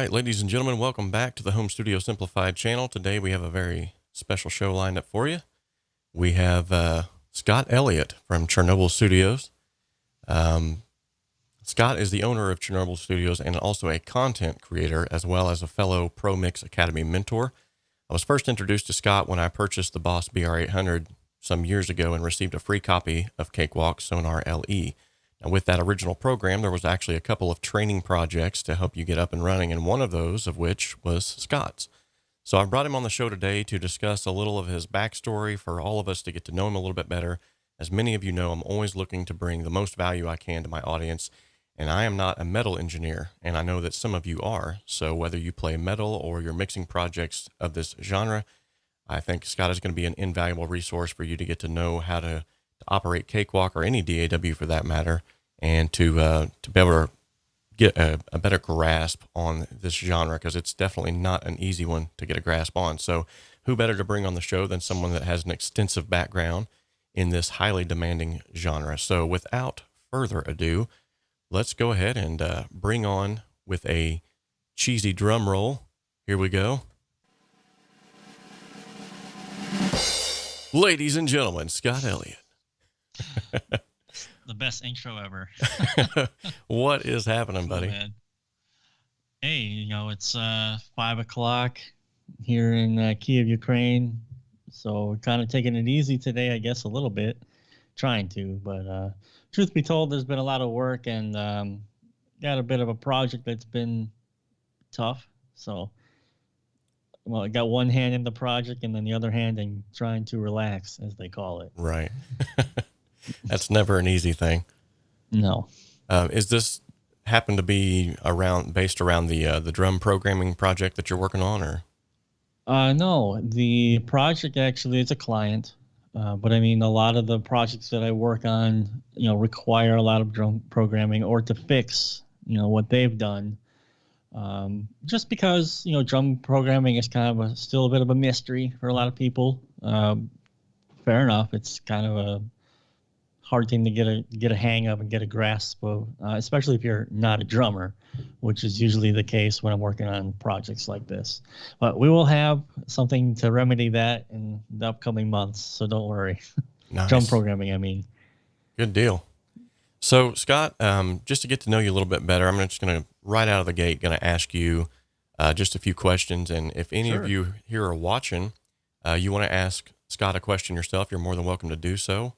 right, ladies and gentlemen, welcome back to the Home Studio Simplified channel. Today we have a very special show lined up for you. We have Scott Elliot from Chernobyl Studios. Scott is the owner of Chernobyl Studios and also a content creator, as well as a fellow Pro Mix Academy mentor. I was first introduced to Scott when I purchased the Boss BR800 some years ago and received a free copy of Cakewalk Sonar LE. Now, with that original program, there was actually a couple of training projects to help you get up and running, and one of those of which was Scott's. So I brought him on the show today to discuss a little of his backstory for all of us to get to know him a little bit better. As many of you know, I'm always looking to bring the most value I can to my audience, and I am not a metal engineer, and I know that some of you are. So whether you play metal or you're mixing projects of this genre, I think Scott is going to be an invaluable resource for you to get to know how to operate Cakewalk or any DAW for that matter, and to be able to get a better grasp on this genre, because it's definitely not an easy one to get a grasp on. So who better to bring on the show than someone that has an extensive background in this highly demanding genre. So without further ado, let's go ahead and bring on with a cheesy drum roll. Here we go. Ladies and gentlemen, Scott Elliot. The best intro ever. What is happening, buddy? Man. Hey, it's 5 o'clock here in Kiev, Ukraine. So we're kind of taking it easy today, I guess, a little bit. Trying to, but truth be told, there's been a lot of work and got a bit of a project that's been tough. So, well, I got one hand in the project and then the other hand in trying to relax, as they call it. Right. That's never an easy thing. No. Is this happen to be based around the drum programming project that you're working on, or? No, the project actually is a client. But I mean, a lot of the projects that I work on, require a lot of drum programming or to fix, what they've done. Just because, drum programming is kind of still a bit of a mystery for a lot of people. Fair enough. It's kind of a hard thing to get a hang of and get a grasp of, especially if you're not a drummer, which is usually the case when I'm working on projects like this. But we will have something to remedy that in the upcoming months, so don't worry. Nice. Drum programming, I mean. Good deal. So, Scott, just to get to know you a little bit better, I'm just going to, right out of the gate, going to ask you just a few questions. And if any Sure. of you here are watching, you want to ask Scott a question yourself, you're more than welcome to do so.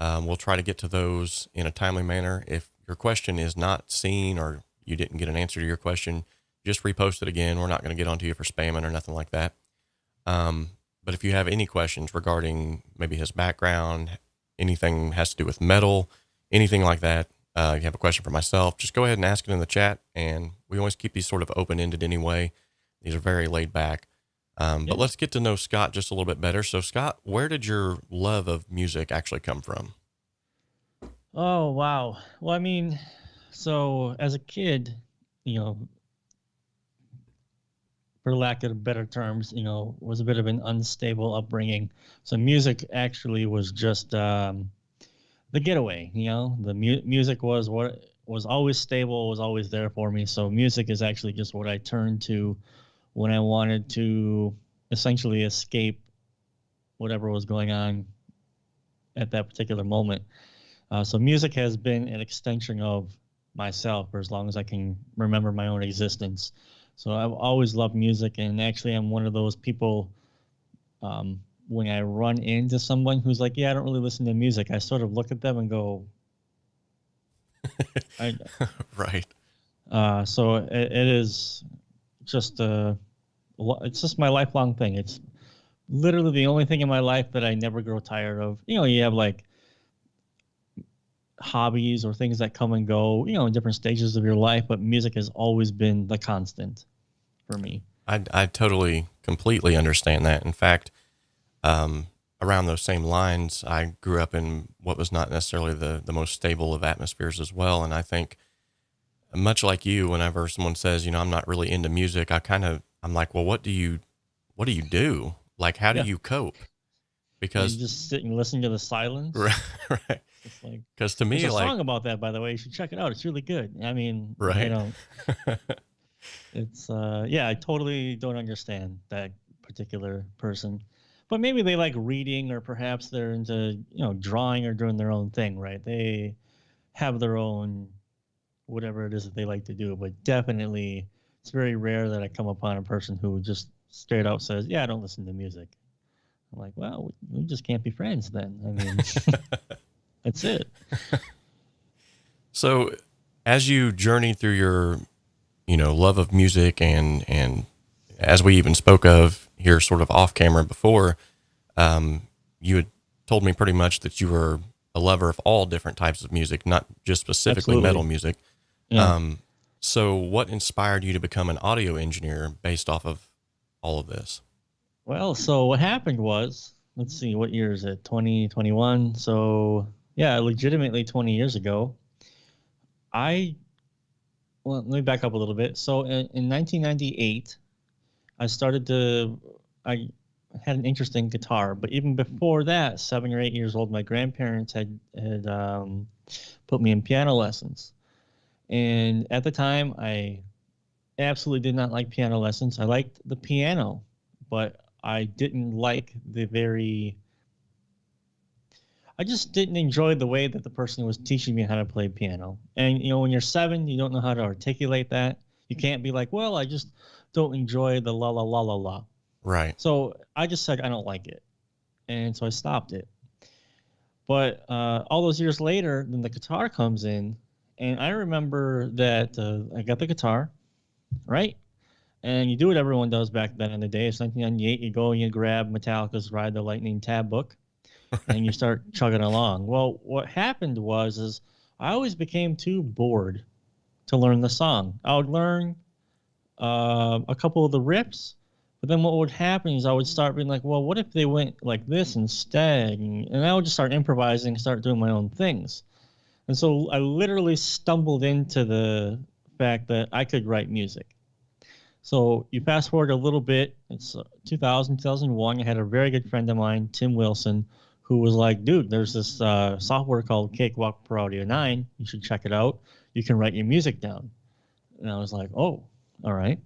We'll try to get to those in a timely manner. If your question is not seen or you didn't get an answer to your question, just repost it again. We're not going to get onto you for spamming or nothing like that. But if you have any questions regarding maybe his background, anything has to do with metal, anything like that, you have a question for myself, just go ahead and ask it in the chat. And we always keep these sort of open-ended anyway. These are very laid back. But let's get to know Scott just a little bit better. So, Scott, where did your love of music actually come from? Oh, wow. Well, I mean, so as a kid, for lack of better terms, was a bit of an unstable upbringing. So music actually was just the getaway. The music was what was always stable, was always there for me. So music is actually just what I turned to when I wanted to essentially escape whatever was going on at that particular moment. So music has been an extension of myself for as long as I can remember my own existence. So I've always loved music, and actually I'm one of those people, when I run into someone who's like, yeah, I don't really listen to music, I sort of look at them and go, Right. So it is just it's just my lifelong thing. It's literally the only thing in my life that I never grow tired of. You have like hobbies or things that come and go, in different stages of your life, but music has always been the constant for me. I totally, completely understand that. In fact, around those same lines, I grew up in what was not necessarily the most stable of atmospheres as well. And I think much like you, whenever someone says, I'm not really into music, I'm like, well, what do you do? Like, how do you cope? Because you just sit and listen to the silence. Right. Because to me, there's a song about that, by the way. You should check it out. It's really good. I mean, right. It's yeah, I totally don't understand that particular person. But maybe they like reading, or perhaps they're into, drawing or doing their own thing, right? They have their own whatever it is that they like to do. But definitely it's very rare that I come upon a person who just straight out says, "Yeah, I don't listen to music." I'm like, "Well, we just can't be friends then." I mean, that's it. So, as you journey through your, love of music, and as we even spoke of here, sort of off camera before, you had told me pretty much that you were a lover of all different types of music, not just specifically metal Absolutely. music. Yeah. Um, so, what inspired you to become an audio engineer based off of all of this? Well, so what happened was, let's see, what year is it? 2021. So, yeah, legitimately 20 years ago, I, well, let me back up a little bit. So, in 1998, I started to, I had an interest in guitar, but even before that, 7 or 8 years old, my grandparents had put me in piano lessons. And at the time, I absolutely did not like piano lessons. I liked the piano, but I didn't like the very I just didn't enjoy the way that the person was teaching me how to play piano. And when you're 7, you don't know how to articulate that. You can't be like, "Well, I just don't enjoy the la la la la la." Right. So I just said I don't like it, and so I stopped it. But all those years later, then the guitar comes in, and I remember that I got the guitar, right? And you do what everyone does back then in the day. It's 1998. You go and you grab Metallica's "Ride the Lightning" tab book, and you start chugging along. Well, what happened was is I always became too bored to learn the song. I would learn a couple of the riffs, but then what would happen is I would start being like, well, what if they went like this instead? And I would just start improvising, start doing my own things. And so I literally stumbled into the fact that I could write music. So you fast forward a little bit, it's 2000, 2001. I had a very good friend of mine, Tim Wilson, who was like, dude, there's this software called Cakewalk Pro Audio 9. You should check it out. You can write your music down. And I was like, oh, all right.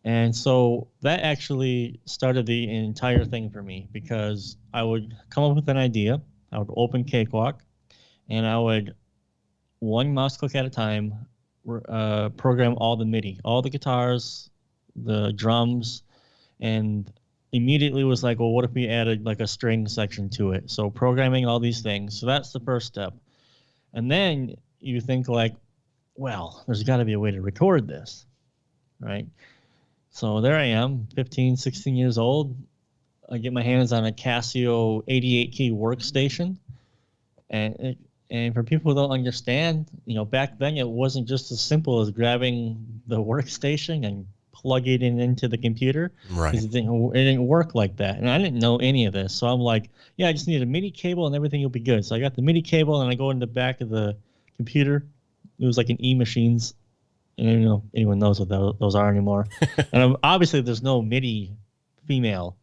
And so that actually started the entire thing for me, because I would come up with an idea. I would open Cakewalk, and I would, one mouse click at a time, program all the MIDI, all the guitars, the drums, and immediately was like, well, what if we added like a string section to it? So programming all these things. So that's the first step. And then you think like, well, there's got to be a way to record this, right? So there I am, 15, 16 years old. I get my hands on a Casio 88 key workstation, and for people who don't understand, back then it wasn't just as simple as grabbing the workstation and plugging it into the computer, Right. because it didn't work like that. And I didn't know any of this. So I'm like, yeah, I just need a MIDI cable and everything will be good. So I got the MIDI cable and I go in the back of the computer. It was like an E-machines. And I don't know if anyone knows what those are anymore. And obviously there's no MIDI female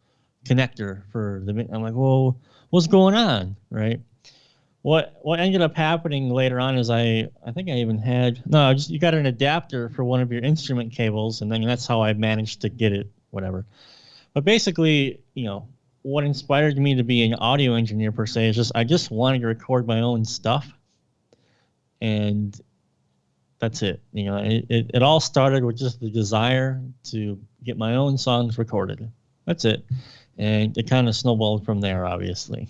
connector for the. I'm like, well, what's going on, right? What ended up happening later on is I think I even had no, just you got an adapter for one of your instrument cables, and then that's how I managed to get it, whatever. But basically, what inspired me to be an audio engineer per se is just I just wanted to record my own stuff, and that's it. It all started with just the desire to get my own songs recorded. That's it, and it kind of snowballed from there, obviously.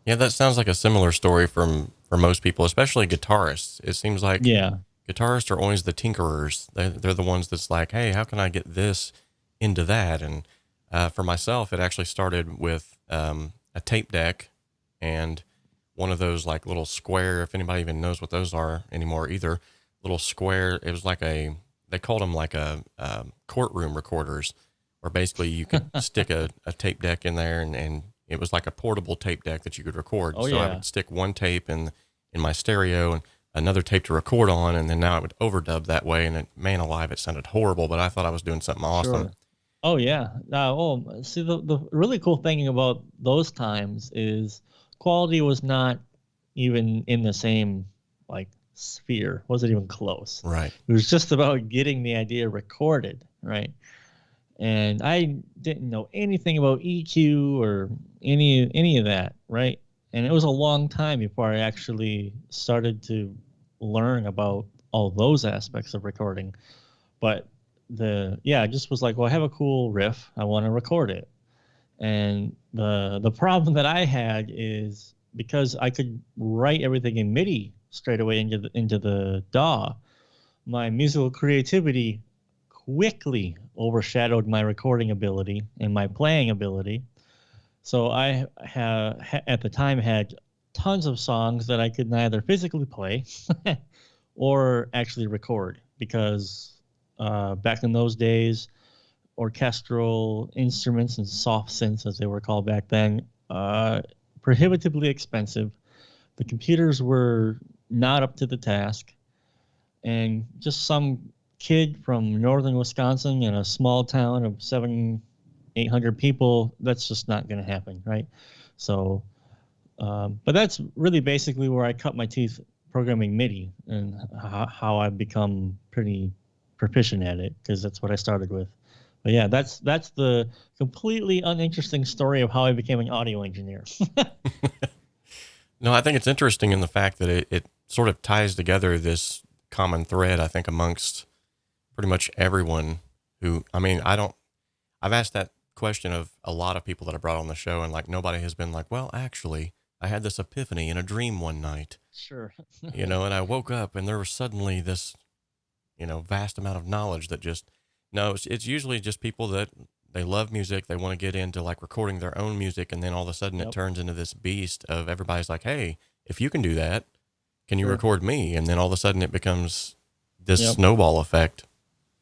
Yeah, that sounds like a similar story for most people, especially guitarists. It seems like Yeah. guitarists are always the tinkerers. They're the ones that's like, hey, how can I get this into that? And for myself, it actually started with a tape deck and one of those like little square, if anybody even knows what those are anymore either, little square. It was like they called them like a courtroom recorders, where basically you could stick a tape deck in there, and it was like a portable tape deck that you could record. Oh So I yeah. would stick one tape in my stereo and another tape to record on, and then now I would overdub that way. And man alive, it sounded horrible, but I thought I was doing something awesome. Sure. Oh yeah. See, the really cool thing about those times is quality was not even in the same like sphere. Wasn't even close. Right. It was just about getting the idea recorded, right? And I didn't know anything about EQ or any of that, right? And it was a long time before I actually started to learn about all those aspects of recording. But I just was like, well, I have a cool riff. I want to record it. And the problem that I had is because I could write everything in MIDI straight away into the DAW, my musical creativity quickly overshadowed my recording ability and my playing ability. So I at the time had tons of songs that I could neither physically play or actually record because back in those days, orchestral instruments and soft synths, as they were called back then, prohibitively expensive. The computers were not up to the task, and just some kid from northern Wisconsin in a small town of 800 people, that's just not going to happen, right? So, but that's really basically where I cut my teeth programming MIDI and how I've become pretty proficient at it, because that's what I started with. But yeah, that's the completely uninteresting story of how I became an audio engineer. No, I think it's interesting in the fact that it sort of ties together this common thread, I think, amongst pretty much everyone who, I mean, I've asked that question of a lot of people that I brought on the show, and like nobody has been like, well, actually, I had this epiphany in a dream one night. Sure. And I woke up and there was suddenly this, vast amount of knowledge that just, no, it's usually just people that they love music. They want to get into like recording their own music. And then all of a sudden it turns into this beast of everybody's like, hey, if you can do that, can you record me? And then all of a sudden it becomes this snowball effect.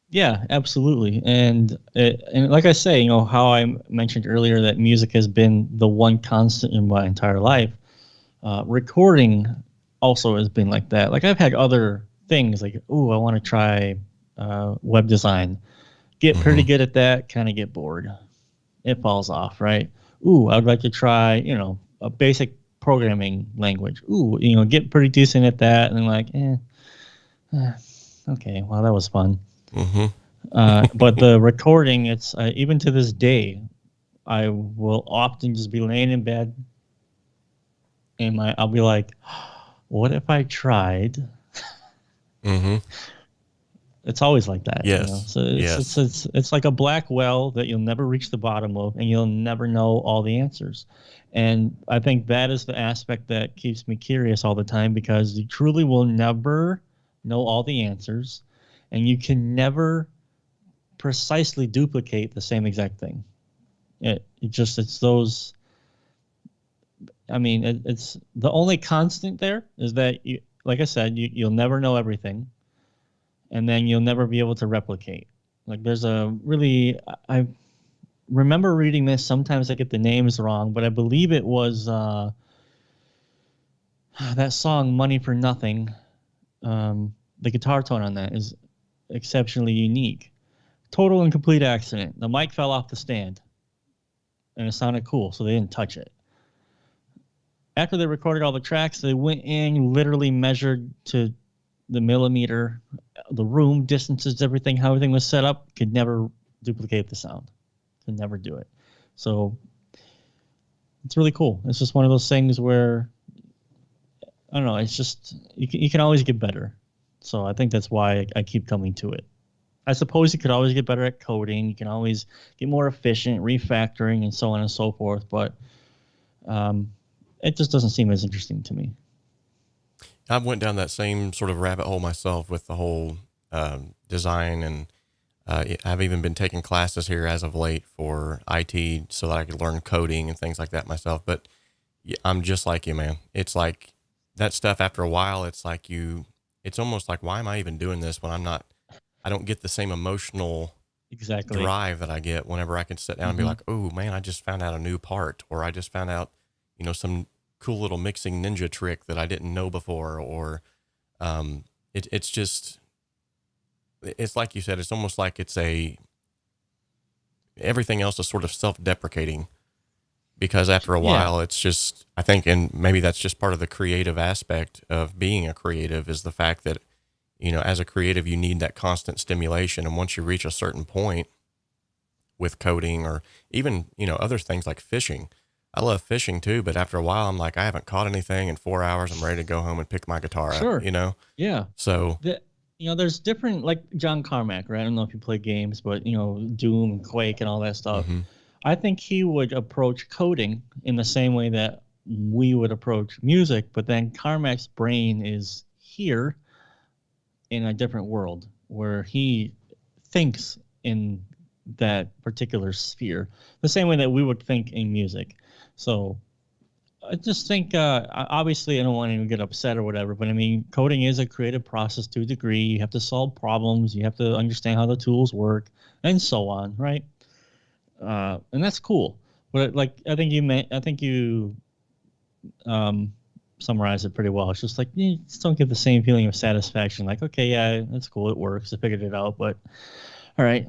Yeah, absolutely. And like I say, how I mentioned earlier that music has been the one constant in my entire life. Recording also has been like that. Like I've had other things like, I want to try web design. Get pretty good at that, kind of get bored. It falls off, right? I'd like to try, a basic programming language. Get pretty decent at that. And then like, okay, well, that was fun. But the recording, it's even to this day, I will often just be laying in bed and I'll be like, what if I tried? It's always like that. Yes. So it's like a black well that you'll never reach the bottom of, and you'll never know all the answers. And I think that is the aspect that keeps me curious all the time, because you truly will never know all the answers, and you can never precisely duplicate the same exact thing. It's those. I mean, it's the only constant there is that you, like I said, you'll never know everything. And then you'll never be able to replicate. Like there's I remember reading this. Sometimes I get the names wrong, but I believe it was that song "Money for Nothing." The guitar tone on that is exceptionally unique. Total and complete accident. The mic fell off the stand, and it sounded cool, so they didn't touch it. After they recorded all the tracks, they went in, literally measured to the millimeter, the room distances, everything, how everything was set up. Could never duplicate the sound. Could never do it. So it's really cool. It's just one of those things where, I don't know, it's just, you can always get better. So I think that's why I keep coming to it. I suppose you could always get better at coding. You can always get more efficient, refactoring, and so on and so forth. But it just doesn't seem as interesting to me. I went down that same sort of rabbit hole myself with the whole design, and I've even been taking classes here as of late for IT so that I could learn coding and things like that myself. But I'm just like you, man. It's like that stuff after a while, it's like it's almost like, why am I even doing this when I don't get the same emotional drive that I get whenever I can sit down and be like, oh man, I just found out a new part, or I just found out, some cool little mixing ninja trick that I didn't know before, or it's just, it's like you said, it's almost like everything else is sort of self-deprecating because after a Yeah, while, it's just, I think, and maybe that's just part of the creative aspect of being a creative, is the fact that, as a creative, you need that constant stimulation. And once you reach a certain point with coding or even, other things like fishing, I love fishing too, but after a while, I'm like, I haven't caught anything in 4 hours. I'm ready to go home and pick my guitar sure. up. Yeah. So, There's different, like John Carmack, right? I don't know if you play games, but Doom and Quake and all that stuff. hmm I think he would approach coding in the same way that we would approach music, but then Carmack's brain is here in a different world where he thinks in that particular sphere, the same way that we would think in music. So I just think, obviously, I don't want anyone to get upset or whatever, but I mean, coding is a creative process to a degree. You have to solve problems, you have to understand how the tools work, and so on, right? And that's cool. But like, I think you um, summarized it pretty well. It's just like you just don't get the same feeling of satisfaction. Like, okay, yeah, that's cool, it works, I figured it out, but all right,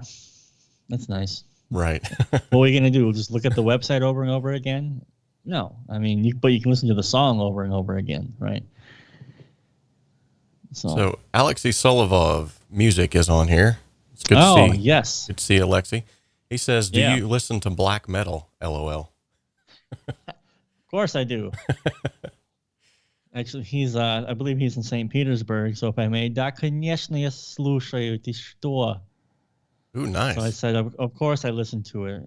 that's nice. right. What are you gonna do? Just look at the website over and over again? No, I mean, but you can listen to the song over and over again, right? So Alexei Solovov music is on here. It's good to Oh, see. yes. Good to see Alexei. He says, "Do Yeah, you listen to black metal?" LOL. of course I do. Actually, I believe he's in St. Petersburg, so if I may, да, конечно, я слушаю, ты что? Ooh, So I nice. said, of course I listen to it.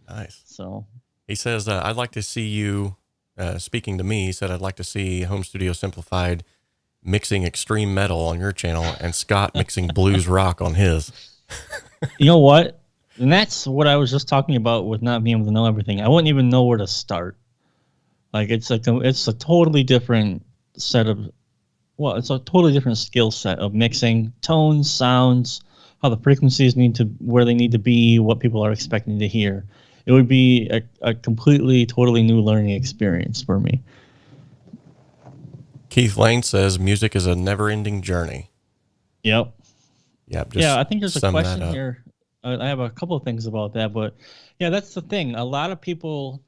Nice. So, He says, "I'd like to see you." Speaking to me, he said, "I'd like to see Home Studio Simplified mixing extreme metal on your channel, and Scott mixing blues rock on his." you know what? And that's what I was just talking about with not being able to know everything. I wouldn't even know where to start. Like it's a totally different set of it's a totally different skill set of mixing tones, sounds, how the frequencies need to where they need to be, what people are expecting to hear. It would be a completely, totally new learning experience for me. Keith Lane says, "Music is a never-ending journey." Yep. Yep, Yeah, just I think there's a sum that question up. here. I have a couple of things about that, but yeah, that's the thing. A lot of people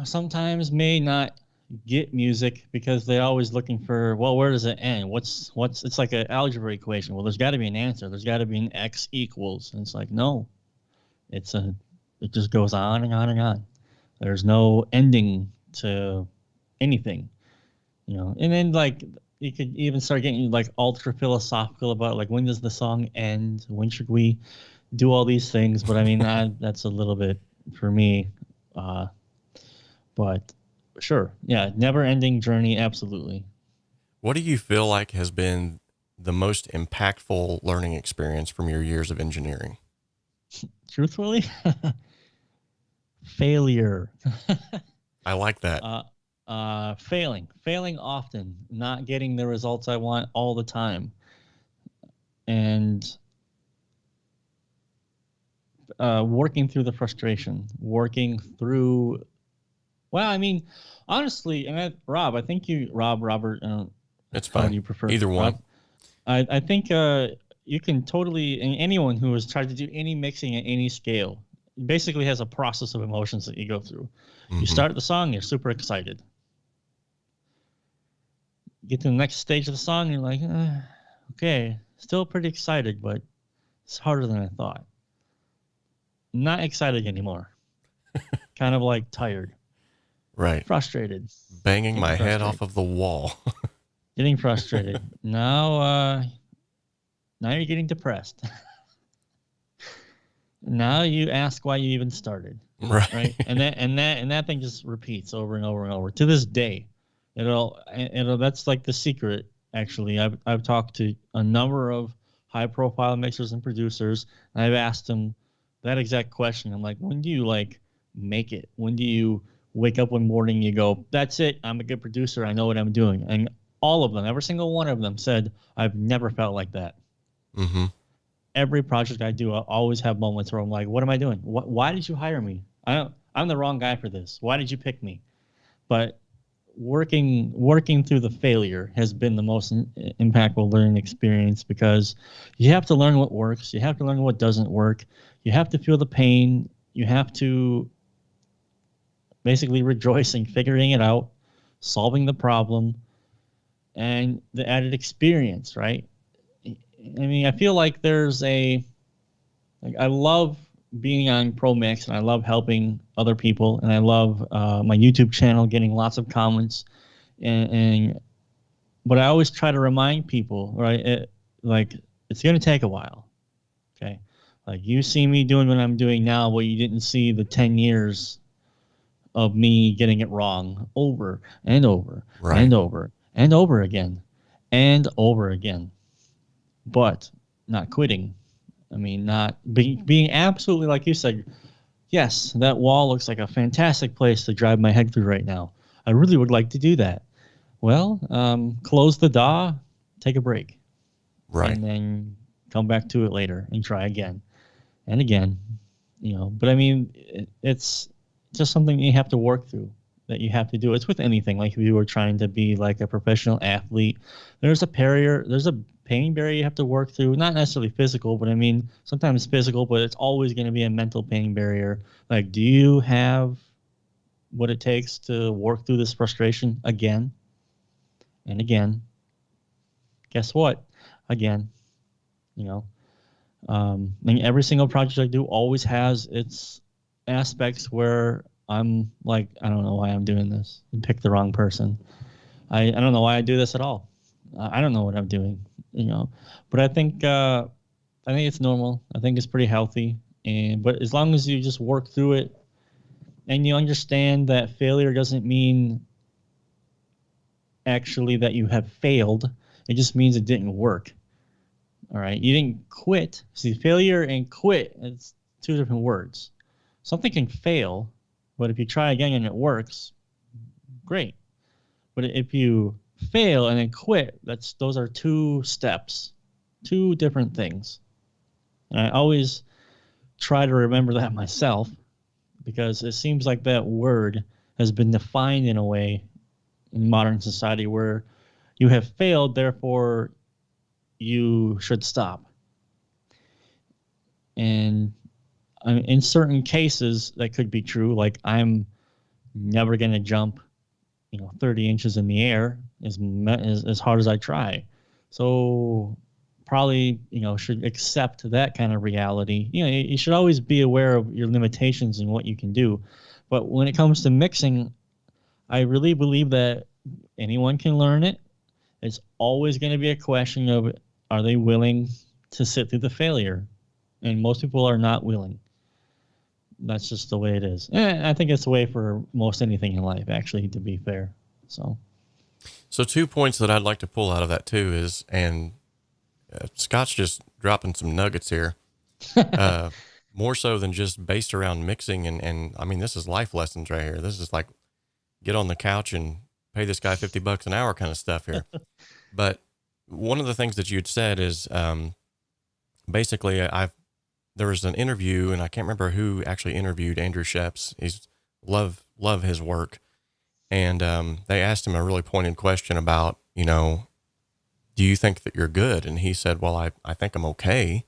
sometimes may not get music because they're always looking for, well, where does it end? What's it's like an algebra equation. Well, there's got to be an answer. There's got to be an x equals, and it's like, no, it just goes on and on and on. There's no ending to anything, And then like you could even start getting like ultra philosophical about like when does the song end? When should we do all these things? But I mean that's a little bit for me. Uh, but sure, yeah, never ending journey, absolutely. What do you feel like has been the most impactful learning experience from your years of engineering? Truthfully, failure. I like that. Failing often, not getting the results I want all the time, and working through the frustration, working through. Well, I mean, honestly, and Rob, I think Robert, It's how do fine. you prefer, Either one. Rob? I think you can totally, and anyone who has tried to do any mixing at any scale basically has a process of emotions that you go through. You hmm start the song, you're super excited. Get to the next stage of the song, you're like, okay, still pretty excited, but it's harder than I thought. Not excited anymore. Kind of like tired, Right. frustrated, Banging getting my head off frustrated, of the wall. getting frustrated. Now you're getting depressed. Now you ask why you even started, right? Right. And that thing just repeats over and over and over to this day. That's like the secret. Actually, I've talked to a number of high profile mixers and producers, and I've asked them that exact question. I'm like, when do you like make it? When do you wake up one morning and you go, that's it, I'm a good producer, I know what I'm doing? And all of them, every single one of them said, I've never felt like that. hmm Every project I do, I always have moments where I'm like, what am I doing? Why did you hire me? I'm the wrong guy for this. Why did you pick me? But working through the failure has been the most impactful learning experience, because you have to learn what works. You have to learn what doesn't work. You have to feel the pain. You have to basically rejoicing, figuring it out, solving the problem, and the added experience, right? I mean, I feel like I love being on Pro Mix, and I love helping other people, and I love my YouTube channel, getting lots of comments, and but I always try to remind people, right? Like it's going to take a while, okay? Like you see me doing what I'm doing now, but you didn't see the 10 years of me getting it wrong over and over and over and over again and over again, but not quitting. I mean, not being absolutely, like you said, yes, that wall looks like a fantastic place to drive my head through right now. I really would like to do that. Well, close the door, take a break, and then come back to it later and try again and again. But I mean, it's just something you have to work through, that you have to do. It's with anything. Like if you were trying to be like a professional athlete, there's a pain barrier you have to work through. Not necessarily physical, but I mean sometimes physical, but it's always going to be a mental pain barrier. Like, do you have what it takes to work through this frustration again and again? Guess what? Again, and every single project I do always has its aspects where I'm like, I don't know why I'm doing this, and pick the wrong person. I don't know why I do this at all. I don't know what I'm doing, but I think it's normal. I think it's pretty healthy. But as long as you just work through it and you understand that failure doesn't mean actually that you have failed, it just means it didn't work. All right. You didn't quit. See, failure and quit, it's two different words. Something can fail, but if you try again and it works, great. But if you fail and then quit, those are two steps, two different things. And I always try to remember that myself, because it seems like that word has been defined in a way in modern society where you have failed, therefore you should stop. And in certain cases that could be true. Like I'm never going to jump 30 inches in the air as hard as I try. So probably, should accept that kind of reality. You should always be aware of your limitations and what you can do. But when it comes to mixing, I really believe that anyone can learn it. It's always going to be a question of, are they willing to sit through the failure? And most people are not willing. That's just the way it is. And I think it's the way for most anything in life, actually, to be fair. So 2 points that I'd like to pull out of that too is, and Scott's just dropping some nuggets here, more so than just based around mixing. And I mean, this is life lessons right here. This is like get on the couch and pay this guy $50 an hour kind of stuff here. But one of the things that you'd said is, basically there was an interview, and I can't remember who actually interviewed Andrew Sheps. He's love his work. And, they asked him a really pointed question about, do you think that you're good? And he said, well, I think I'm okay.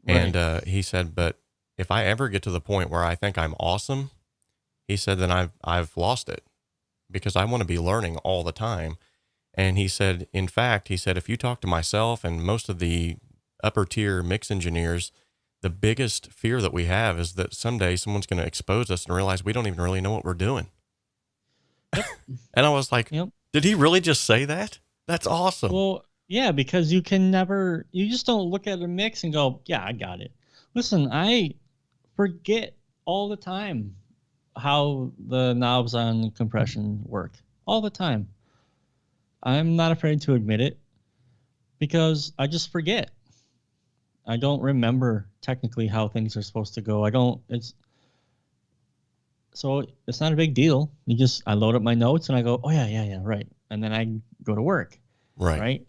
Right. And, he said, but if I ever get to the point where I think I'm awesome, he said, then I've lost it, because I want to be learning all the time. And he said, in fact, if you talk to myself and most of the upper tier mix engineers, the biggest fear that we have is that someday someone's going to expose us and realize we don't even really know what we're doing. Yep. And I was like, yep. Did he really just say that? That's awesome. Well, yeah, because you just don't look at a mix and go, yeah, I got it. Listen, I forget all the time how the knobs on compression work. All the time. I'm not afraid to admit it, because I just forget. I don't remember technically how things are supposed to go. So it's not a big deal. I load up my notes and I go, oh yeah, right. And then I go to work. Right.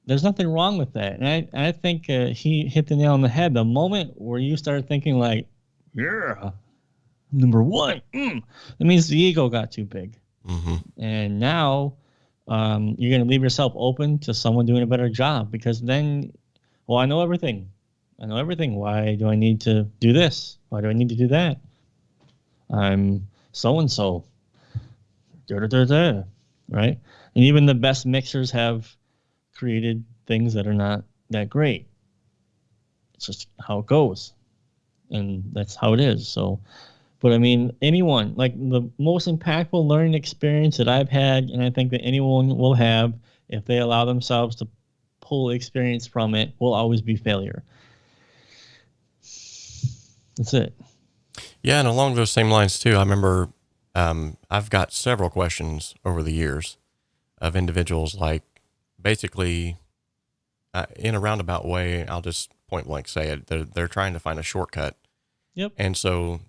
There's nothing wrong with that. And I think he hit the nail on the head. The moment where you start thinking like, yeah, number one, that means the ego got too big. Mm-hmm. And now you're going to leave yourself open to someone doing a better job, because then, well, I know everything. Why do I need to do this? Why do I need to do that? I'm so and so, right? And even the best mixers have created things that are not that great. It's just how it goes, and that's how it is. So, but I mean, anyone, like the most impactful learning experience that I've had, and I think that anyone will have if they allow themselves to pull experience from it, will always be failure. That's it. Yeah, and along those same lines too, I remember I've got several questions over the years of individuals like basically in a roundabout way, I'll just point blank say it, they're trying to find a shortcut. Yep. And so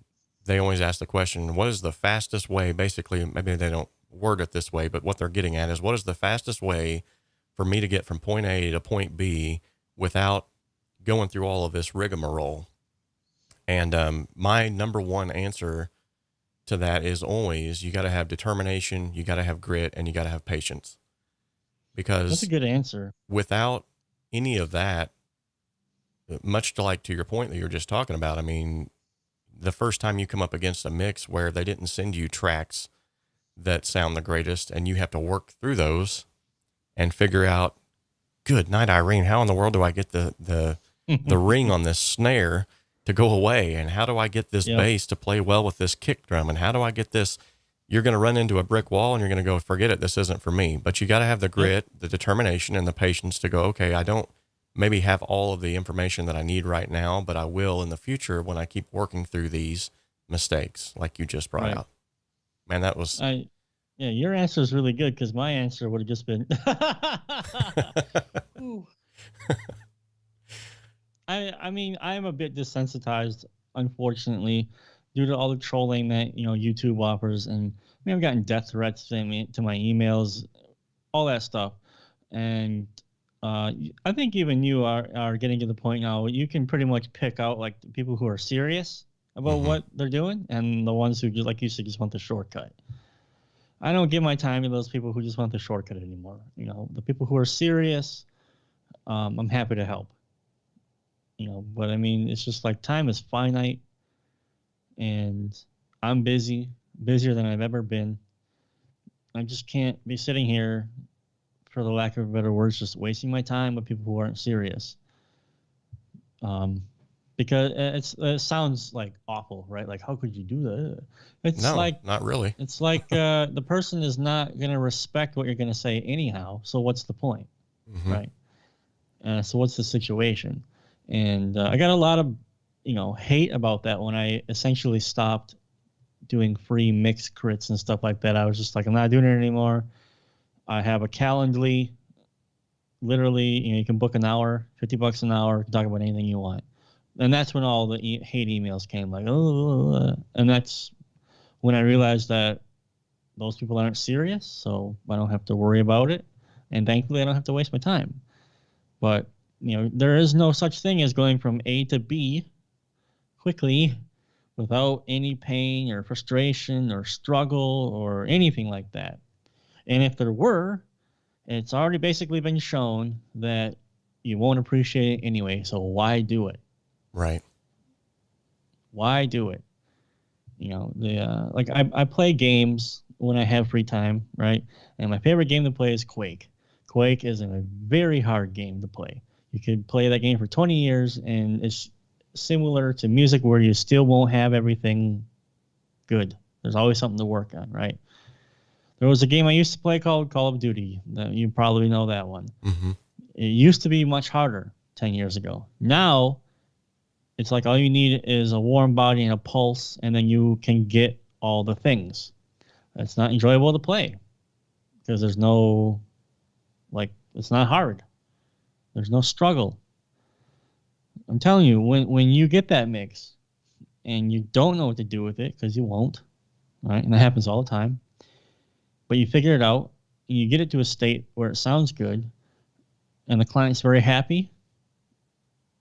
they always ask the question, what is the fastest way? Basically, maybe they don't word it this way, but what they're getting at is what is the fastest way for me to get from point A to point B without going through all of this rigmarole? And my number one answer to that is always, you got to have determination, you got to have grit, and you got to have patience. Because that's a good answer. Without any of that, much to like to your point that you were just talking about, I mean, the first time you come up against a mix where they didn't send you tracks that sound the greatest and you have to work through those and figure out, good night, Irene, how in the world do I get the ring on this snare to go away? And how do I get this bass to play well with this kick drum? And how do I get this? You're going to run into a brick wall and you're going to go, forget it. This isn't for me. But you got to have the grit, the determination, and the patience to go, okay, I don't maybe have all of the information that I need right now, but I will in the future when I keep working through these mistakes like you just brought out. Man, that was... yeah, your answer is really good because my answer would have just been... I mean, I'm a bit desensitized, unfortunately, due to all the trolling that, YouTube offers. And I mean, I've gotten death threats to my emails, all that stuff. And I think even you are getting to the point now you can pretty much pick out like the people who are serious about what they're doing and the ones who, just like you said, just want the shortcut. I don't give my time to those people who just want the shortcut anymore. The people who are serious, I'm happy to help. But I mean, it's just like time is finite and I'm busier than I've ever been. I just can't be sitting here, for the lack of better words, just wasting my time with people who aren't serious. Because it sounds like awful, right? Like, how could you do that? It's not really. It's like the person is not going to respect what you're going to say anyhow. So what's the point, right? So what's the situation? And I got a lot of, hate about that when I essentially stopped doing free mix crits and stuff like that. I was just like, I'm not doing it anymore. I have a Calendly. Literally, you can book an hour, $50 an hour, talk about anything you want. And that's when all the hate emails came, like, and that's when I realized that those people aren't serious, so I don't have to worry about it. And thankfully, I don't have to waste my time. But, there is no such thing as going from A to B quickly without any pain or frustration or struggle or anything like that. And if there were, it's already basically been shown that you won't appreciate it anyway. So why do it? Right. Why do it? Like I play games when I have free time, right? And my favorite game to play is Quake. Quake is a very hard game to play. You could play that game for 20 years, and it's similar to music where you still won't have everything good. There's always something to work on, right? There was a game I used to play called Call of Duty. You probably know that one. It used to be much harder 10 years ago. Now, it's like all you need is a warm body and a pulse, and then you can get all the things. It's not enjoyable to play because there's no, it's not hard. There's no struggle. I'm telling you, when you get that mix and you don't know what to do with it, because you won't, right? And that happens all the time. But you figure it out, and you get it to a state where it sounds good, and the client's very happy.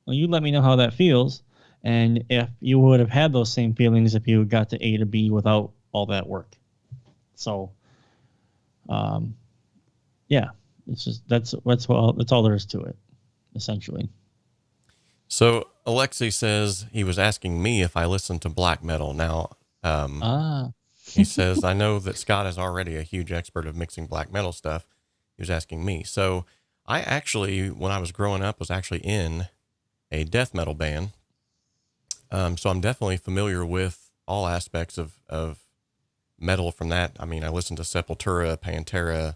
Well, you let me know how that feels, and if you would have had those same feelings if you got to A to B without all that work. So, yeah, it's just that's all there is to it, essentially. So Alexei says he was asking me if I listen to black metal now. He says, I know that Scott is already a huge expert of mixing black metal stuff. He was asking me. So I actually, when I was growing up, was actually in a death metal band. So I'm definitely familiar with all aspects of metal from that. I mean, I listened to Sepultura, Pantera,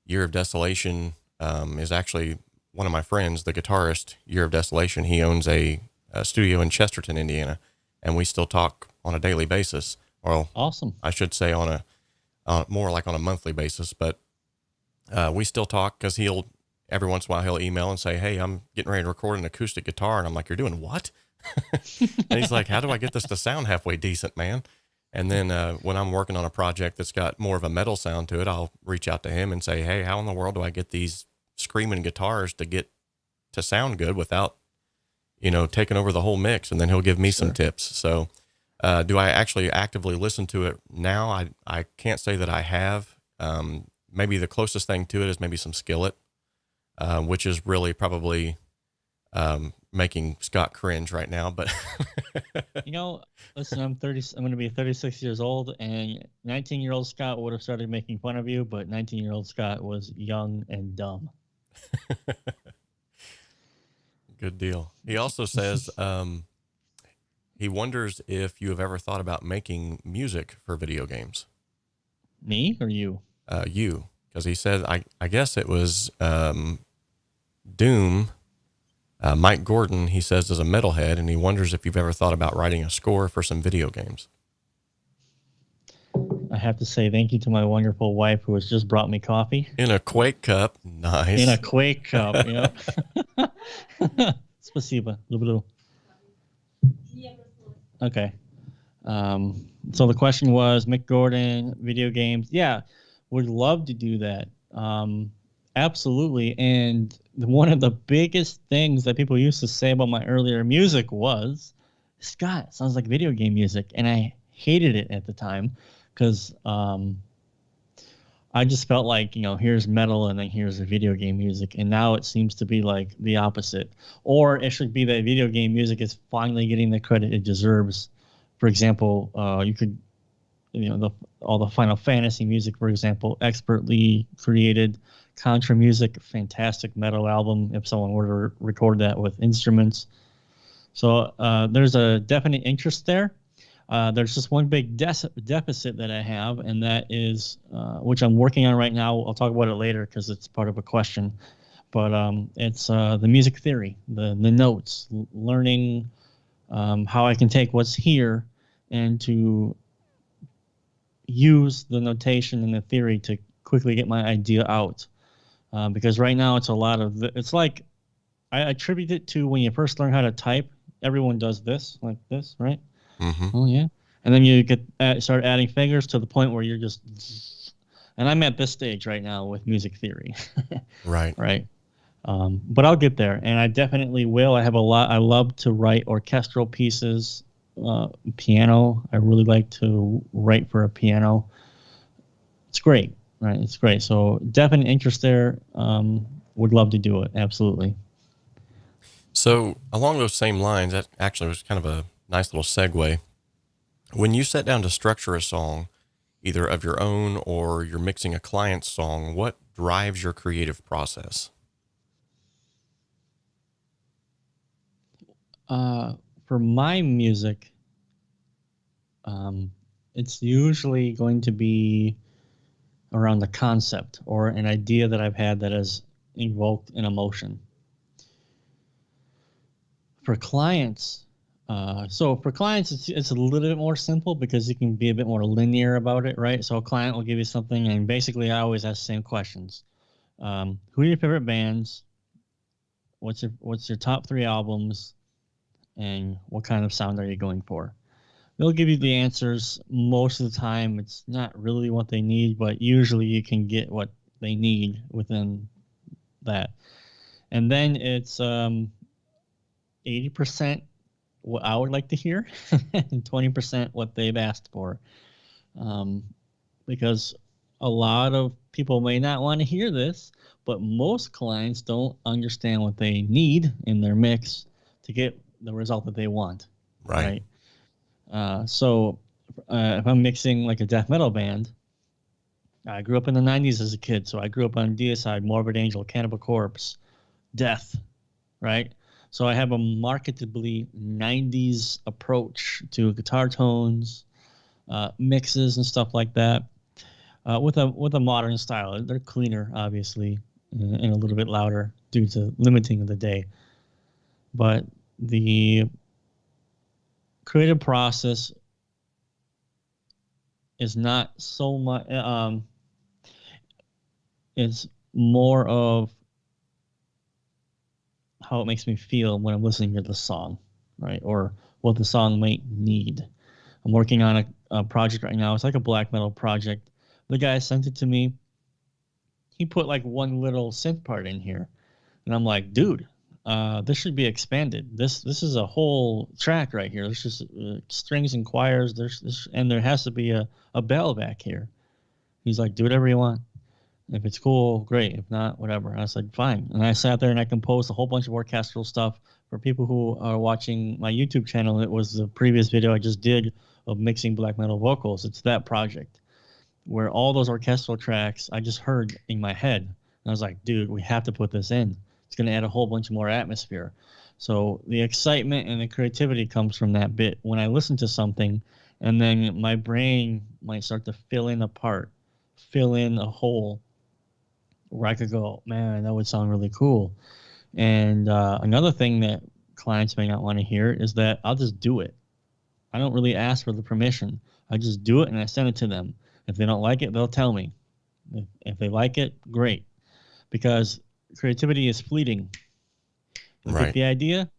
Year of Desolation, is actually one of my friends, the guitarist, Year of Desolation. He owns a studio in Chesterton, Indiana, and we still talk on a daily basis. Well, Awesome. I should say on a more like on a monthly basis, but we still talk because he'll every once in a while he'll email and say, "Hey, I'm getting ready to record an acoustic guitar," and I'm like, "You're doing what?" And he's like, "How do I get this to sound halfway decent, man?" And then when I'm working on a project that's got more of a metal sound to it, I'll reach out to him and say, "Hey, how in the world do I get these screaming guitars to get to sound good without, taking over the whole mix?" And then he'll give me some tips. So, do I actually actively listen to it now? I can't say that I have. Maybe the closest thing to it is maybe some Skillet, which is really probably making Scott cringe right now. But Listen, I'm 30. I'm going to be 36 years old, and 19-year-old Scott would have started making fun of you, but 19-year-old Scott was young and dumb. Good deal. He also says he wonders if you have ever thought about making music for video games. Me or you? You, because he said, I guess it was Doom. Mike Gordon, he says, is a metalhead, and he wonders if you've ever thought about writing a score for some video games. I have to say thank you to my wonderful wife who has just brought me coffee. In a Quake cup. Nice. In a Quake cup, yeah. Спасибо. Люблю. Okay. So the question was, Mick Gordon, video games. Yeah, would love to do that. Absolutely. And one of the biggest things that people used to say about my earlier music was, Scott, sounds like video game music. And I hated it at the time because I just felt like, here's metal and then here's the video game music. And now it seems to be like the opposite. Or it should be that video game music is finally getting the credit it deserves. For example, you could, all the Final Fantasy music, for example, expertly created. Contra music, fantastic metal album if someone were to record that with instruments. So there's a definite interest there. There's just one big deficit that I have, and that is, which I'm working on right now. I'll talk about it later because it's part of a question. But it's the music theory, the notes, learning how I can take what's here and to use the notation and the theory to quickly get my idea out. Because right now it's a lot of it's like I attribute it to when you first learn how to type. Everyone does this like this, right? Mm-hmm. Oh yeah, and then you start adding fingers to the point where you're just. And I'm at this stage right now with music theory. Right. Right. But I'll get there, and I definitely will. I have a lot. I love to write orchestral pieces, piano. I really like to write for a piano. It's great. Right, it's great. So definite interest there. Would love to do it. Absolutely. So along those same lines, that actually was kind of a nice little segue. When you sit down to structure a song, either of your own or you're mixing a client's song, what drives your creative process? For my music, it's usually going to be around the concept or an idea that I've had that has invoked an emotion. For clients, it's a little bit more simple because you can be a bit more linear about it, right? So a client will give you something, and basically I always ask the same questions. Who are your favorite bands? What's your top 3 albums? And what kind of sound are you going for? They'll give you the answers. Most of the time, it's not really what they need, but usually you can get what they need within that. And then it's 80% what I would like to hear and 20% what they've asked for. Because a lot of people may not want to hear this, but most clients don't understand what they need in their mix to get the result that they want. Right. So if I'm mixing like a death metal band, I grew up in the 90s as a kid, so I grew up on Deicide, Morbid Angel, Cannibal Corpse, Death, right? So I have a marketably 90s approach to guitar tones, mixes, and stuff like that. With a modern style, they're cleaner, obviously, and a little bit louder due to limiting of the day. But the creative process is not so much. It's more of how it makes me feel when I'm listening to the song, right? Or what the song might need. I'm working on a project right now. It's like a black metal project. The guy sent it to me. He put like one little synth part in here, and I'm like, dude, this should be expanded. This is a whole track right here. There's just strings and choirs. And there has to be a bell back here. He's like, do whatever you want. If it's cool, great. If not, whatever. I said, fine. And I sat there and I composed a whole bunch of orchestral stuff. For people who are watching my YouTube channel, it was the previous video I just did of mixing black metal vocals. It's that project where all those orchestral tracks I just heard in my head. And I was like, dude, we have to put this in. It's going to add a whole bunch more atmosphere. So the excitement and the creativity comes from that bit. When I listen to something and then my brain might start to fill in a part, fill in a hole where I could go, man, that would sound really cool. And another thing that clients may not want to hear is that I'll just do it. I don't really ask for the permission. I just do it and I send it to them. If they don't like it, they'll tell me. If they like it, great. Because creativity is fleeting. You Right. get the idea,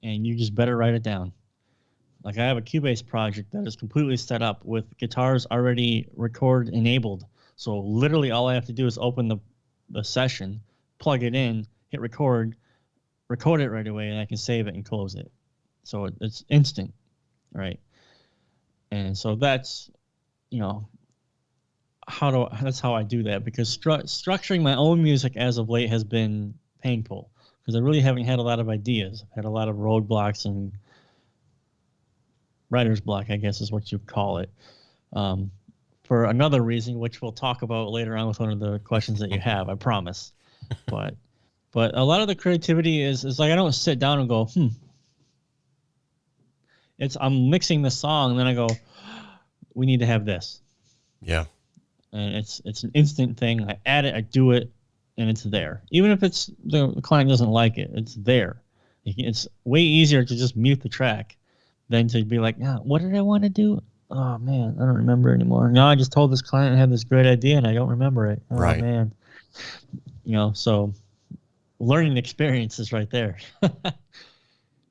and you just better write it down. Like I have a Cubase project that is completely set up with guitars already record enabled. So literally all I have to do is open the session, plug it in, hit record it right away, and I can save it and close it. So it's instant, right? And so that's, that's how I do that, because structuring my own music as of late has been painful because I really haven't had a lot of ideas. I've had a lot of roadblocks and writer's block, I guess is what you call it. For another reason, which we'll talk about later on with one of the questions that you have, I promise. But a lot of the creativity is like I don't sit down and go, I'm mixing the song, and then I go, we need to have this. Yeah. And it's an instant thing. I add it, I do it, and it's there. Even if it's the client doesn't like it, it's there. It's way easier to just mute the track than to be like, what did I want to do? Oh man, I don't remember anymore. No, I just told this client I had this great idea and I don't remember it. Oh right. Man. So learning experience is right there.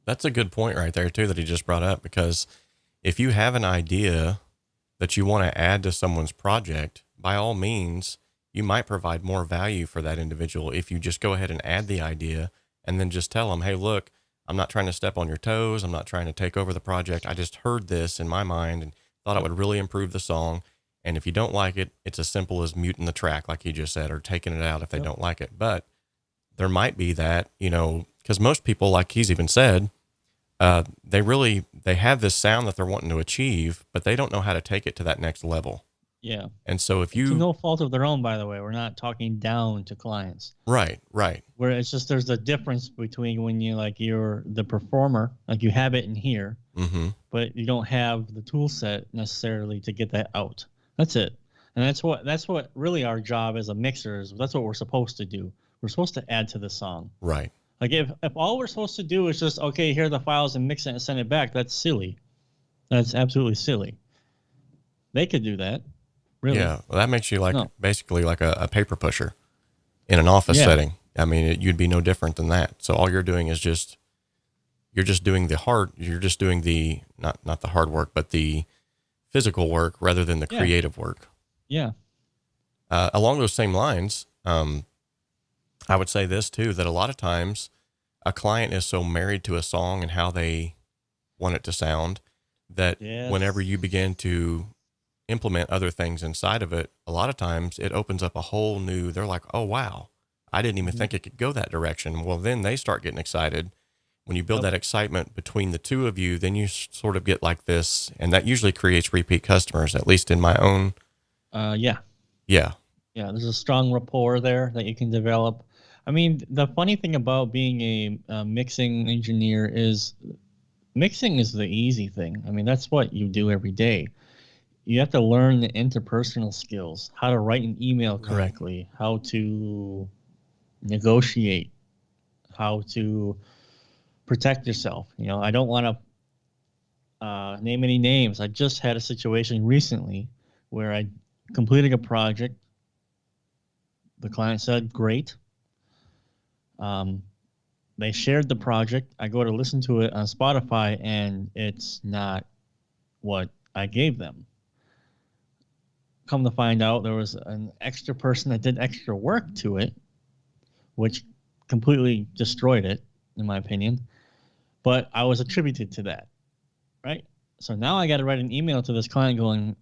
That's a good point right there too that he just brought up, because if you have an idea that you want to add to someone's project, by all means, you might provide more value for that individual if you just go ahead and add the idea and then just tell them, hey, look, I'm not trying to step on your toes. I'm not trying to take over the project. I just heard this in my mind and thought it would really improve the song. And if you don't like it, it's as simple as muting the track, like you just said, or taking it out if they don't like it. But there might be that, because most people, like he's even said, they have this sound that they're wanting to achieve, but they don't know how to take it to that next level. Yeah. And so if it's no fault of their own, by the way, we're not talking down to clients. Right. Where it's just, there's a difference between when you're the performer, like you have it in here, but you don't have the tool set necessarily to get that out. That's it. And that's what really our job as a mixer is. That's what we're supposed to do. We're supposed to add to the song. Right. Like if all we're supposed to do is just, okay, here are the files and mix it and send it back, that's silly. That's absolutely silly. They could do that. Really? Yeah. Well, that makes you basically like a paper pusher in an office setting. I mean, you'd be no different than that. So all you're doing is you're just doing the not the hard work, but the physical work rather than the creative work. Yeah. Along those same lines, I would say this too, that a lot of times a client is so married to a song and how they want it to sound that whenever you begin to implement other things inside of it, a lot of times it opens up a whole new, they're like, oh, wow, I didn't even think it could go that direction. Well, then they start getting excited when you build that excitement between the two of you, then you sort of get like this, and that usually creates repeat customers, at least in my own. Yeah. Yeah. Yeah, there's a strong rapport there that you can develop. I mean, the funny thing about being a mixing engineer is mixing is the easy thing. I mean, that's what you do every day. You have to learn the interpersonal skills, how to write an email correctly, how to negotiate, how to protect yourself. You know, I don't want to name any names. I just had a situation recently where I completed a project. The client said, great. They shared the project. I go to listen to it on Spotify, and it's not what I gave them. Come to find out, there was an extra person that did extra work to it, which completely destroyed it, in my opinion. But I was attributed to that, right? So now I got to write an email to this client going,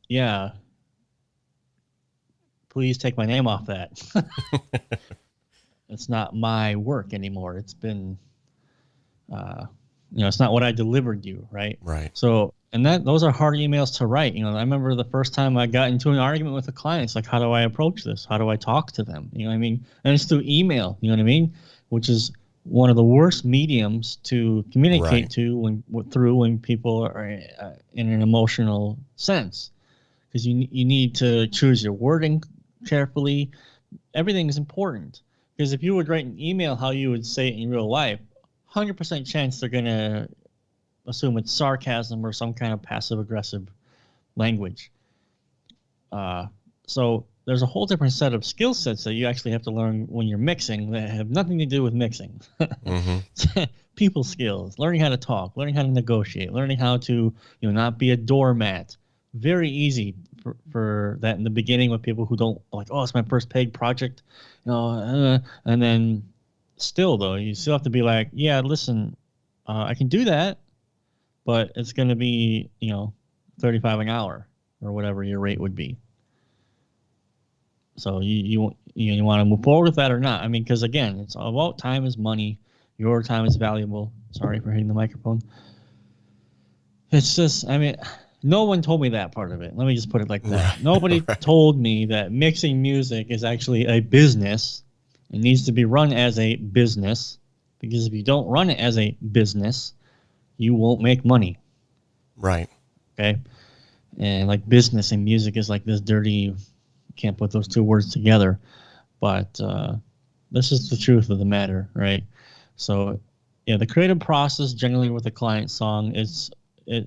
yeah, please take my name off that. It's not my work anymore. It's been, it's not what I delivered you, right? Right. So, and those are hard emails to write. You know, I remember the first time I got into an argument with a client. It's like, how do I approach this? How do I talk to them? You know what I mean? And it's through email. You know what I mean? Which is one of the worst mediums to communicate to when people are in an emotional sense, because you need to choose your wording carefully. Everything is important. Because if you would write an email how you would say it in real life, 100% chance they're going to assume it's sarcasm or some kind of passive-aggressive language. So there's a whole different set of skill sets that you actually have to learn when you're mixing that have nothing to do with mixing. People skills, learning how to talk, learning how to negotiate, learning how to not be a doormat. Very easy for that in the beginning with people who don't like, oh, it's my first paid project, and then still though you still have to be like, yeah, listen, I can do that, but it's going to be $35 an hour or whatever your rate would be. So you want to move forward with that or not? I mean, because again, it's all about time is money. Your time is valuable. Sorry for hitting the microphone. It's just, I mean, no one told me that part of it. Let me just put it like that. Nobody told me that mixing music is actually a business. It needs to be run as a business, because if you don't run it as a business, you won't make money. Right. Okay. And like business and music is like this dirty, can't put those two words together. But this is the truth of the matter, right? So, yeah, the creative process generally with a client song it's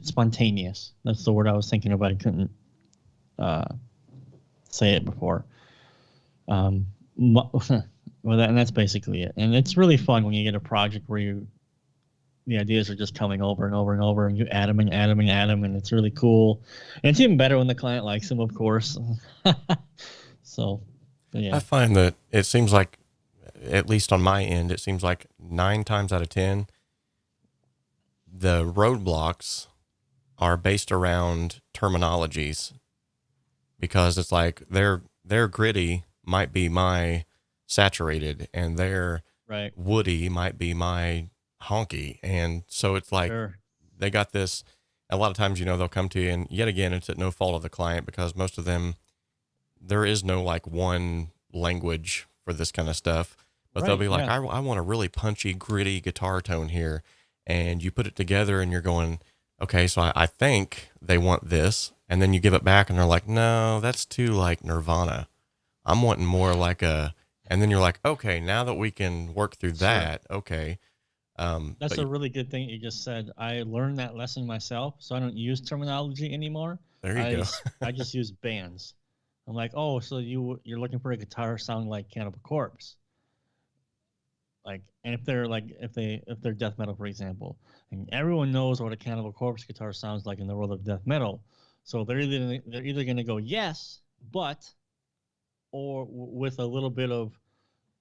spontaneous. That's the word I was thinking about. I couldn't say it before. And that's basically it. And it's really fun when you get a project where the ideas are just coming over and over and over, and you add them and add them and add them, and it's really cool. And it's even better when the client likes them, of course. So, yeah. I find that it seems like, at least on my end, it seems like 9 times out of 10, the roadblocks are based around terminologies, because it's like their gritty might be my saturated, and their woody might be my honky. And so it's like they got this. A lot of times, they'll come to you, and yet again, it's at no fault of the client, because most of them, there is no like one language for this kind of stuff, but they'll be like, I want a really punchy, gritty guitar tone here. And you put it together and you're going, okay, so I think they want this. And then you give it back and they're like, no, that's too like Nirvana. I'm wanting more like and then you're like, okay, now that we can work through that. Okay. That's a really good thing you just said. I learned that lesson myself, so I don't use terminology anymore. There you go. I just use bands. I'm like, oh, so you're looking for a guitar sound like Cannibal Corpse, like, and if they're death metal, for example, and everyone knows what a Cannibal Corpse guitar sounds like in the world of death metal, so they're either going to go yes, but, or with a little bit of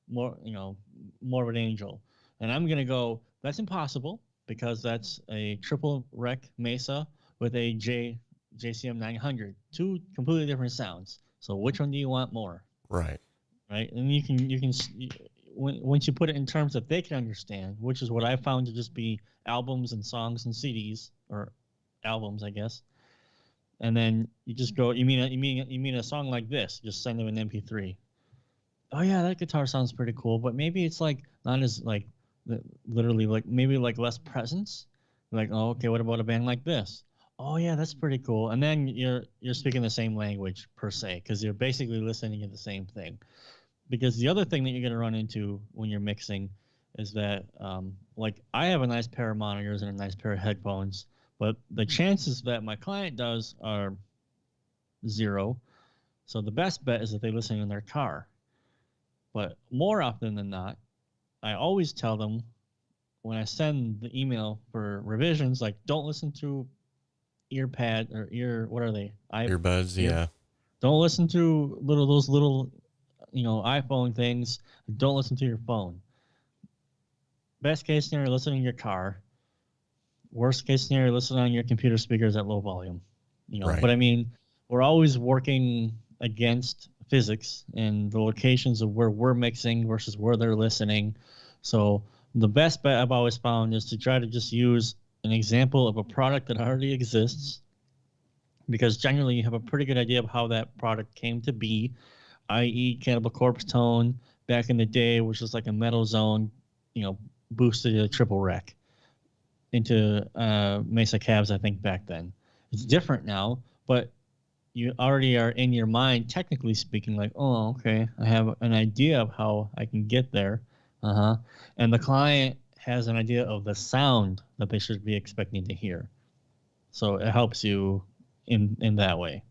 more of an angel, and I'm going to go, that's impossible, because that's a triple rec Mesa with a JCM 900, 2 completely different sounds. So which one do you want more? Right. And you can once you put it in terms that they can understand, which is what I found to just be albums and songs and CDs, or albums, I guess. And then you just go, you mean a song like this? Just send them an MP3. Oh yeah, that guitar sounds pretty cool, but maybe it's like not as like literally like maybe like less presence. Like, oh, okay, what about a band like this? Oh yeah, that's pretty cool. And then you're speaking the same language per se, because you're basically listening to the same thing. Because the other thing that you're going to run into when you're mixing is that like I have a nice pair of monitors and a nice pair of headphones, but the chances that my client does are zero. So the best bet is that they listen in their car. But more often than not, I always tell them when I send the email for revisions, like, don't listen through earpad or what are they? Earbuds, yeah. Don't listen to those little, iPhone things. Don't listen to your phone. Best case scenario, listen in your car. Worst case scenario, listen on your computer speakers at low volume. Right. But I mean, we're always working against physics and the locations of where we're mixing versus where they're listening. So the best bet I've always found is to try to just use an example of a product that already exists, because generally you have a pretty good idea of how that product came to be, i.e. Cannibal Corpse tone back in the day, which was like a metal zone, boosted to a triple rec into Mesa Cabs, I think, back then. It's different now, but you already are in your mind, technically speaking, like, oh, okay, I have an idea of how I can get there. And the client has an idea of the sound that they should be expecting to hear. So it helps you in that way.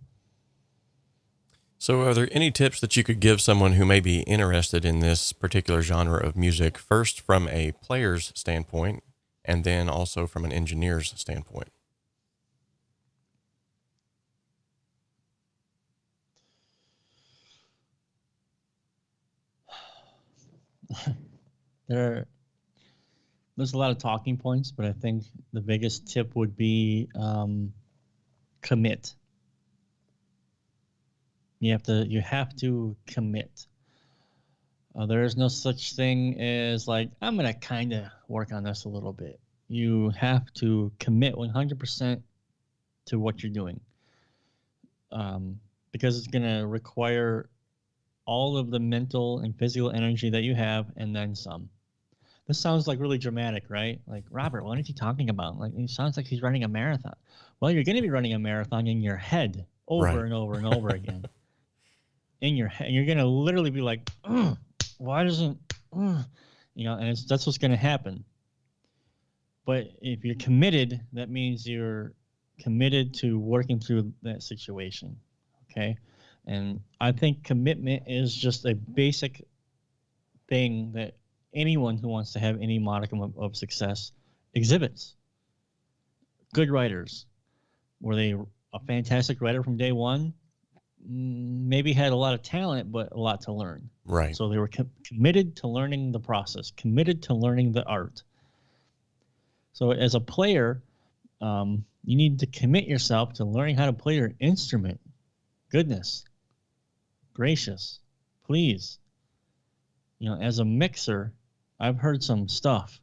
So are there any tips that you could give someone who may be interested in this particular genre of music, first from a player's standpoint, and then also from an engineer's standpoint? There's a lot of talking points, but I think the biggest tip would be commit. You have to commit. There is no such thing as like, I'm gonna kind of work on this a little bit. You have to commit 100% to what you're doing, because it's gonna require all of the mental and physical energy that you have, and then some. This sounds like really dramatic, right? Like, Robert, what is he talking about? Like, it sounds like he's running a marathon. Well, you're going to be running a marathon in your head over and over and over again. In your head. You're going to literally be like, why doesn't, and that's what's going to happen. But if you're committed, that means you're committed to working through that situation, okay? And I think commitment is just a basic thing that anyone who wants to have any modicum of success exhibits. Good writers. Were they a fantastic writer from day one? Maybe had a lot of talent, but a lot to learn. Right. So they were committed to learning the process, committed to learning the art. So as a player, you need to commit yourself to learning how to play your instrument. Goodness gracious, please. As a mixer, I've heard some stuff.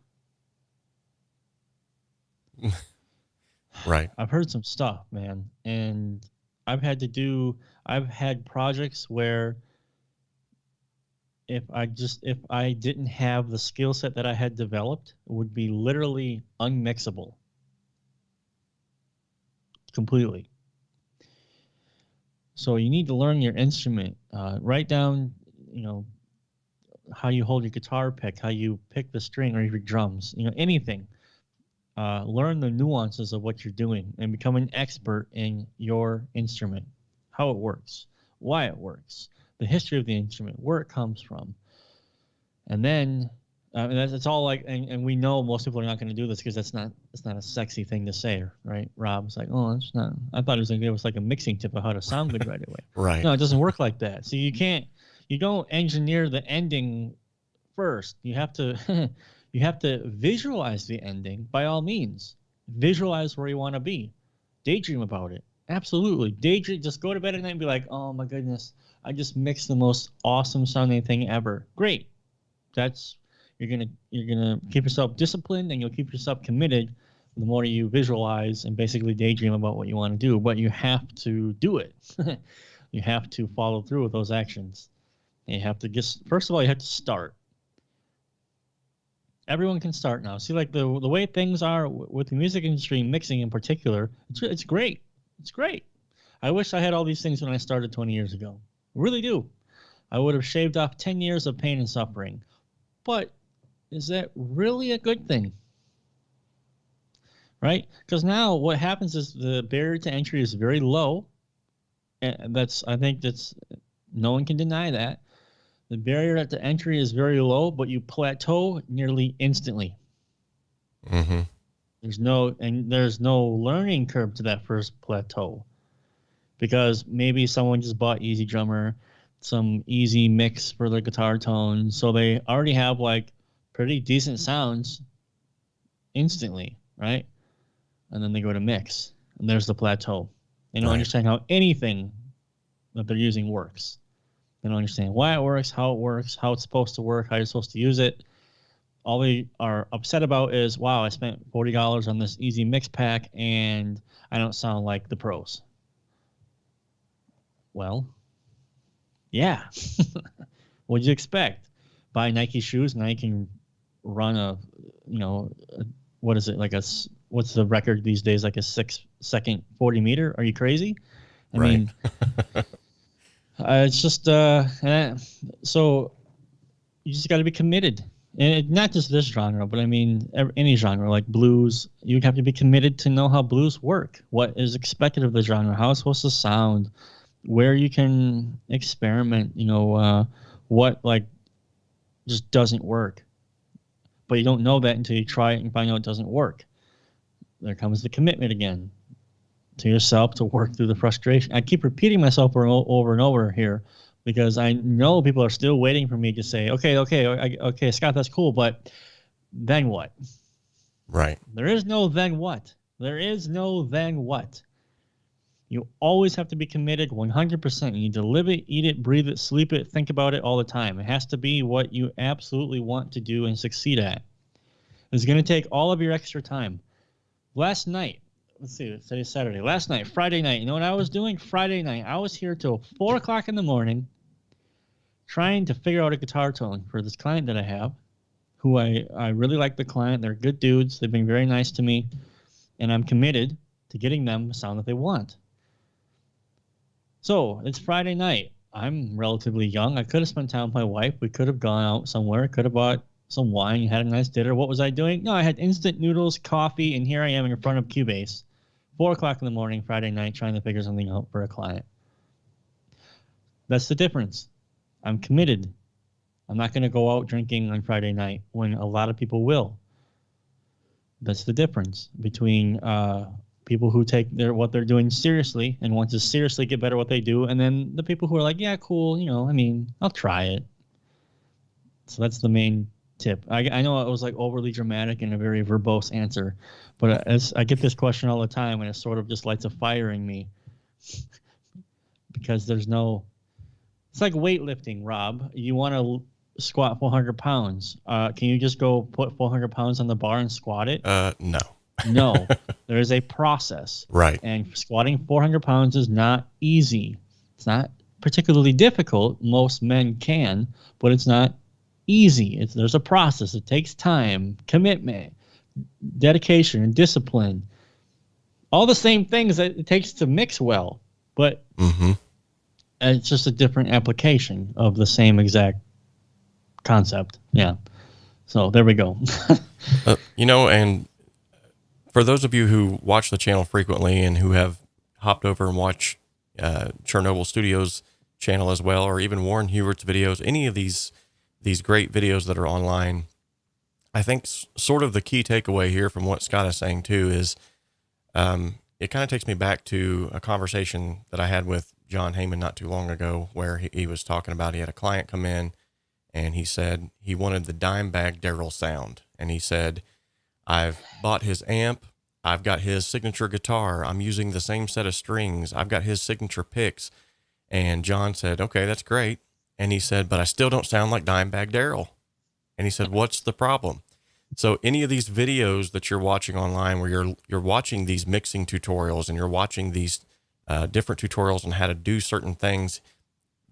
Right. I've heard some stuff, man. And I've had projects where if I didn't have the skill set that I had developed, it would be literally unmixable. Completely. So you need to learn your instrument. Write down, how you hold your guitar pick, how you pick the string or your drums, anything. Learn the nuances of what you're doing and become an expert in your instrument, how it works, why it works, the history of the instrument, where it comes from. And then it's all like, and we know most people are not going to do this because it's not a sexy thing to say, right? Rob's like, oh, it's not. I thought it was going to give us like a mixing tip of how to sound good right away. Right. No, it doesn't work like that. So you don't engineer the ending first. You have to visualize the ending by all means. Visualize where you want to be. Daydream about it. Absolutely. Daydream. Just go to bed at night and be like, oh my goodness, I just mixed the most awesome sounding thing ever. Great. That's you're gonna keep yourself disciplined, and you'll keep yourself committed. The more you visualize and basically daydream about what you want to do, but you have to do it. You have to follow through with those actions. And you have to just first of all, you have to start. Everyone can start now. See, like the way things are with the music industry, mixing in particular, it's great. It's great. I wish I had all these things when I started 20 years ago. I really do. I would have shaved off 10 years of pain and suffering. But is that really a good thing? Right? Because now what happens is the barrier to entry is very low. And I think no one can deny that. The barrier to entry is very low, but you plateau nearly instantly. Mm-hmm. There's no learning curve to that first plateau, because maybe someone just bought Easy Drummer, some easy mix for their guitar tone, so they already have like pretty decent sounds instantly, right? And then they go to mix, and there's the plateau. They don't understand how anything that they're using works. They don't understand why it works, how it's supposed to work, how you're supposed to use it. All they are upset about is, wow, I spent $40 on this easy mix pack and I don't sound like the pros. Well, yeah. What'd you expect? Buy Nike shoes, now you can run what is it, what's the record these days, like a 6-second 40 meter? Are you crazy? I mean, it's just so you just got to be committed, and not just this genre, but I mean any genre like blues. You have to be committed to know how blues work, what is expected of the genre, how it's supposed to sound, where you can experiment. What like just doesn't work, but you don't know that until you try it and find out it doesn't work. There comes the commitment again to yourself to work through the frustration. I keep repeating myself over and over here because I know people are still waiting for me to say, okay, Scott, that's cool, but then what? Right. There is no then what. There is no then what. You always have to be committed 100%. You need to live it, eat it, breathe it, sleep it, think about it all the time. It has to be what you absolutely want to do and succeed at. It's going to take all of your extra time. Last night, let's see, today's Saturday. Last night, Friday night, you know what I was doing? Friday night, I was here till 4 o'clock in the morning trying to figure out a guitar tone for this client that I have, who I really like the client. They're good dudes. They've been very nice to me, and I'm committed to getting them the sound that they want. So it's Friday night. I'm relatively young. I could have spent time with my wife. We could have gone out somewhere, could have bought some wine, had a nice dinner. What was I doing? No, I had instant noodles, coffee, and here I am in front of Cubase, 4 o'clock in the morning, Friday night, trying to figure something out for a client. That's the difference. I'm committed. I'm not going to go out drinking on Friday night when a lot of people will. That's the difference between people who take what they're doing seriously and want to seriously get better at what they do, and then the people who are like, yeah, cool, I'll try it. So that's the main tip. I know it was like overly dramatic and a very verbose answer, but as I get this question all the time, and it sort of just lights a fire in me because it's like weightlifting, Rob. You want to squat 400 pounds. Can you just go put 400 pounds on the bar and squat it? No. No, there is a process. Right. And squatting 400 pounds is not easy. It's not particularly difficult. Most men can, but it's not easy. There's a process. It takes time, commitment, dedication, and discipline. All the same things that it takes to mix well, but it's just a different application of the same exact concept. Yeah. So there we go. And for those of you who watch the channel frequently and who have hopped over and watched Chernobyl Studios channel as well, or even Warren Hewert's videos, any of these great videos that are online, I think sort of the key takeaway here from what Scott is saying too is it kind of takes me back to a conversation that I had with John Heyman not too long ago, where he was talking about, he had a client come in and he said he wanted the Dimebag Darrell sound. And he said, I've bought his amp. I've got his signature guitar. I'm using the same set of strings. I've got his signature picks. And John said, okay, that's great. And he said, but I still don't sound like Dimebag Darrell. And he said, what's the problem? So any of these videos that you're watching online where you're watching these mixing tutorials and you're watching these different tutorials on how to do certain things,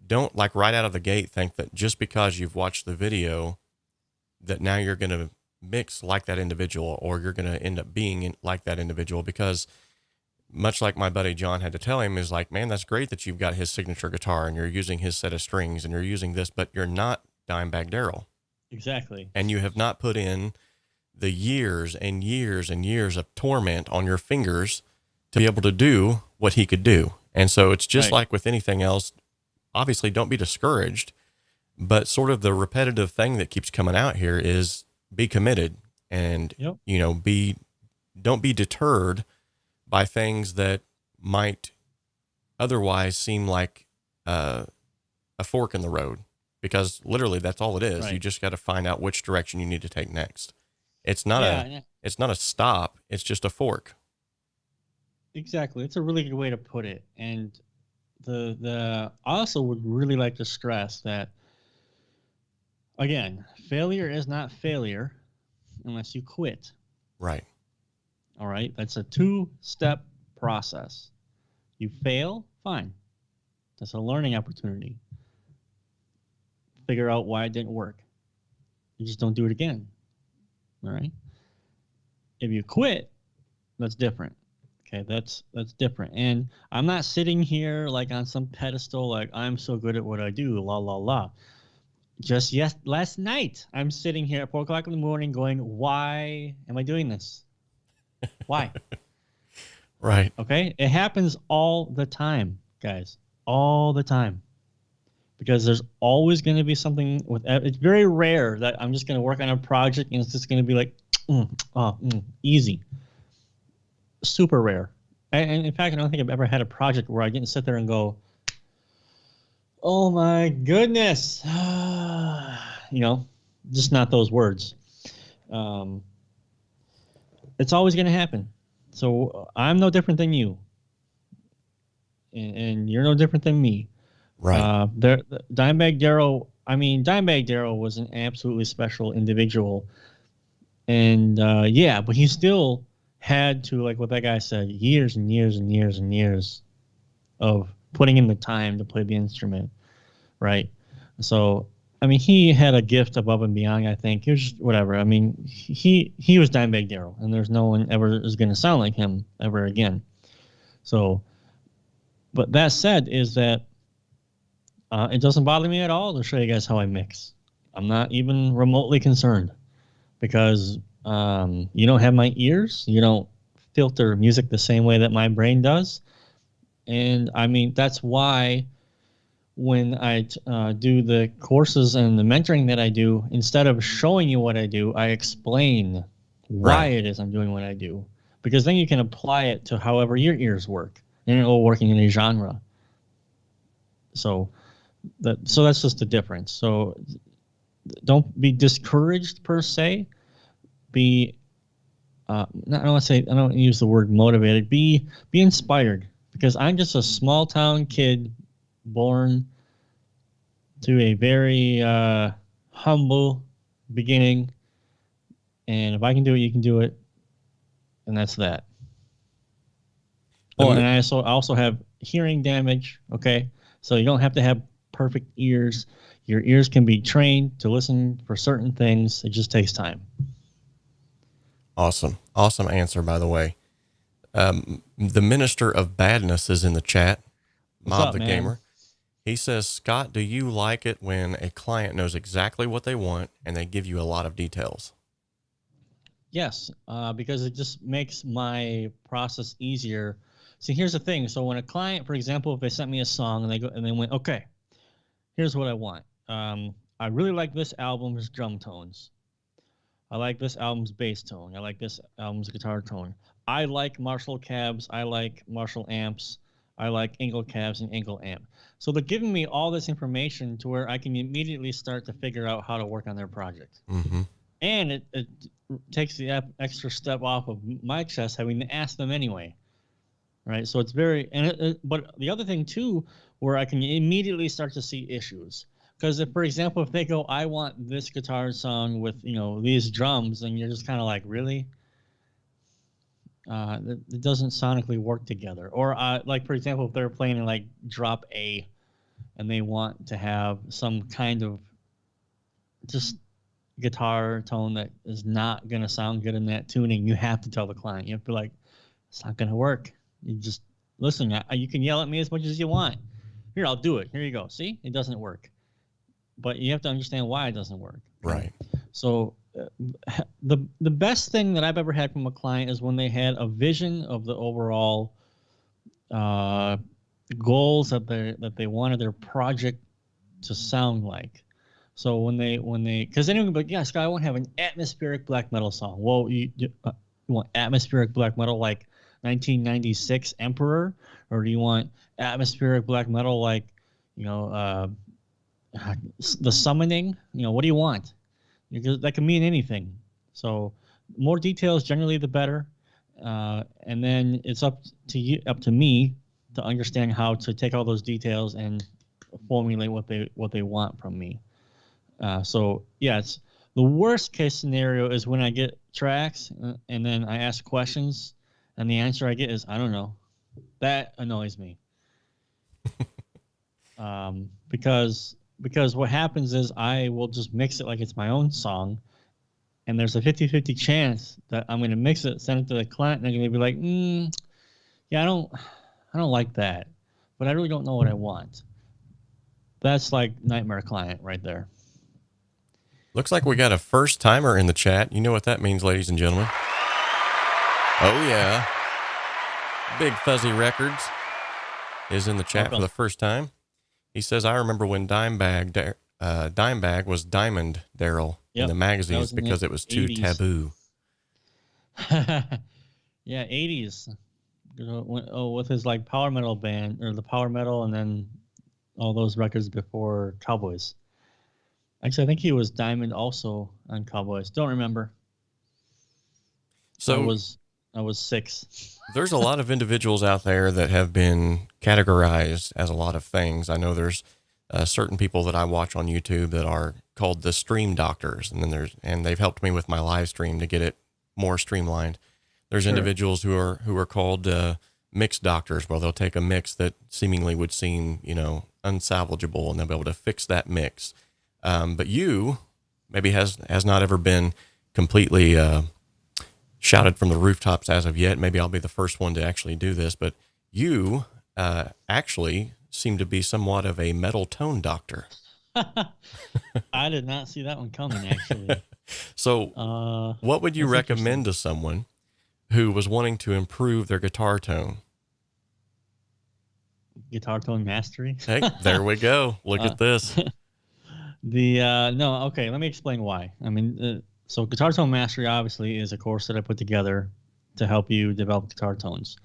don't like right out of the gate think that just because you've watched the video that now you're going to mix like that individual or you're going to end up being like that individual, because much like my buddy John had to tell him is like, man, that's great that you've got his signature guitar and you're using his set of strings and you're using this, but you're not Dimebag Darrell. Exactly. And you have not put in the years and years and years of torment on your fingers to be able to do what he could do. And so it's just like with anything else, obviously don't be discouraged, but sort of the repetitive thing that keeps coming out here is be committed and, you know, don't be deterred by things that might otherwise seem like a fork in the road, because literally that's all it is. You just got to find out which direction you need to take next. It's not it's not a stop. It's just a fork. Exactly. It's a really good way to put it. And I also would really like to stress that, again, failure is not failure unless you quit. Right. All right. That's a 2-step process. You fail, fine. That's a learning opportunity. Figure out why it didn't work. You just don't do it again. All right. If you quit, that's different. Okay, that's different. And I'm not sitting here like on some pedestal, like I'm so good at what I do, la la la. Just last night, I'm sitting here at 4 o'clock in the morning going, why am I doing this? Why? Right. Okay. It happens all the time, guys, all the time. Because there's always going to be something it's very rare that I'm just going to work on a project and it's just going to be like, easy. Super rare. And in fact, I don't think I've ever had a project where I didn't sit there and go, oh my goodness. You know, just not those words. It's always going to happen. So I'm no different than you. And you're no different than me. Right. Dimebag Darrell was an absolutely special individual. And but he still had to, like what that guy said, years and years and years and years of putting in the time to play the instrument. Right. So, I mean, he had a gift above and beyond, I think. He was just whatever. I mean, he was Dimebag Darrell, and there's no one ever is going to sound like him ever again. So, but that said is that it doesn't bother me at all to show you guys how I mix. I'm not even remotely concerned because you don't have my ears. You don't filter music the same way that my brain does. And I mean, that's why when I do the courses and the mentoring that I do, instead of showing you what I do, I explain why it is I'm doing what I do. Because then you can apply it to however your ears work. And it will work in any genre. So that's just the difference. So don't be discouraged per se. Be I don't use the word motivated. Be inspired, because I'm just a small town kid born to a very humble beginning, and if I can do it, you can do it, and that's that. And I also have hearing damage. Okay, so you don't have to have perfect ears. Your ears can be trained to listen for certain things. It just takes time. Awesome answer, by the way. The Minister of Badness is in the chat. Mob the Gamer. He says, Scott, do you like it when a client knows exactly what they want and they give you a lot of details? Yes, because it just makes my process easier. See, here's the thing. So when a client, for example, if they sent me a song and they went, okay, here's what I want. I really like this album's drum tones. I like this album's bass tone. I like this album's guitar tone. I like Marshall cabs. I like Marshall amps. I like Engel cabs and Engel amp. So they're giving me all this information to where I can immediately start to figure out how to work on their project. Mm-hmm. And it takes the extra step off of my chest having to ask them anyway. Right. So it's very, but the other thing too, where I can immediately start to see issues, Because if, for example, if they go, I want this guitar song with, you know, these drums, and you're just kind of like, really? It doesn't sonically work together. Or like, for example, if they're playing in like drop A and they want to have some kind of just guitar tone that is not going to sound good in that tuning, you have to tell the client. You have to be like, it's not going to work. You just listen. You can yell at me as much as you want. Here, I'll do it. Here you go. See, it doesn't work. But you have to understand why it doesn't work. Right. So the best thing that I've ever had from a client is when they had a vision of the overall goals that they wanted their project to sound like. So when they because anyone would be like, yeah, Scott, I want to have an atmospheric black metal song. Well, you want atmospheric black metal like 1996 Emperor, or do you want atmospheric black metal like, you know, the Summoning? You know, what do you want? Because that can mean anything. So more details, generally the better. And then it's up to me to understand how to take all those details and formulate what they want from me. So yeah, it's the worst case scenario is when I get tracks and then I ask questions and the answer I get is, I don't know. That annoys me. Because what happens is I will just mix it like it's my own song, and there's a 50-50 chance that I'm going to mix it, send it to the client, and they're going to be like, yeah, I don't like that, but I really don't know what I want. That's like nightmare client right there. Looks like we got a first timer in the chat. You know what that means, ladies and gentlemen. Oh yeah. Big Fuzzy Records is in the chat for the first time. He says, I remember when Dimebag was Diamond Daryl in the magazines because it was too 80s. Taboo. Yeah, 80s. With his like power metal band, or the power metal, and then all those records before Cowboys. Actually, I think he was Diamond also on Cowboys. Don't remember. So I was 6. There's a lot of individuals out there that have been categorized as a lot of things. I know there's certain people that I watch on YouTube that are called the stream doctors, and then they've helped me with my live stream to get it more streamlined. There's individuals who are called mix doctors, where they'll take a mix that seemingly would seem, you know, unsalvageable, and they'll be able to fix that mix. But you maybe has not ever been completely shouted from the rooftops as of yet. Maybe I'll be the first one to actually do this, but you actually seem to be somewhat of a metal tone doctor. I did not see that one coming, actually. So what would you recommend to someone who was wanting to improve their guitar tone? Guitar tone mastery? Hey, there we go. Look at this. No, okay, let me explain why. I mean, so Guitar Tone Mastery obviously is a course that I put together to help you develop guitar tones.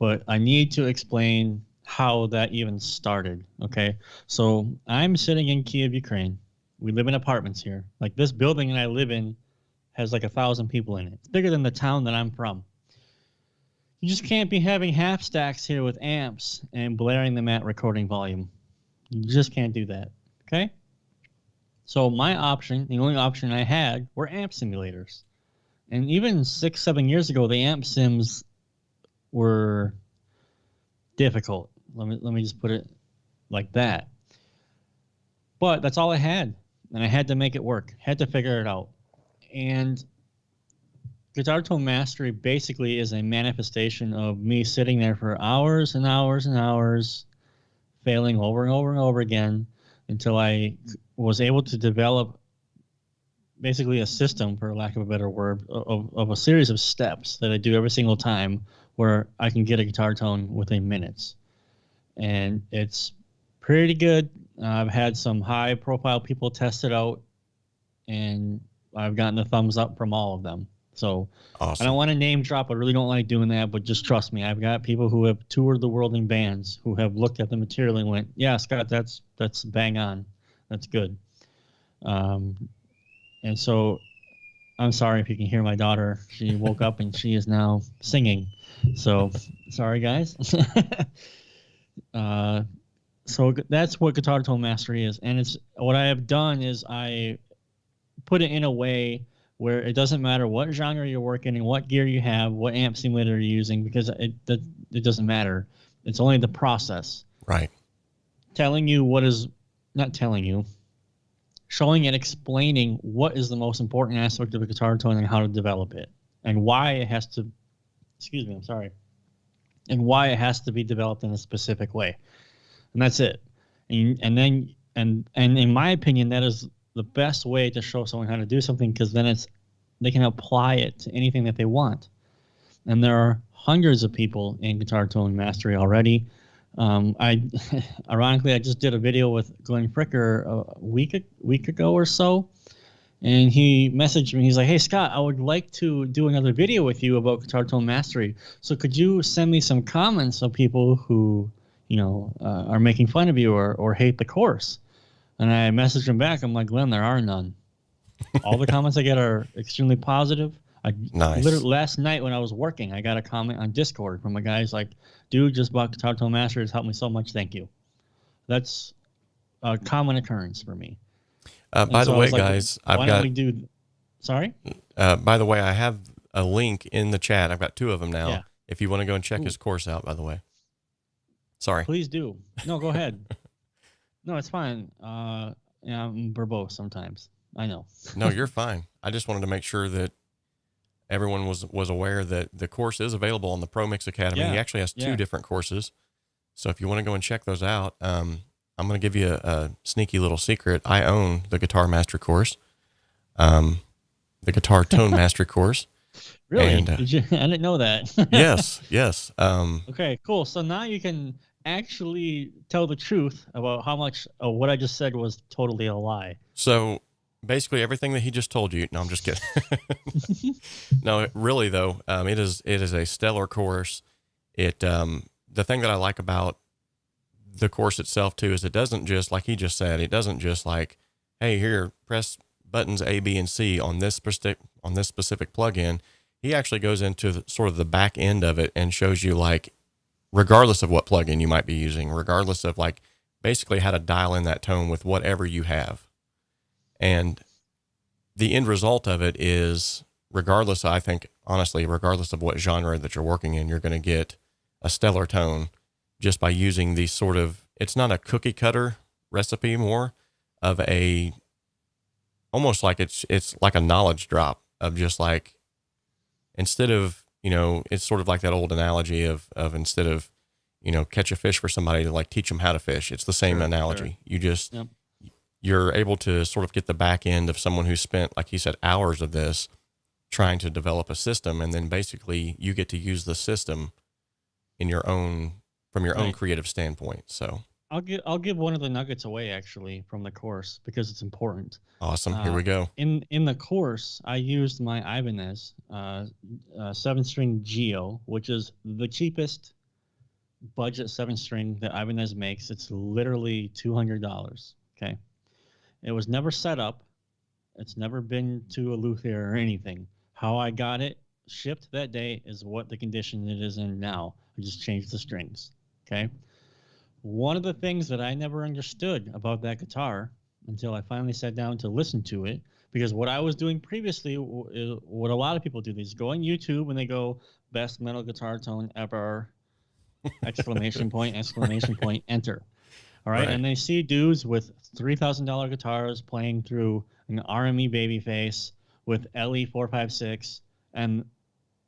But I need to explain how that even started, okay? So I'm sitting in Kiev, Ukraine. We live in apartments here. Like, this building that I live in has like 1,000 people in it. It's bigger than the town that I'm from. You just can't be having half stacks here with amps and blaring them at recording volume. You just can't do that, okay? So my option, the only option I had, were amp simulators. And even 6-7 years ago, the amp sims were difficult. Let me just put it like that. But that's all I had, and I had to make it work. Had to figure it out. And Guitar Tone Mastery basically is a manifestation of me sitting there for hours and hours and hours, failing over and over and over again, until I was able to develop basically a system, for lack of a better word, of a series of steps that I do every single time where I can get a guitar tone within minutes. And it's pretty good. I've had some high-profile people test it out, and I've gotten a thumbs up from all of them. So awesome. I don't want to name drop. I really don't like doing that, but just trust me. I've got people who have toured the world in bands who have looked at the material and went, yeah, Scott, that's bang on. That's good. And so I'm sorry if you can hear my daughter. She woke up and she is now singing. So sorry, guys. So that's what guitar tone mastery is, and it's what I have done is I put it in a way where it doesn't matter what genre you're working in, what gear you have, what amp simulator you're using, because it doesn't matter. It's only the process. Right. Telling you what is not telling you, showing and explaining what is the most important aspect of a guitar tone and how to develop it, and why it has to. Excuse me, I'm sorry. And why it has to be developed in a specific way, and that's it. And then in my opinion, that is the best way to show someone how to do something, because then they can apply it to anything that they want. And there are hundreds of people in guitar tone mastery already. Ironically, I just did a video with Glenn Fricker a week ago or so, and he messaged me. He's like, "Hey Scott, I would like to do another video with you about guitar tone mastery. So could you send me some comments of people who are making fun of you or hate the course?" And I messaged him back. I'm like, "Glenn, there are none. All the comments I get are extremely positive." Nice. Literally last night when I was working, I got a comment on Discord from a guy who's like, "Dude, just bought Guitar Tone Master. It's helped me so much. Thank you." That's a common occurrence for me. By the way, guys, why don't we do? Sorry. By the way, I have a link in the chat. I've got 2 of them now. Yeah. If you want to go and check his course out, by the way. Sorry. Please do. No, go ahead. No, it's fine. I'm verbose sometimes. I know. No, you're fine. I just wanted to make sure that everyone was aware that the course is available on the Pro Mix Academy. Yeah. He actually has 2 different courses. So if you want to go and check those out, I'm going to give you a sneaky little secret. I own the Guitar Master course, the Guitar Tone Master course. Really? And, I didn't know that. Yes. Okay, cool. So now you can actually tell the truth about how much of what I just said was totally a lie. So basically everything that he just told you. No, I'm just kidding. No, really though, it is a stellar course. The thing that I like about the course itself too is it doesn't just, like he just said, it doesn't just like, hey, here, press buttons A, B, and C on this specific plugin. He actually goes into sort of the back end of it and shows you, like, regardless of what plugin you might be using, regardless of like basically how to dial in that tone with whatever you have. And the end result of it is, regardless, I think, honestly, regardless of what genre that you're working in, you're going to get a stellar tone just by using these sort of, it's not a cookie cutter recipe, more of a, almost like it's like a knowledge drop of just like, instead of, it's sort of like that old analogy of instead of, catch a fish for somebody to like teach them how to fish. It's the same analogy. Sure. You just, you're able to sort of get the back end of someone who spent, like he said, hours of this trying to develop a system. And then basically you get to use the system in your own, from your own creative standpoint. So I'll give one of the nuggets away actually from the course because it's important. Awesome. Here we go. In the course, I used my Ibanez 7-string Geo, which is the cheapest budget 7-string that Ibanez makes. It's literally $200. Okay. It was never set up. It's never been to a luthier or anything. How I got it shipped that day is what the condition it is in now. I just changed the strings. Okay. One of the things that I never understood about that guitar until I finally sat down to listen to it, because what I was doing previously, what a lot of people do, they just go on YouTube and they go, best metal guitar tone ever, exclamation point, enter. All right. And they see dudes with $3,000 guitars playing through an RME Babyface with LE 456 and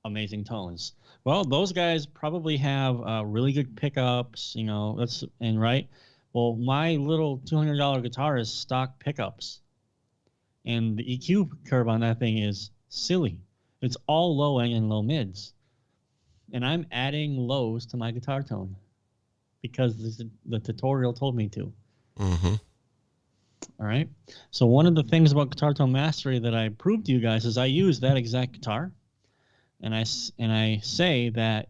amazing tones. Well, those guys probably have really good pickups, right. Well, my little $200 guitar is stock pickups, and the EQ curve on that thing is silly. It's all low end and low mids, and I'm adding lows to my guitar tone because the tutorial told me to. Mm-hmm. All right. So one of the things about Guitar Tone Mastery that I proved to you guys is I use that exact guitar, and I say that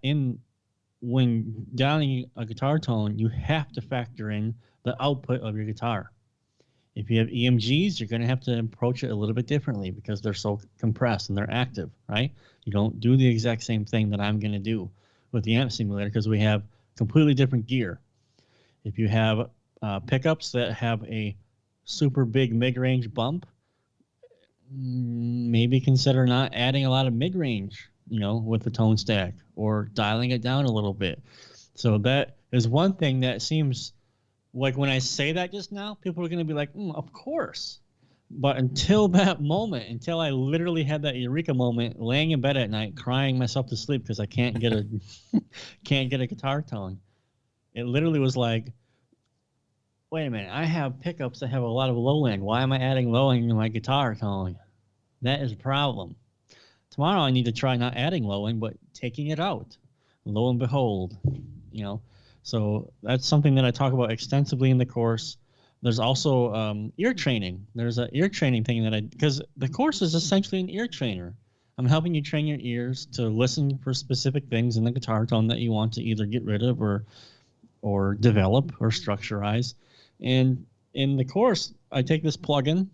when dialing a guitar tone, you have to factor in the output of your guitar. If you have EMGs, you're going to have to approach it a little bit differently because they're so compressed and they're active, right? You don't do the exact same thing that I'm going to do with the amp simulator because we have completely different gear. If you have pickups that have a super big mid-range bump, maybe consider not adding a lot of mid-range, with the tone stack, or dialing it down a little bit. So that is one thing that seems like, when I say that just now, people are going to be like, of course. But until that moment, until I literally had that eureka moment, laying in bed at night, crying myself to sleep because I can't get a can't get a guitar tone, it literally was like, wait a minute, I have pickups that have a lot of low end. Why am I adding low end to my guitar tone? That is a problem. Tomorrow I need to try not adding low end, but taking it out. Lo and behold, So that's something that I talk about extensively in the course. There's also ear training. There's an ear training thing because the course is essentially an ear trainer. I'm helping you train your ears to listen for specific things in the guitar tone that you want to either get rid of or develop or structurize. And in the course, I take this plugin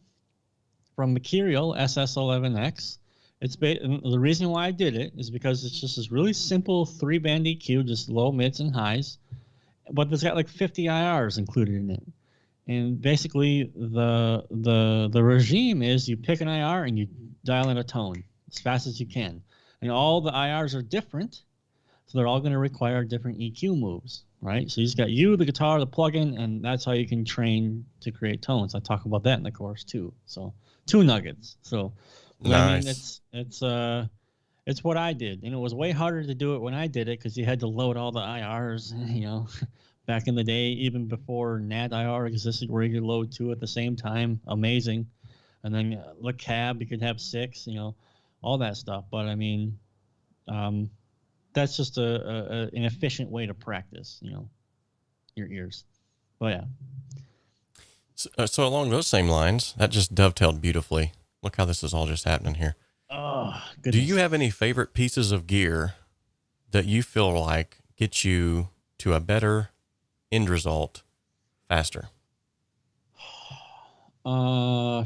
from Mercurial SS11X. And the reason why I did it is because it's just this really simple 3-band EQ, just low, mids, and highs, but there's got like 50 IRs included in it. And basically, the regime is you pick an IR and you dial in a tone as fast as you can. And all the IRs are different, so they're all going to require different EQ moves, right? So you just got the guitar, the plugin, and that's how you can train to create tones. I talk about that in the course too. So 2 nuggets. So nice. I mean, it's what I did, and it was way harder to do it when I did it because you had to load all the IRs, back in the day, even before NAD IR existed, where you could load 2 at the same time. Amazing. And then the cab, you could have 6, all that stuff. But I mean, that's just an efficient way to practice, your ears. But yeah. So along those same lines, that just dovetailed beautifully. Look how this is all just happening here. Oh, goodness. Do you have any favorite pieces of gear that you feel like get you to a better end result faster? Well,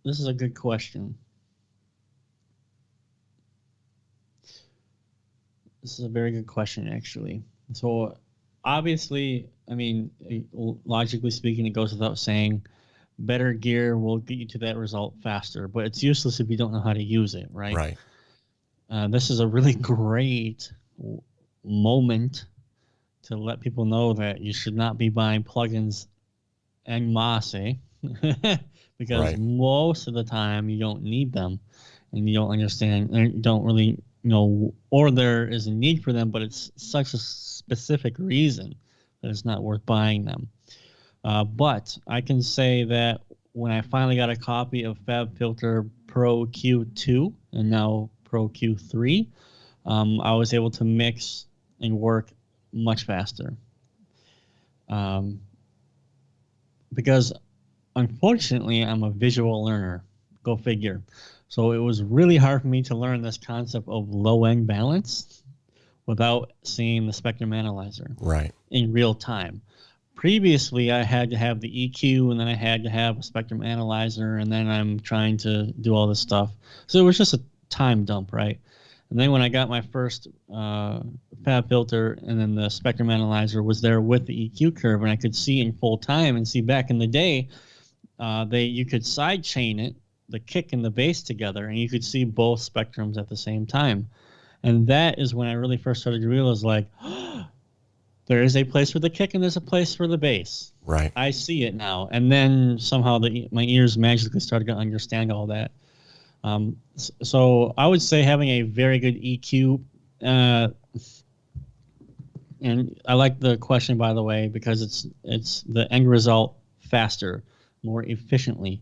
this is a good question. This is a very good question, actually. So obviously, I mean, logically speaking, it goes without saying, better gear will get you to that result faster, but it's useless if you don't know how to use it, right? Right. This is a really great moment to let people know that you should not be buying plugins en masse because Right. most of the time you don't need them and you don't understand, and you don't really know, or there is a need for them, but it's such a specific reason that it's not worth buying them. But I can say that when I finally got a copy of FabFilter Pro Q2 and now Pro Q3, I was able to mix and work much faster. Because unfortunately, I'm a visual learner. Go figure. So it was really hard for me to learn this concept of low-end balance without seeing the spectrum analyzer in real time. Previously, I had to have the EQ, and then I had to have a spectrum analyzer, and then I'm trying to do all this stuff. So it was just a time dump, right? And then when I got my first fab filter, and then the spectrum analyzer was there with the EQ curve, and I could see in full time, and see back in the day, you could side chain it, the kick and the bass together, and you could see both spectrums at the same time. And that is when I really first started to realize, like, there is a place for the kick and there's a place for the bass. Right. I see it now. And then somehow my ears magically started to understand all that. So I would say having a very good EQ, and I like the question, by the way, because it's the end result faster, more efficiently.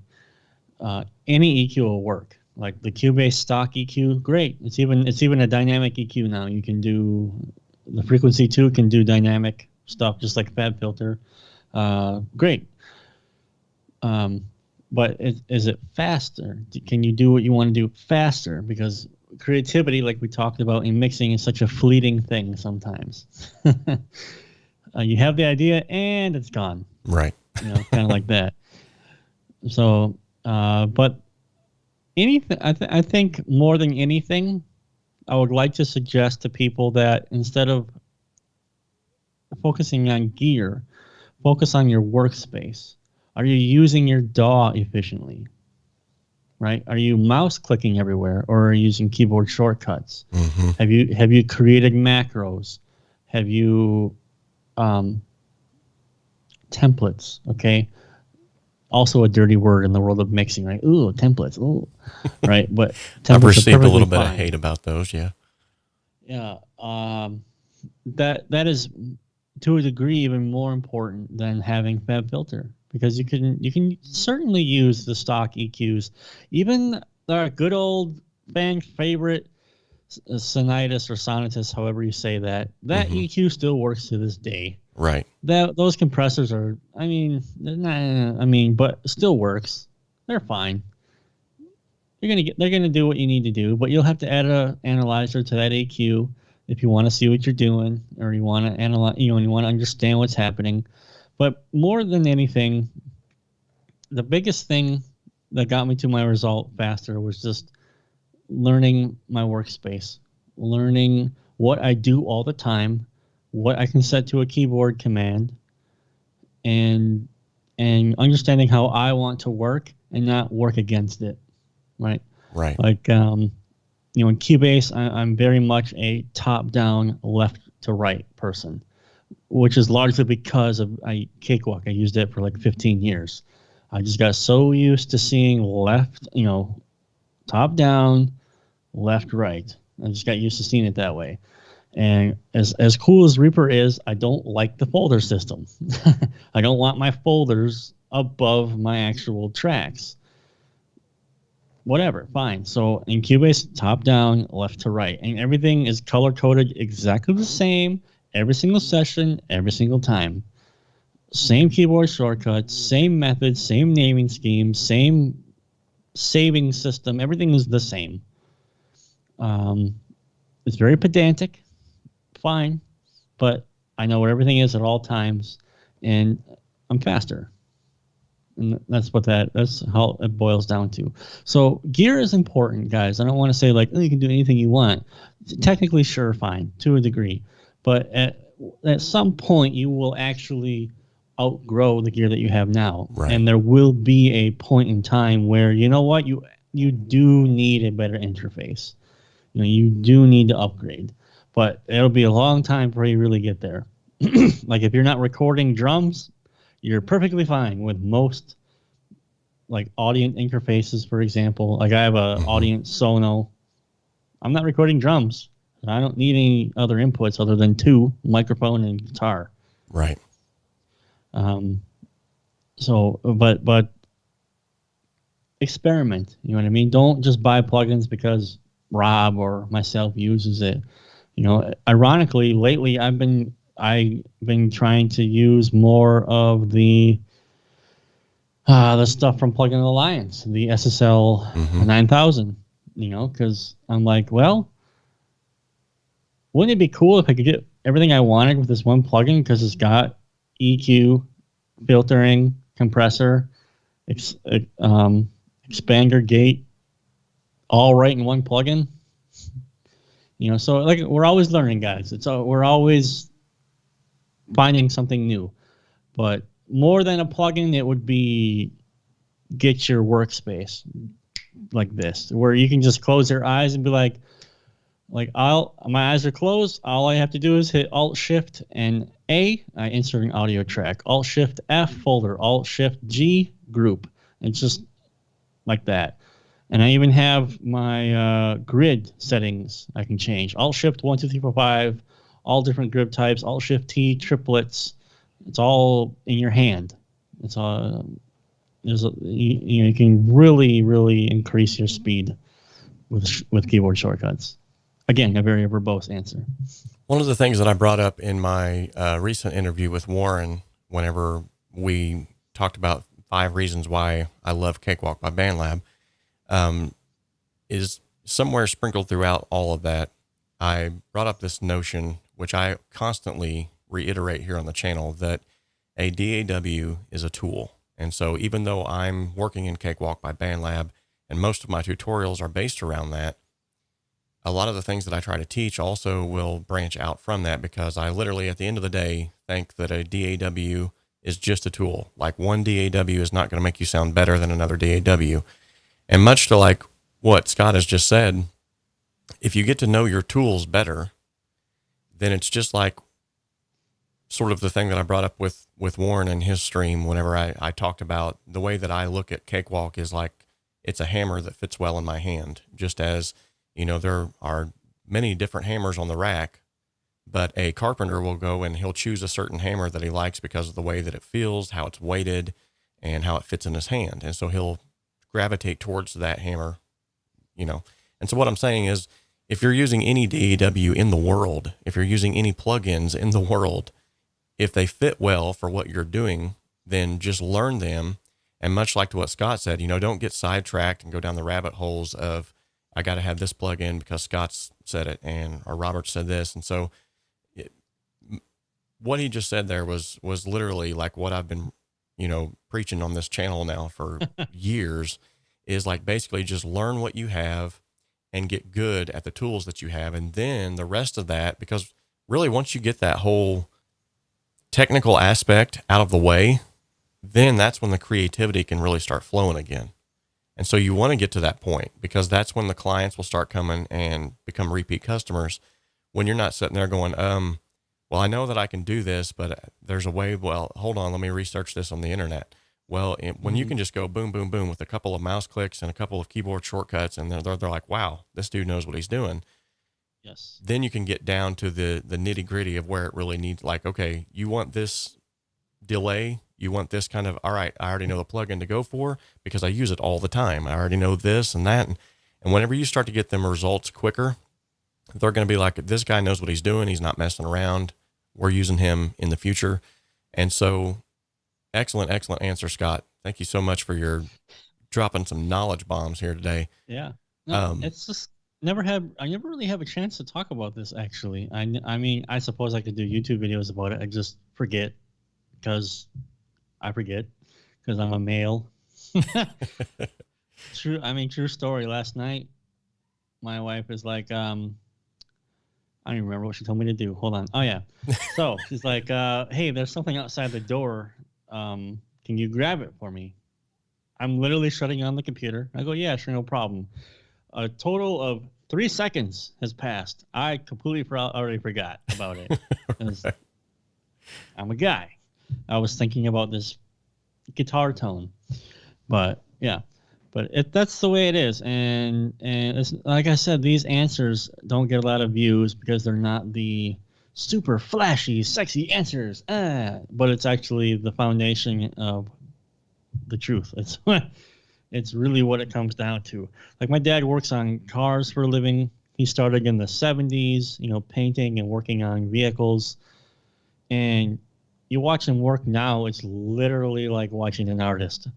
Any EQ will work. Like the Cubase stock EQ, great. It's even a dynamic EQ now. You can do the Frequency 2 can do dynamic stuff just like FabFilter. Great. But is it faster? Can you do what you want to do faster? Because creativity, like we talked about in mixing, is such a fleeting thing sometimes. You have the idea and it's gone. Right. Kind of like that. So, but anything, I think more than anything, I would like to suggest to people that instead of focusing on gear, focus on your workspace. Are you using your DAW efficiently? Right? Are you mouse clicking everywhere, or are you using keyboard shortcuts? Mm-hmm. Have you created macros? Have you templates? Okay, also a dirty word in the world of mixing, right? Ooh, templates. Ooh, right? But I've templates are received a perfectly little bit of fine. hate about those. Yeah. Yeah. That is to a degree even more important than having FabFilter, because you can certainly use the stock EQs, even our good old fan favorite Sonitus or Sonitus, however you say that. That Mm-hmm. EQ still works to this day. Right. Those compressors are, I mean, but still works. They're fine. They're gonna do what you need to do, but you'll have to add a analyzer to that EQ if you want to see what you're doing, or you want to analyze, and you want to understand what's happening. But more than anything, the biggest thing that got me to my result faster was just learning my workspace, learning what I do all the time, what I can set to a keyboard command, and understanding how I want to work and not work against it. Right. Right. Like in Cubase, I'm very much a top-down, left to right person, which is largely because of Cakewalk. I used it for like 15 years. I just got so used to seeing left, top down, left right. I just got used to seeing it that way. And as cool as Reaper is, I don't like the folder system. I don't want my folders above my actual tracks. Whatever, fine. So in Cubase, top down, left to right, and everything is color coded exactly the same every single session, every single time. Same keyboard shortcuts, same methods, same naming scheme, same saving system. Everything is the same. It's very pedantic, fine, but I know where everything is at all times, and I'm faster. And that's how it boils down to. So gear is important, guys. I don't want to say like, oh, you can do anything you want. Technically, sure, fine, to a degree, but at some point you will actually outgrow the gear that you have now, Right. and there will be a point in time where you know what, you do need a better interface. You do need to upgrade, but it'll be a long time before you really get there. Like if you're not recording drums, you're perfectly fine with most like audience interfaces, for example. Like I have a audience Sono. I'm not recording drums. I don't need any other inputs other than two, microphone and guitar. Right. So, but experiment. You know what I mean? Don't just buy plugins because Rob or myself uses it. Ironically, lately I've been trying to use more of the stuff from Plugin Alliance, the SSL 9000. Because I'm like, well, wouldn't it be cool if I could get everything I wanted with this one plugin? Because it's got EQ, filtering, compressor, expander, gate, all right in one plugin. So like we're always learning, guys. We're always finding something new. But more than a plugin, it would be get your workspace like this, where you can just close your eyes and be like my eyes are closed. All I have to do is hit Alt Shift and A. I insert an audio track. Alt Shift F folder. Alt Shift G group. It's just like that. And I even have my grid settings I can change. Alt Shift 1, 2, 3, 4, 5. All different grid types. Alt Shift T triplets. It's all in your hand. It's all you can really, really increase your speed with keyboard shortcuts. Again, a very verbose answer. One of the things that I brought up in my recent interview with Warren, whenever we talked about 5 reasons why I love Cakewalk by BandLab, is somewhere sprinkled throughout all of that. I brought up this notion, which I constantly reiterate here on the channel, that a DAW is a tool. And so even though I'm working in Cakewalk by BandLab and most of my tutorials are based around that, a lot of the things that I try to teach also will branch out from that, because I literally, at the end of the day, think that a DAW is just a tool. Like, one DAW is not going to make you sound better than another DAW. And much to like what Scott has just said, if you get to know your tools better, then it's just like sort of the thing that I brought up with Warren and his stream whenever I talked about the way that I look at Cakewalk is like it's a hammer that fits well in my hand. Just as, you know, there are many different hammers on the rack, but a carpenter will go and he'll choose a certain hammer that he likes because of the way that it feels, how it's weighted, and how it fits in his hand. And so he'll gravitate towards that hammer, you know. And so what I'm saying is, if you're using any DAW in the world, if you're using any plugins in the world, if they fit well for what you're doing, then just learn them. And much like to what Scott said, you know, don't get sidetracked and go down the rabbit holes of, I got to have this plugin because Scott's said it, or Robert said this. And so what he just said there was literally like what I've been, you know, preaching on this channel now for years, is like basically just learn what you have and get good at the tools that you have. And then the rest of that, because really once you get that whole technical aspect out of the way, then that's when the creativity can really start flowing again. And so you want to get to that point, because that's when the clients will start coming and become repeat customers, when you're not sitting there going, well, I know that I can do this, but there's a way, well, hold on, let me research this on the internet. Well, when you can just go boom, boom, boom with a couple of mouse clicks and a couple of keyboard shortcuts, and they're like, wow, this dude knows what he's doing. Yes. Then you can get down to the nitty gritty of where it really needs, like, okay, you want this delay, you want this kind of, all right, I already know the plugin to go for because I use it all the time. I already know this and that. And whenever you start to get them results quicker, they're going to be like, this guy knows what he's doing. He's not messing around. We're using him in the future. And so excellent answer, Scott. Thank you so much for your dropping some knowledge bombs here today. Yeah. No, it's just I never really have a chance to talk about this, actually. I mean, I suppose I could do YouTube videos about it. I just forget because I'm a male. True story. Last night, my wife is like, I don't even remember what she told me to do. Hold on. Oh yeah. So she's like, hey, there's something outside the door. Can you grab it for me? I'm literally shutting on the computer. I go, yeah, sure, no problem. A total of 3 seconds has passed. I completely already forgot about it. Right. I'm a guy. I was thinking about this guitar tone, but yeah, but that's the way it is. And it's, like I said, these answers don't get a lot of views because they're not the super flashy, sexy answers. But it's actually the foundation of the truth. It's really what it comes down to. Like, my dad works on cars for a living. He started in the 70s, you know, painting and working on vehicles. And you watch him work now, it's literally like watching an artist.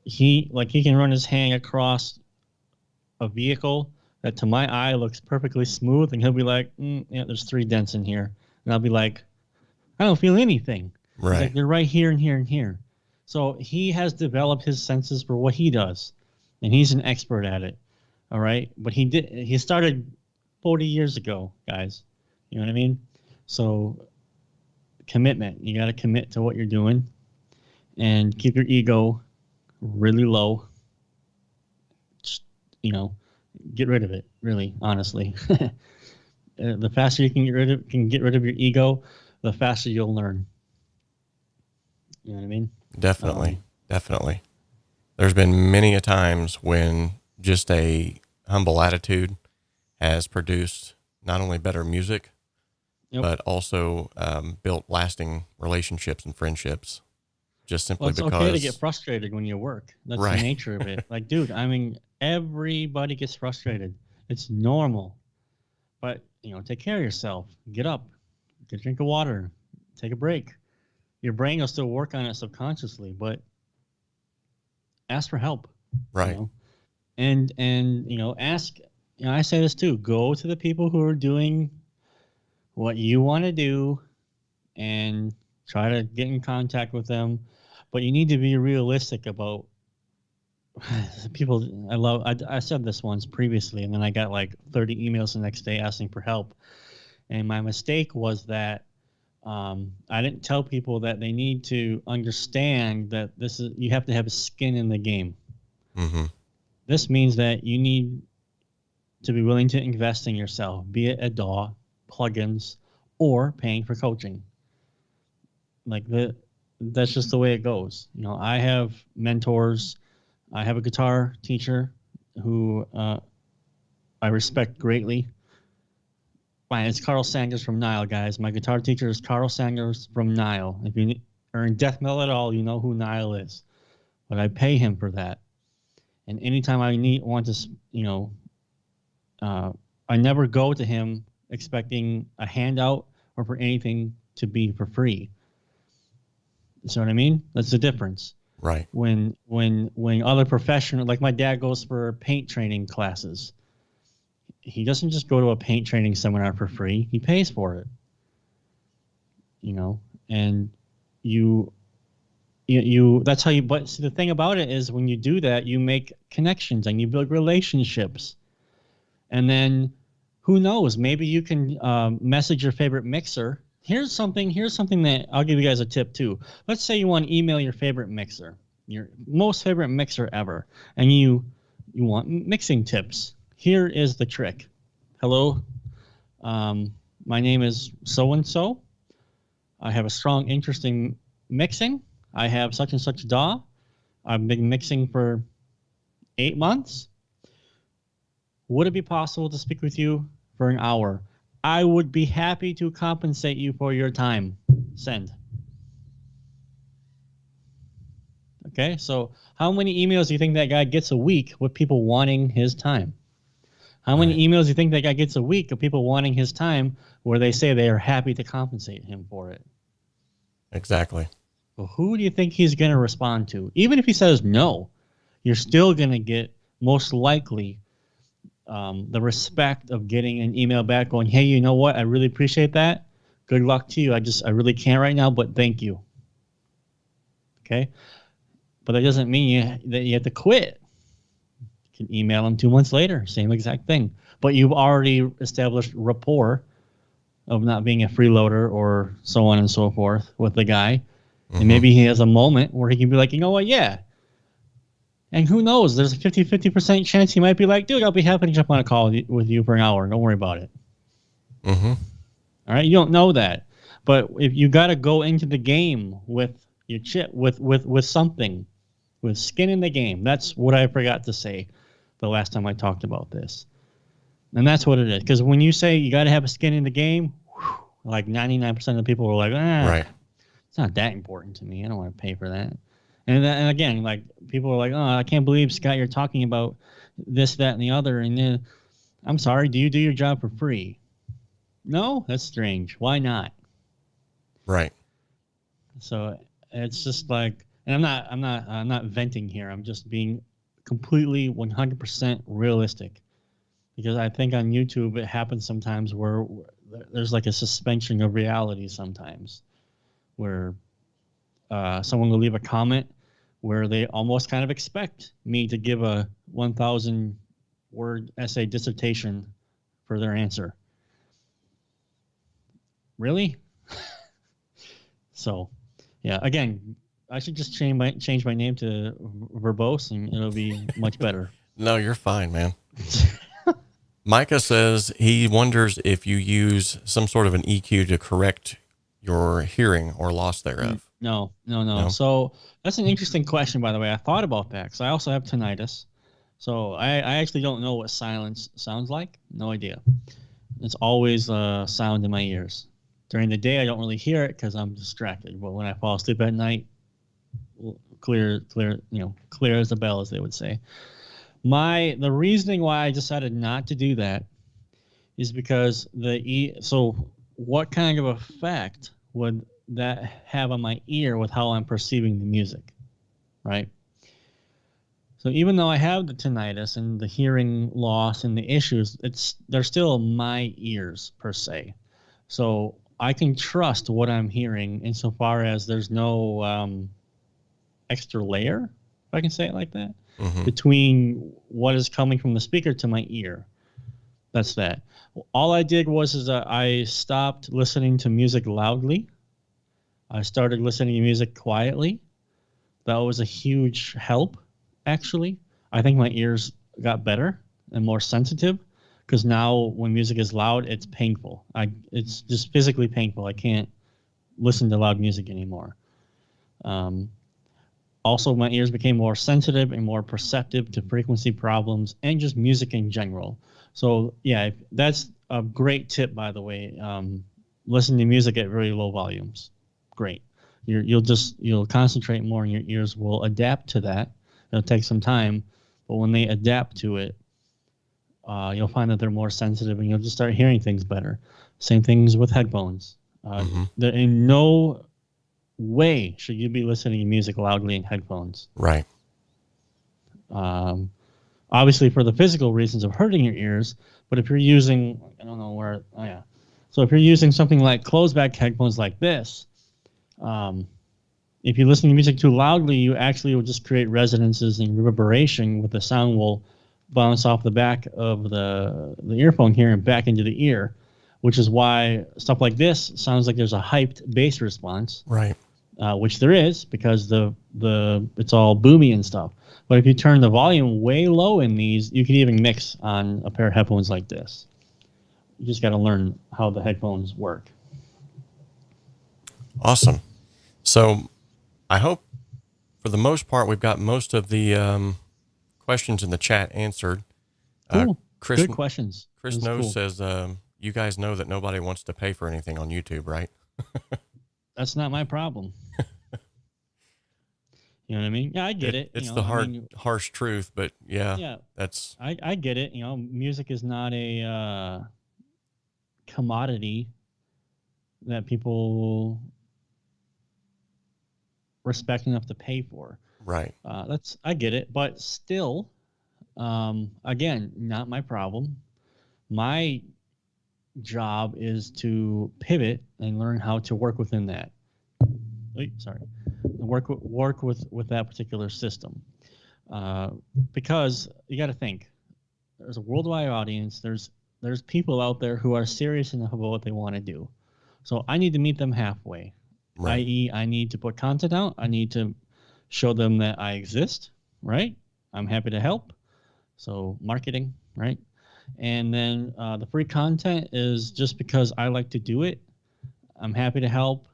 He can run his hand across a vehicle that to my eye looks perfectly smooth, and he'll be like, yeah, there's 3 dents in here. And I'll be like, I don't feel anything. Right. He's like, they're right here and here and here. So he has developed his senses for what he does, and he's an expert at it. All right. But he started 40 years ago, guys. You know what I mean? So commitment, you got to commit to what you're doing and keep your ego really low. Just, you know, get rid of it, really, honestly. The faster you can get rid of your ego, the faster you'll learn. You know what I mean? Definitely. There's been many a times when just a humble attitude has produced not only better music, but also built lasting relationships and friendships. Just simply because it's okay to get frustrated when you work. That's right. The nature of it. Like, dude, I mean, everybody gets frustrated. It's normal. But, you know, take care of yourself. Get up. Get a drink of water. Take a break. Your brain will still work on it subconsciously, but ask for help. Right. You know? And you know, ask, you know, I say this too, go to the people who are doing what you want to do and try to get in contact with them. But you need to be realistic about people, I said this once previously, and then I got like 30 emails the next day asking for help. And my mistake was that I didn't tell people that they need to understand that you have to have a skin in the game. Mm-hmm. This means that you need to be willing to invest in yourself, be it a DAW, plugins, or paying for coaching. Like that's just the way it goes. You know, I have mentors. I have a guitar teacher who I respect greatly. It's Carl Sanders from Nile, guys. My guitar teacher is Carl Sanders from Nile. If you are in death metal at all, you know who Nile is. But I pay him for that. And anytime I want to, you know, I never go to him expecting a handout or for anything to be for free. You see what I mean? That's the difference. Right. When other professional, like my dad goes for paint training classes. He doesn't just go to a paint training seminar for free. He pays for it. You know, and you that's how you, but see, the thing about it is when you do that, you make connections and you build relationships. And then who knows, maybe you can message your favorite mixer. Here's something that I'll give you guys a tip too. Let's say you want to email your favorite mixer, your most favorite mixer ever, and you want mixing tips. Here is the trick. Hello, my name is so-and-so. I have a strong interest in mixing. I have such and such DAW. I've been mixing for 8 months. Would it be possible to speak with you for an hour? I would be happy to compensate you for your time. Send. Okay, so how many emails do you think that guy gets a week with people wanting his time? How many emails do you think that guy gets a week of people wanting his time where they say they are happy to compensate him for it? Exactly. Well, who do you think he's going to respond to? Even if he says no, you're still going to get, most likely, the respect of getting an email back going, hey, you know what? I really appreciate that. Good luck to you. I really can't right now, but thank you. Okay? But that doesn't mean that you have to quit. You can email them 2 months later, same exact thing. But you've already established rapport of not being a freeloader or so on and so forth with the guy. Mm-hmm. And maybe he has a moment where he can be like, you know what? Yeah. And who knows? There's a 50% chance he might be like, dude, I'll be happy to jump on a call with you for an hour. Don't worry about it. Mm-hmm. All right? You don't know that. But if you got to go into the game with your chip, with something, with skin in the game. That's what I forgot to say the last time I talked about this. And that's what it is. Because when you say you got to have a skin in the game, like 99% of the people are like, right. It's not that important to me. I don't want to pay for that. And again, like people are like, oh, I can't believe, Scott, you're talking about this, that, and the other. And then, I'm sorry, do you do your job for free? No, that's strange. Why not? Right. So it's just like, and I'm not venting here. I'm just being completely 100% realistic, because I think on YouTube it happens sometimes where there's like a suspension of reality sometimes, where someone will leave a comment where they almost kind of expect me to give a 1,000 word essay dissertation for their answer. Really? So, yeah, again, I should just change my name to Verbose and it'll be much better. No, you're fine, man. Micah says he wonders if you use some sort of an EQ to correct your hearing or loss thereof. No. So that's an interesting question, by the way. I thought about that because I also have tinnitus. So I actually don't know what silence sounds like. No idea. It's always sound in my ears. During the day, I don't really hear it because I'm distracted. But when I fall asleep at night, clear as a bell, as they would say. The reasoning why I decided not to do that is because so what kind of effect would that have on my ear with how I'm perceiving the music, right? So even though I have the tinnitus and the hearing loss and the issues, they're still my ears per se. So I can trust what I'm hearing insofar as there's no extra layer, if I can say it like that. between what is coming from the speaker to my ear. That's that. All I did was I stopped listening to music loudly. I started listening to music quietly. That was a huge help, actually. I think my ears got better and more sensitive, because now when music is loud, it's painful. It's just physically painful. I can't listen to loud music anymore. Also, my ears became more sensitive and more perceptive to frequency problems and just music in general. So yeah, that's a great tip, by the way. Listen to music at very low volumes. Great. You'll concentrate more, and your ears will adapt to that. It'll take some time, but when they adapt to it, you'll find that they're more sensitive, and you'll just start hearing things better. Same things with headphones. In no way should you be listening to music loudly in headphones. Right. Obviously for the physical reasons of hurting your ears, but if you're using, I don't know where, oh yeah. So if you're using something like closed back headphones like this, if you listen to music too loudly, you actually will just create resonances and reverberation, with the sound will bounce off the back of the earphone here and back into the ear, which is why stuff like this sounds like there's a hyped bass response. Right. Which there is, because it's all boomy and stuff. But if you turn the volume way low in these, you can even mix on a pair of headphones like this. You just got to learn how the headphones work. Awesome. So I hope for the most part we've got most of the questions in the chat answered. Cool. Good questions. Chris Knows says, you guys know that nobody wants to pay for anything on YouTube, right? That's not my problem. You know what I mean? Yeah, I get it. It's harsh truth, but yeah, that's. I get it. Music is not a commodity that people respect enough to pay for. Right. I get it, but still, again, not my problem. My job is to pivot and learn how to work within that. Work with that particular system, because you got to think, there's a worldwide audience. There's people out there who are serious enough about what they want to do. So I need to meet them halfway. Right. I.e., I need to put content out. I need to show them that I exist. Right. I'm happy to help. So marketing. Right. And then the free content is just because I like to do it. I'm happy to help.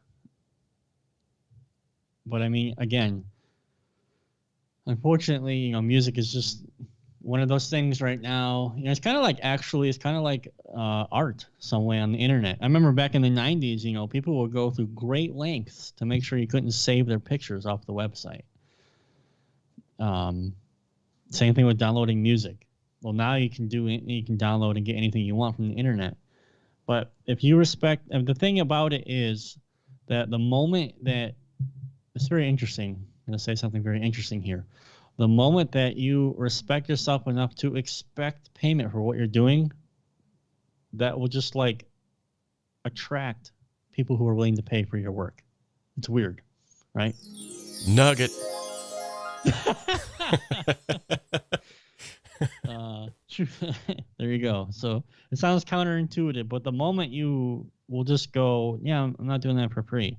But I mean, again, unfortunately, music is just one of those things right now. It's kind of like art some way on the internet. I remember back in the 90s, people would go through great lengths to make sure you couldn't save their pictures off the website. Same thing with downloading music. Well, now you can download and get anything you want from the internet. But if you respect, and the thing about it is that the moment that, it's very interesting. I'm going to say something very interesting here. The moment that you respect yourself enough to expect payment for what you're doing, that will just attract people who are willing to pay for your work. It's weird, right? Nugget. There you go. So it sounds counterintuitive, but the moment you will just go, yeah, I'm not doing that for free.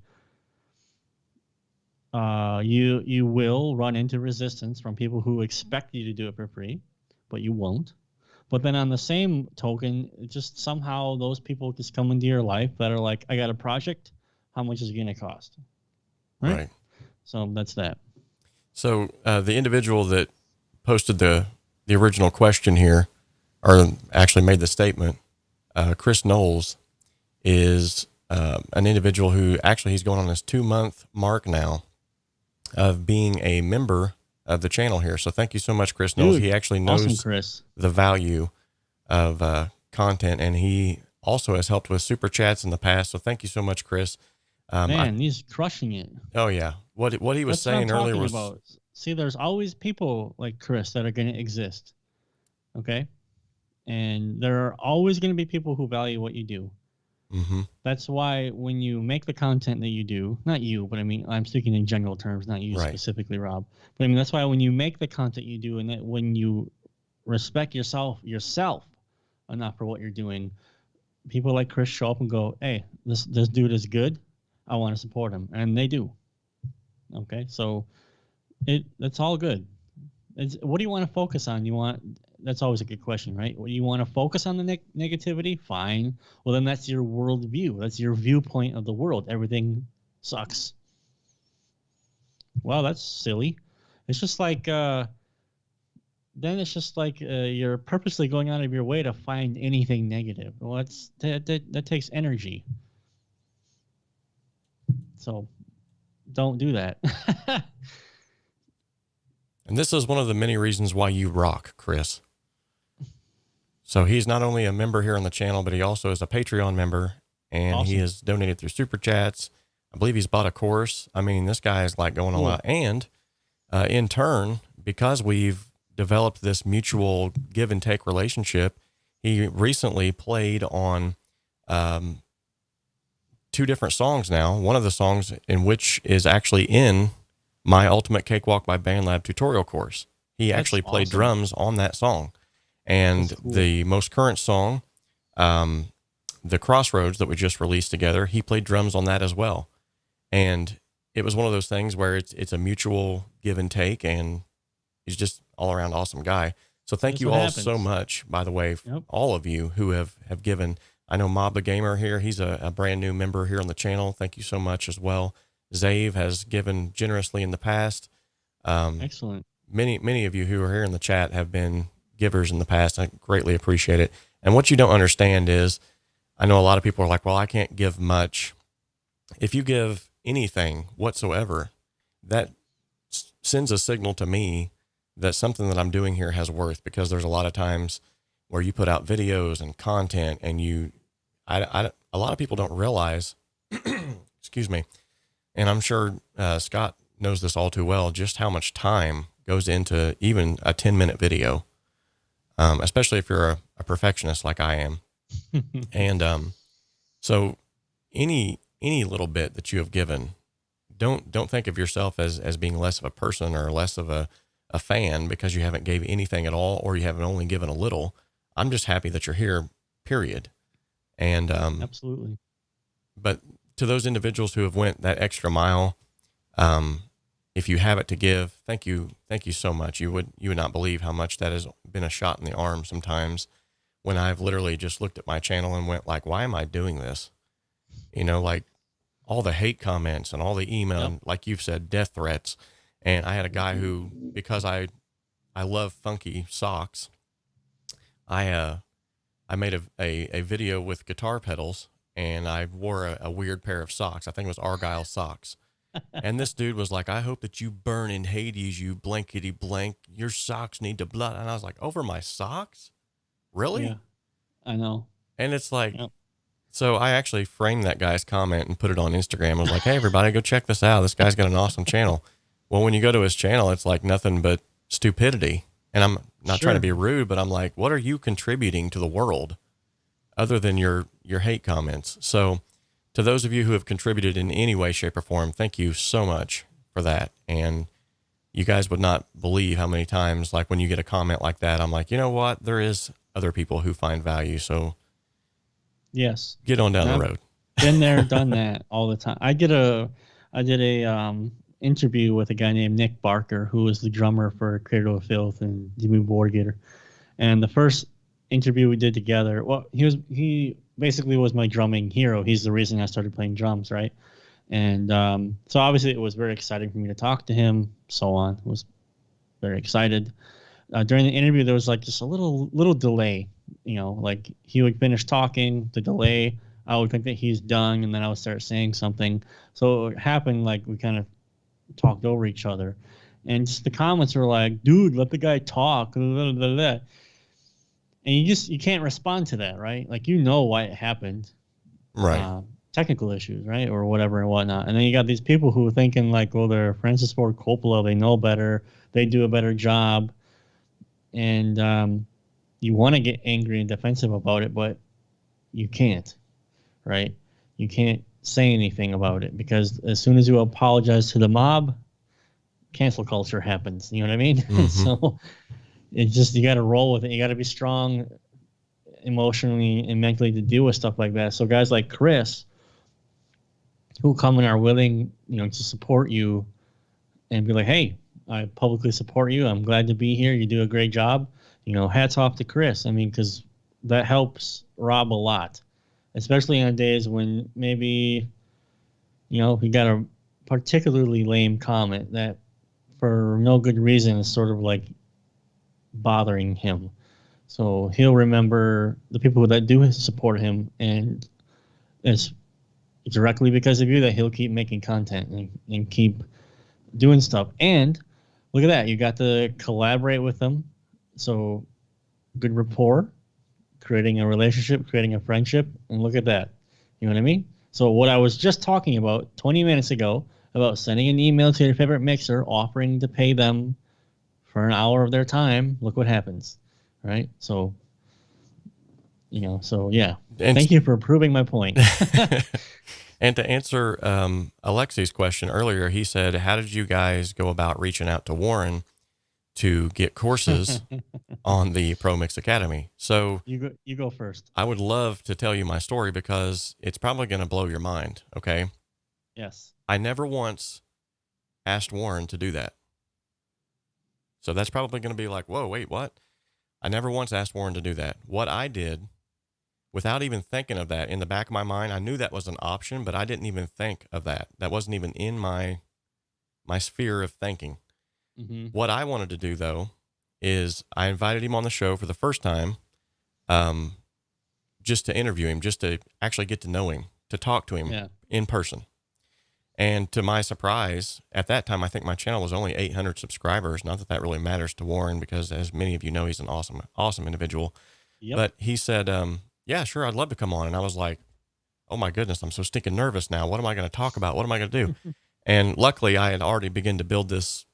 You will run into resistance from people who expect you to do it for free, but you won't. But then on the same token, just somehow those people just come into your life that are like, I got a project. How much is it going to cost? Right. So that's that. So the individual that posted the original question here, or actually made the statement, Chris Knowles, is an individual who actually he's going on his 2-month mark now of being a member of the channel here. So thank you so much, Chris Knowles. He actually knows the value of content, and he also has helped with super chats in the past. So thank you so much, Chris. Man, he's crushing it. Oh yeah. What he was saying earlier was about. See, there's always people like Chris that are going to exist. Okay. And there are always going to be people who value what you do. Mm-hmm. That's why when you make the content that you do, not you, but I mean, I'm speaking in general terms, not you Right. specifically, Rob. But I mean, that's why when you make the content you do, and that when you respect yourself enough for what you're doing, people like Chris show up and go, "Hey, this dude is good. I want to support him," and they do. Okay, so that's all good. What do you want to focus on? That's always a good question, right? What do you want to focus on the negativity? Fine. Well, then that's your worldview. That's your viewpoint of the world. Everything sucks. Well, that's silly. It's just like then it's just like you're purposely going out of your way to find anything negative. Well, that takes energy. So don't do that. And this is one of the many reasons why you rock, Chris. So he's not only a member here on the channel, but he also is a Patreon member, and Awesome. he has donated through Super Chats. I believe he's bought a course. I mean, this guy is like going all out. And in turn, because we've developed this mutual give and take relationship, he recently played on 2 different songs now. One of the songs in which is actually in my Ultimate Cakewalk by BandLab tutorial course. He actually played drums on that song. And cool. The most current song, The Crossroads, that we just released together, he played drums on that as well. And it was one of those things where it's a mutual give and take, and he's just all around awesome guy. So thank you all so much, by the way, all of you who have given. I know Mob the Gamer here. He's a brand new member here on the channel. Thank you so much as well. Zave has given generously in the past. Excellent. Many of you who are here in the chat have been givers in the past. I greatly appreciate it. And what you don't understand is, I know a lot of people are like, well, I can't give much. If you give anything whatsoever, that sends a signal to me that something that I'm doing here has worth, because there's a lot of times where you put out videos and content and a lot of people don't realize, excuse me, and I'm sure Scott knows this all too well, just how much time goes into even a 10-minute video, especially if you're a perfectionist like I am. And so any little bit that you have given, don't think of yourself as being less of a person or less of a fan because you haven't gave anything at all, or you haven't only given a little. I'm just happy that you're here, period. And absolutely. But to those individuals who have went that extra mile, if you have it to give, thank you so much. You would not believe how much that has been a shot in the arm sometimes, when I've literally just looked at my channel and went like, why am I doing this? You know, like all the hate comments and all the email, and like you've said, death threats. And I had a guy who, because I love funky socks, I made a video with guitar pedals, and I wore a weird pair of socks. I think it was Argyle socks. And this dude was like, I hope that you burn in Hades, you blankety blank. Your socks need to blood. And I was like, over my socks? Really? Yeah, I know. And it's like, so I actually framed that guy's comment and put it on Instagram. I was like, hey, everybody, go check this out. This guy's got an awesome channel. Well, when you go to his channel, it's like nothing but stupidity. And I'm not trying to be rude, but I'm like, what are you contributing to the world other than your hate comments? So to those of you who have contributed in any way, shape, or form, thank you so much for that. And you guys would not believe how many times, like when you get a comment like that, I'm like, you know what? There is other people who find value. So yes, get on down the road. Been there, done that all the time. I did a interview with a guy named Nick Barker, who was the drummer for Cradle of Filth and Demi Borgator. And the first interview we did together, well, he basically was my drumming hero. He's the reason I started playing drums, right? And so obviously it was very exciting for me to talk to him, so on. I was very excited. During the interview, there was like just a little delay, you know, like he would finish talking, the delay, I would think that he's done, and then I would start saying something. So it happened like we kind of talked over each other, and just the comments were like, dude, let the guy talk, blah, blah, blah. And you can't respond to that, right? Like, you know why it happened, right? Technical issues, right, or whatever and whatnot. And then you got these people who are thinking like, well, they're Francis Ford Coppola, they know better, they do a better job, and you want to get angry and defensive about it, but you can't, right? You can't say anything about it because as soon as you apologize to the mob, cancel culture happens. You know what I mean? So it's just, you got to roll with it. You got to be strong emotionally and mentally to deal with stuff like that. So guys like Chris, who come and are willing, to support you and be like, hey, I publicly support you. I'm glad to be here. You do a great job. Hats off to Chris. I mean, because that helps Rob a lot, especially on days when maybe, he got a particularly lame comment that for no good reason is sort of like bothering him. So he'll remember the people that do support him, and it's directly because of you that he'll keep making content and keep doing stuff. And look at that, you got to collaborate with them. So good rapport, creating a relationship, creating a friendship, and look at that. You know what I mean? So what I was just talking about 20 minutes ago about sending an email to your favorite mixer, offering to pay them for an hour of their time, look what happens, right? So, so yeah. And thank you for proving my point. And to answer Alexi's question earlier, he said, how did you guys go about reaching out to Warren to get courses on the Pro Mix Academy? So you go first. I would love to tell you my story because it's probably going to blow your mind. Okay. Yes. I never once asked Warren to do that. So that's probably going to be like, whoa, wait, what? I never once asked Warren to do that. What I did, without even thinking of that in the back of my mind, I knew that was an option, but I didn't even think of that. That wasn't even in my sphere of thinking. What I wanted to do, though, is I invited him on the show for the first time, just to interview him, just to actually get to know him, to talk to him in person. And to my surprise, at that time, I think my channel was only 800 subscribers. Not that that really matters to Warren, because as many of you know, he's an awesome, awesome individual. Yep. But he said, yeah, sure, I'd love to come on. And I was like, oh my goodness, I'm so stinking nervous now. What am I going to talk about? What am I going to do? And luckily I had already begun to build this.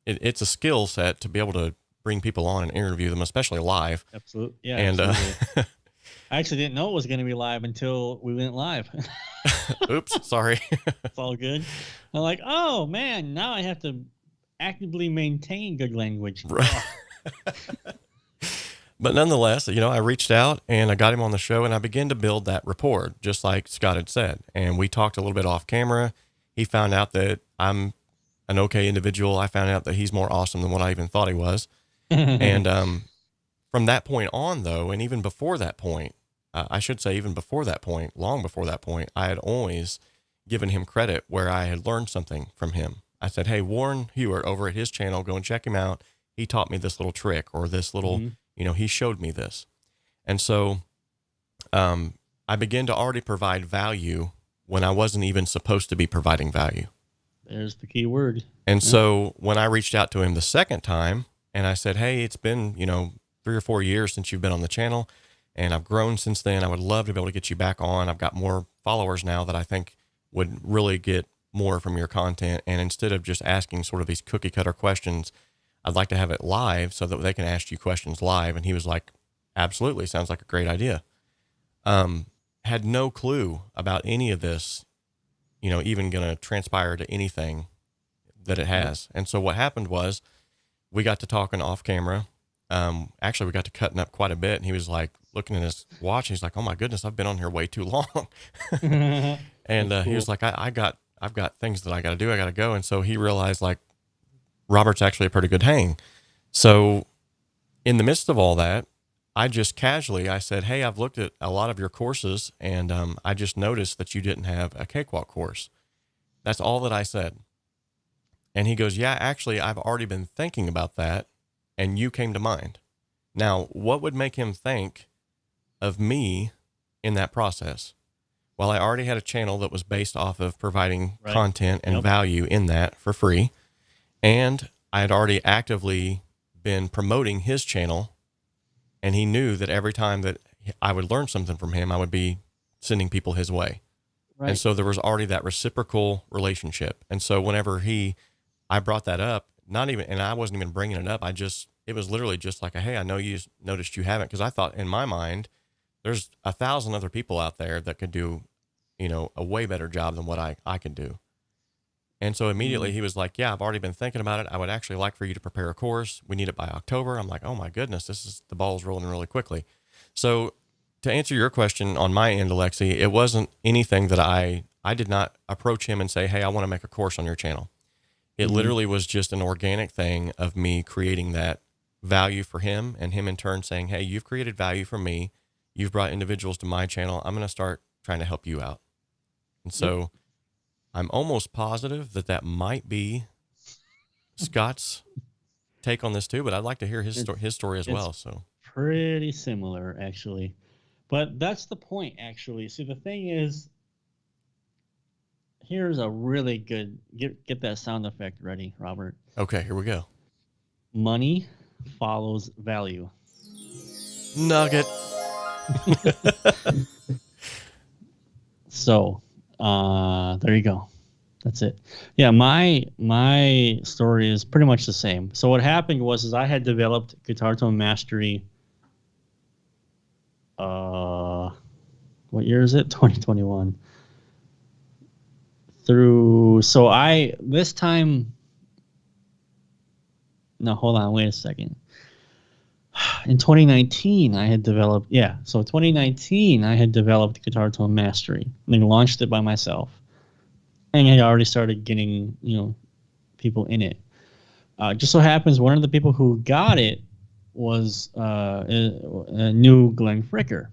It's a skill set to be able to bring people on and interview them, especially live. Absolutely. Yeah. And, absolutely. I actually didn't know it was going to be live until we went live. Oops, sorry. It's all good. I'm like, oh man, now I have to actively maintain good language. Right. But nonetheless, I reached out and I got him on the show and I began to build that rapport, just like Scott had said. And we talked a little bit off camera. He found out that I'm an okay individual. I found out that he's more awesome than what I even thought he was. And from that point on, though, and even before that point, I should say even before that point, long before that point, I had always given him credit where I had learned something from him. I said, hey, Warren Hewitt over at his channel, go and check him out. He taught me this little trick or this little, he showed me this. And so I began to already provide value when I wasn't even supposed to be providing value. There's the key word. And so when I reached out to him the second time and I said, hey, it's been, 3 or 4 years since you've been on the channel and I've grown since then. I would love to be able to get you back on. I've got more followers now that I think would really get more from your content. And instead of just asking sort of these cookie cutter questions, I'd like to have it live so that they can ask you questions live. And he was like, absolutely. Sounds like a great idea. Had no clue about any of this, even going to transpire to anything that it has. And so what happened was we got to talking off camera. Actually we got to cutting up quite a bit and he was like looking at his watch. He's like, oh my goodness, I've been on here way too long. And cool. He was like, I've got things that I got to do. I got to go. And so he realized like Robert's actually a pretty good hang. So in the midst of all that, I just casually, I said, hey, I've looked at a lot of your courses and I just noticed that you didn't have a cakewalk course. That's all that I said. And he goes, yeah, actually, I've already been thinking about that and you came to mind. Now, what would make him think of me in that process? Well, I already had a channel that was based off of providing content and value in that for free. And I had already actively been promoting his channel. And he knew that every time that I would learn something from him, I would be sending people his way. Right. And so there was already that reciprocal relationship. And so whenever I brought that up, and I wasn't even bringing it up. It was literally just like, hey, I know you noticed you haven't. Cause I thought in my mind there's 1,000 other people out there that could do, a way better job than what I can do. And so immediately he was like, yeah, I've already been thinking about it. I would actually like for you to prepare a course. We need it by October. I'm like, oh my goodness, the ball's rolling really quickly. So to answer your question on my end, Alexi, it wasn't anything that I did not approach him and say, hey, I want to make a course on your channel. It literally was just an organic thing of me creating that value for him, and him in turn saying, hey, you've created value for me. You've brought individuals to my channel. I'm going to start trying to help you out. And so I'm almost positive that might be Scott's take on this too, but I'd like to hear his story as well. So pretty similar, actually. But that's the point, actually. See, the thing is, here's a really good, get that sound effect ready, Robert. Okay, here we go. Money follows value. Nugget. So, there you go. That's it. Yeah, my story is pretty much the same. So what happened was I had developed guitar tone mastery. What year is it? 2021. This time. No, hold on. Wait a second. In 2019, I had developed. Yeah, so 2019, I had developed guitar tone mastery and then launched it by myself. And I already started getting, people in it. Just so happens one of the people who got it was a new Glenn Fricker.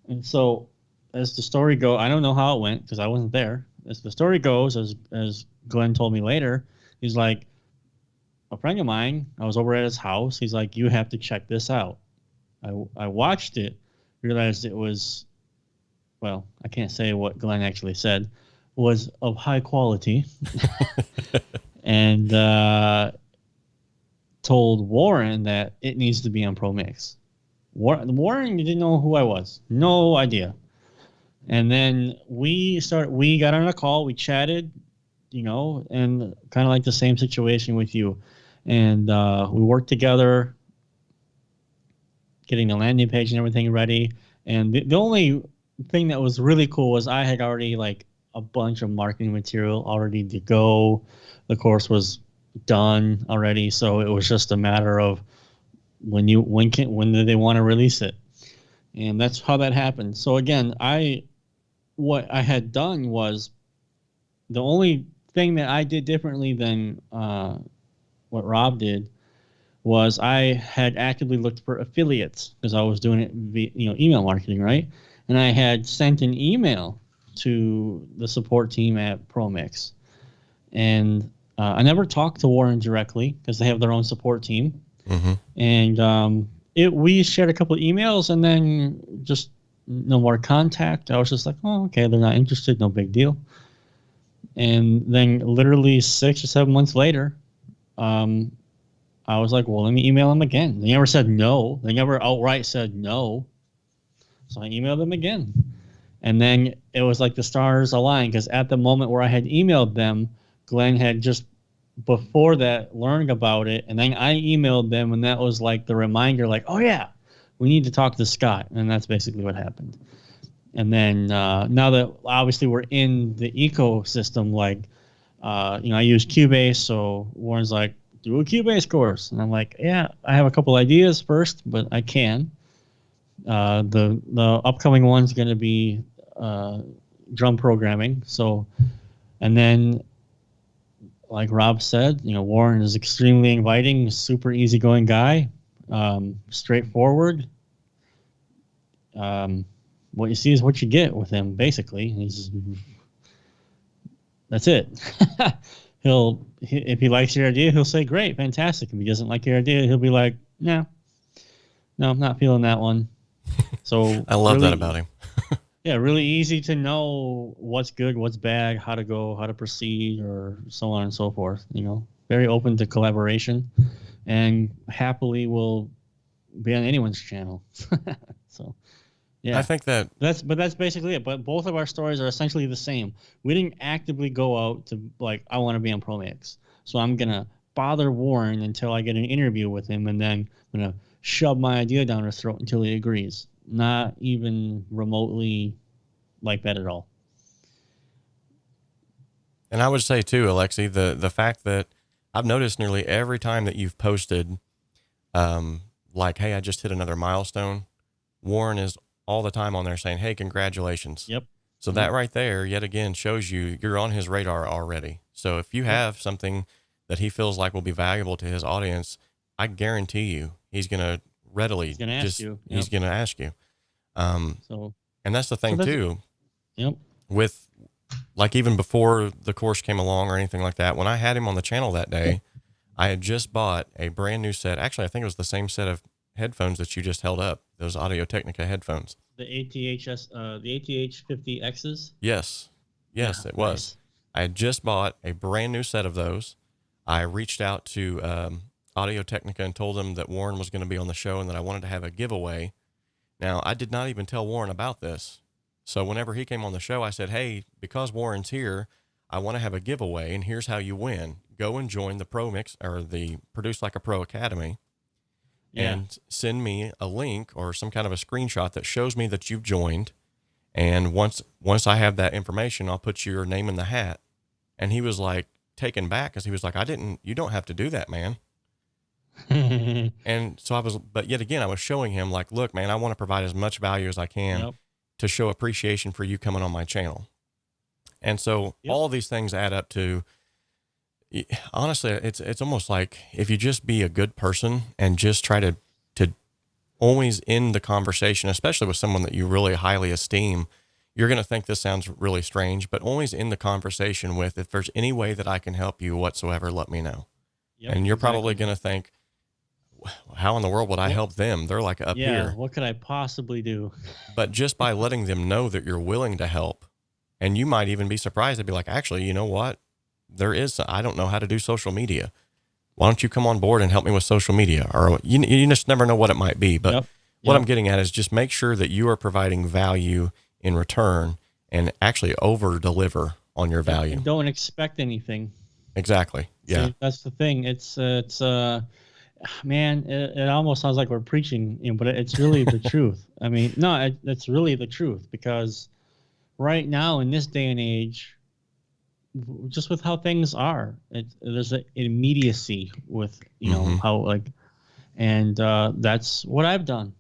And so as the story goes, I don't know how it went because I wasn't there. As the story goes, as Glenn told me later, he's like, a friend of mine, I was over at his house. He's like, you have to check this out. I watched it, realized it was, well, I can't say what Glenn actually said, was of high quality. And told Warren that it needs to be on Pro Mix. Warren didn't know who I was. No idea. And then we got on a call, we chatted, and kind of like the same situation with you. And we worked together, getting the landing page and everything ready. And the only thing that was really cool was I had already like a bunch of marketing material already to go. The course was done already, so it was just a matter of when do they want to release it, and that's how that happened. So again, what I had done was the only thing that I did differently than what Rob did was I had actively looked for affiliates because I was doing it via, email marketing, right? And I had sent an email to the support team at ProMix, and I never talked to Warren directly because they have their own support team. Mm-hmm. And we shared a couple of emails, and then just no more contact. I was just like, oh, okay, they're not interested, no big deal. And then literally 6 or 7 months later, I was like, well, let me email them again. They never said no. They never outright said no. So I emailed them again. And then it was like the stars aligned because at the moment where I had emailed them, Glenn had just before that learned about it. And then I emailed them, and that was like the reminder, like, oh, yeah, we need to talk to Scott. And that's basically what happened. And then now that obviously we're in the ecosystem, like, I use Cubase. So Warren's like, do a Cubase course. And I'm like, yeah, I have a couple ideas first, but I can. The upcoming one's going to be drum programming. So, and then like Rob said, Warren is extremely inviting, super easygoing guy, straightforward. What you see is what you get with him, basically. That's it. If he likes your idea, he'll say, great, fantastic. If he doesn't like your idea, he'll be like, no, I'm not feeling that one. So I love that about him. Yeah, really easy to know what's good, what's bad, how to go, how to proceed, or so on and so forth. Very open to collaboration, and happily will be on anyone's channel. So, yeah, I think that's basically it. But both of our stories are essentially the same. We didn't actively go out to like, I want to be on ProMix, so I'm gonna bother Warren until I get an interview with him, and then I'm gonna shove my idea down his throat until he agrees. Not even remotely like that at all. And I would say too, Alexi, the fact that I've noticed nearly every time that you've posted, like, hey, I just hit another milestone, Warren is all the time on there saying, hey, congratulations. Yep. So that right there, yet again, shows you're on his radar already. So if you have something that he feels like will be valuable to his audience, I guarantee you he's going to readily He's gonna ask you. Yep. He's going to ask you. So, And that's the thing too, yep. with like even before the course came along or anything like that, when I had him on the channel that day, I had just bought a brand new set. Actually, I think it was the same set of headphones that you just held up, those Audio Technica headphones. The ATH 50Xs? Yes. Yes, Yeah, it was. nice. I had just bought a brand new set of those. I reached out to Audio Technica and told them that Warren was going to be on the show and that I wanted to have a giveaway. Now, I did not even tell Warren about this. So whenever he came on the show, I said, hey, because Warren's here, I want to have a giveaway, and here's how you win. Go and join the Pro Mix or the Produce Like a Pro Academy. And send me a link or some kind of a screenshot that shows me that you've joined. And once I have that information, I'll put your name in the hat. And he was like taken back because he was like, you don't have to do that, man. And so but yet again, I was showing him like, look, man, I want to provide as much value as I can to show appreciation for you coming on my channel. And so all of these things add up to, honestly, it's almost like if you just be a good person and just try to always end the conversation, especially with someone that you really highly esteem, you're going to think this sounds really strange, but always end the conversation with, if there's any way that I can help you whatsoever, let me know. And you're probably going to think, how in the world would I help them? They're like up here. What could I possibly do? But just by letting them know that you're willing to help, and you might even be surprised. They'd be like, actually, you know what? I don't know how to do social media. Why don't you come on board and help me with social media? Or you just never know what it might be. But what I'm getting at is just make sure that you are providing value in return and actually over deliver on your value. And don't expect anything. Exactly. Yeah. See, that's the thing. It's man, it almost sounds like we're preaching, but it's really the truth. I mean, no, it's really the truth, because right now in this day and age, just with how things are, there's an immediacy with, you know, how like, and that's what I've done.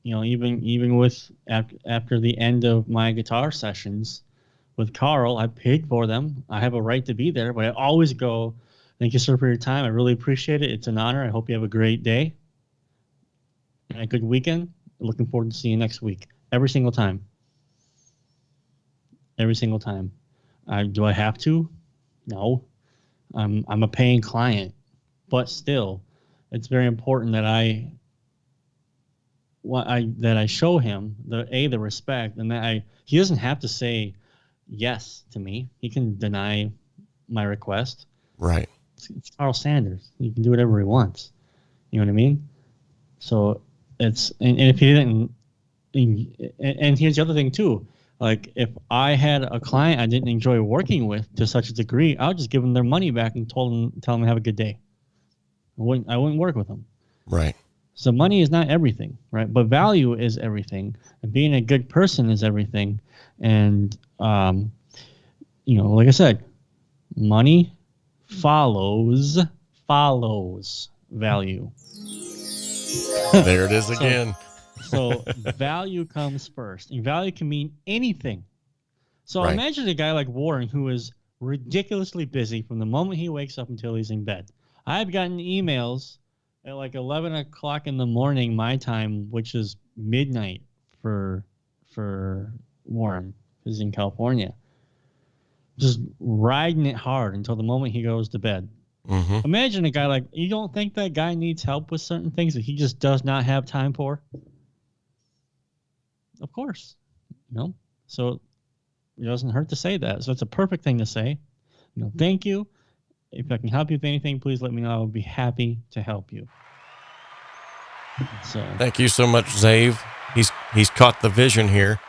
Even with after the end of my guitar sessions with Carl, I paid for them. I have a right to be there, but I always go, thank you, sir, for your time. I really appreciate it. It's an honor. I hope you have a great day and a good weekend. Looking forward to seeing you next week. Every single time. Every single time. Do I have to? No. I'm a paying client, but still, it's very important that I show him the respect, and that he doesn't have to say yes to me. He can deny my request. Right. It's Carl Sanders. He can do whatever he wants. You know what I mean? So and if he didn't, and here's the other thing too. Like, if I had a client I didn't enjoy working with to such a degree, I'll just give them their money back and tell them to have a good day. I wouldn't work with them. Right. So money is not everything, right? But value is everything, and being a good person is everything. And like I said, money follows value. There it is again. So value comes first, and value can mean anything. So imagine a guy like Warren, who is ridiculously busy from the moment he wakes up until he's in bed. I've gotten emails at like 11 o'clock in the morning, my time, which is midnight for Warren, who's in California, just riding it hard until the moment he goes to bed. Mm-hmm. Imagine a guy like, you don't think that guy needs help with certain things that he just does not have time for? Of course. So it doesn't hurt to say that. So it's a perfect thing to say. Thank you. If I can help you with anything, please let me know. I would be happy to help you. So thank you so much, Zave. He's caught the vision here.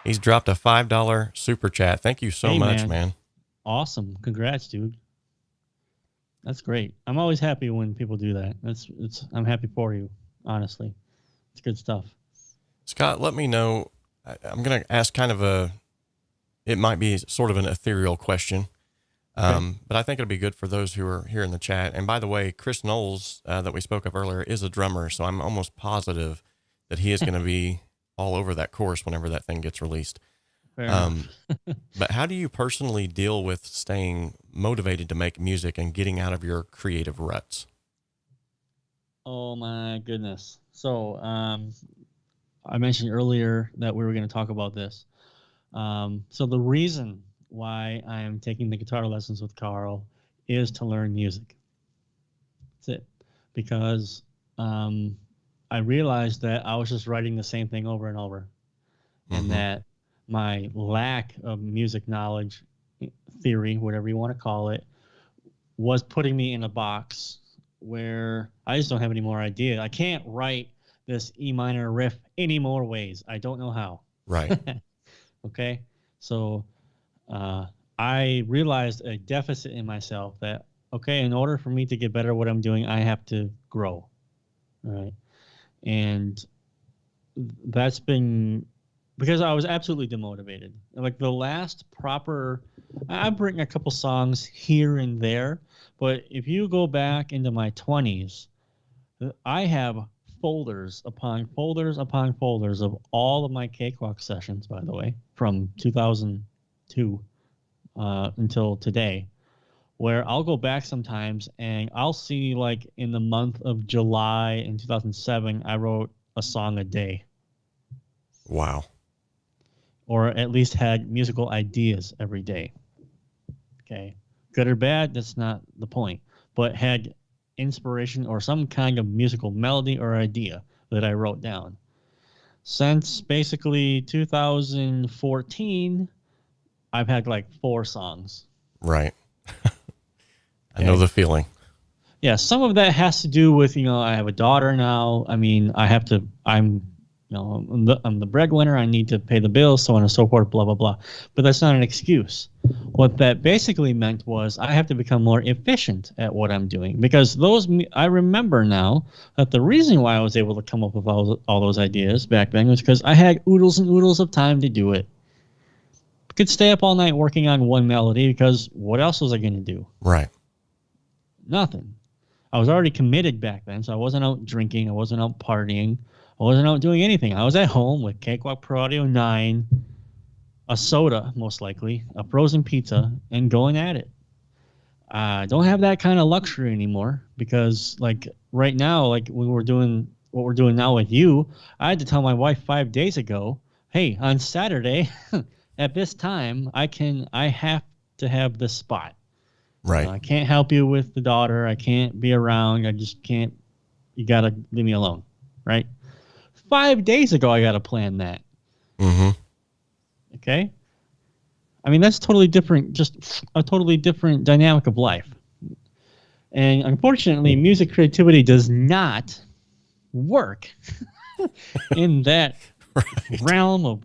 He's dropped a $5 super chat. Thank you so much, man. Awesome. Congrats, dude. That's great. I'm always happy when people do that. I'm happy for you, honestly. It's good stuff. Scott, let me know. I'm going to ask it might be sort of an ethereal question. But I think it'll be good for those who are here in the chat. And by the way, Chris Knowles, that we spoke of earlier, is a drummer. So I'm almost positive that he is going to be all over that course whenever that thing gets released. But how do you personally deal with staying motivated to make music and getting out of your creative ruts? Oh my goodness. So, I mentioned earlier that we were going to talk about this. So the reason why I am taking the guitar lessons with Carl is to learn music. That's it. Because I realized that I was just writing the same thing over and over. And that my lack of music knowledge, theory, whatever you want to call it, was putting me in a box where I just don't have any more idea. I can't write this E minor riff any more ways. I don't know how. Right. Okay. So I realized a deficit in myself that, okay, in order for me to get better at what I'm doing, I have to grow. Right. And that's been because I was absolutely demotivated. Like the last proper, I've written a couple songs here and there, but if you go back into my 20s, I have folders upon folders upon folders of all of my cakewalk sessions, by the way, from 2002 until today, where I'll go back sometimes and I'll see, like, in the month of July in 2007, I wrote a song a day. Wow. Or at least had musical ideas every day. Okay. Good or bad, that's not the point. But had inspiration or some kind of musical melody or idea that I wrote down. Since basically 2014, I've had like 4 songs. Right. I know the feeling. Yeah, some of that has to do with, I have a daughter now. I mean, I'm the breadwinner. I need to pay the bills, so on and so forth, blah, blah, blah. But that's not an excuse. What that basically meant was I have to become more efficient at what I'm doing, because I remember now that the reason why I was able to come up with all those ideas back then was because I had oodles and oodles of time to do it. I could stay up all night working on one melody, because what else was I going to do? Right. Nothing. I was already committed back then, so I wasn't out drinking. I wasn't out partying. I wasn't out doing anything. I was at home with Cakewalk Pro Audio 9, a soda, most likely, a frozen pizza, and going at it. I don't have that kind of luxury anymore, because, like, right now, like when we're doing what we're doing now with you, I had to tell my wife 5 days ago, hey, on Saturday at this time, I have to have this spot. Right. I can't help you with the daughter. I can't be around. I just can't. You got to leave me alone. Right. 5 days ago, I got to plan that. Mm-hmm. Okay. I mean, that's totally different, just a totally different dynamic of life. And unfortunately, music creativity does not work in that realm of.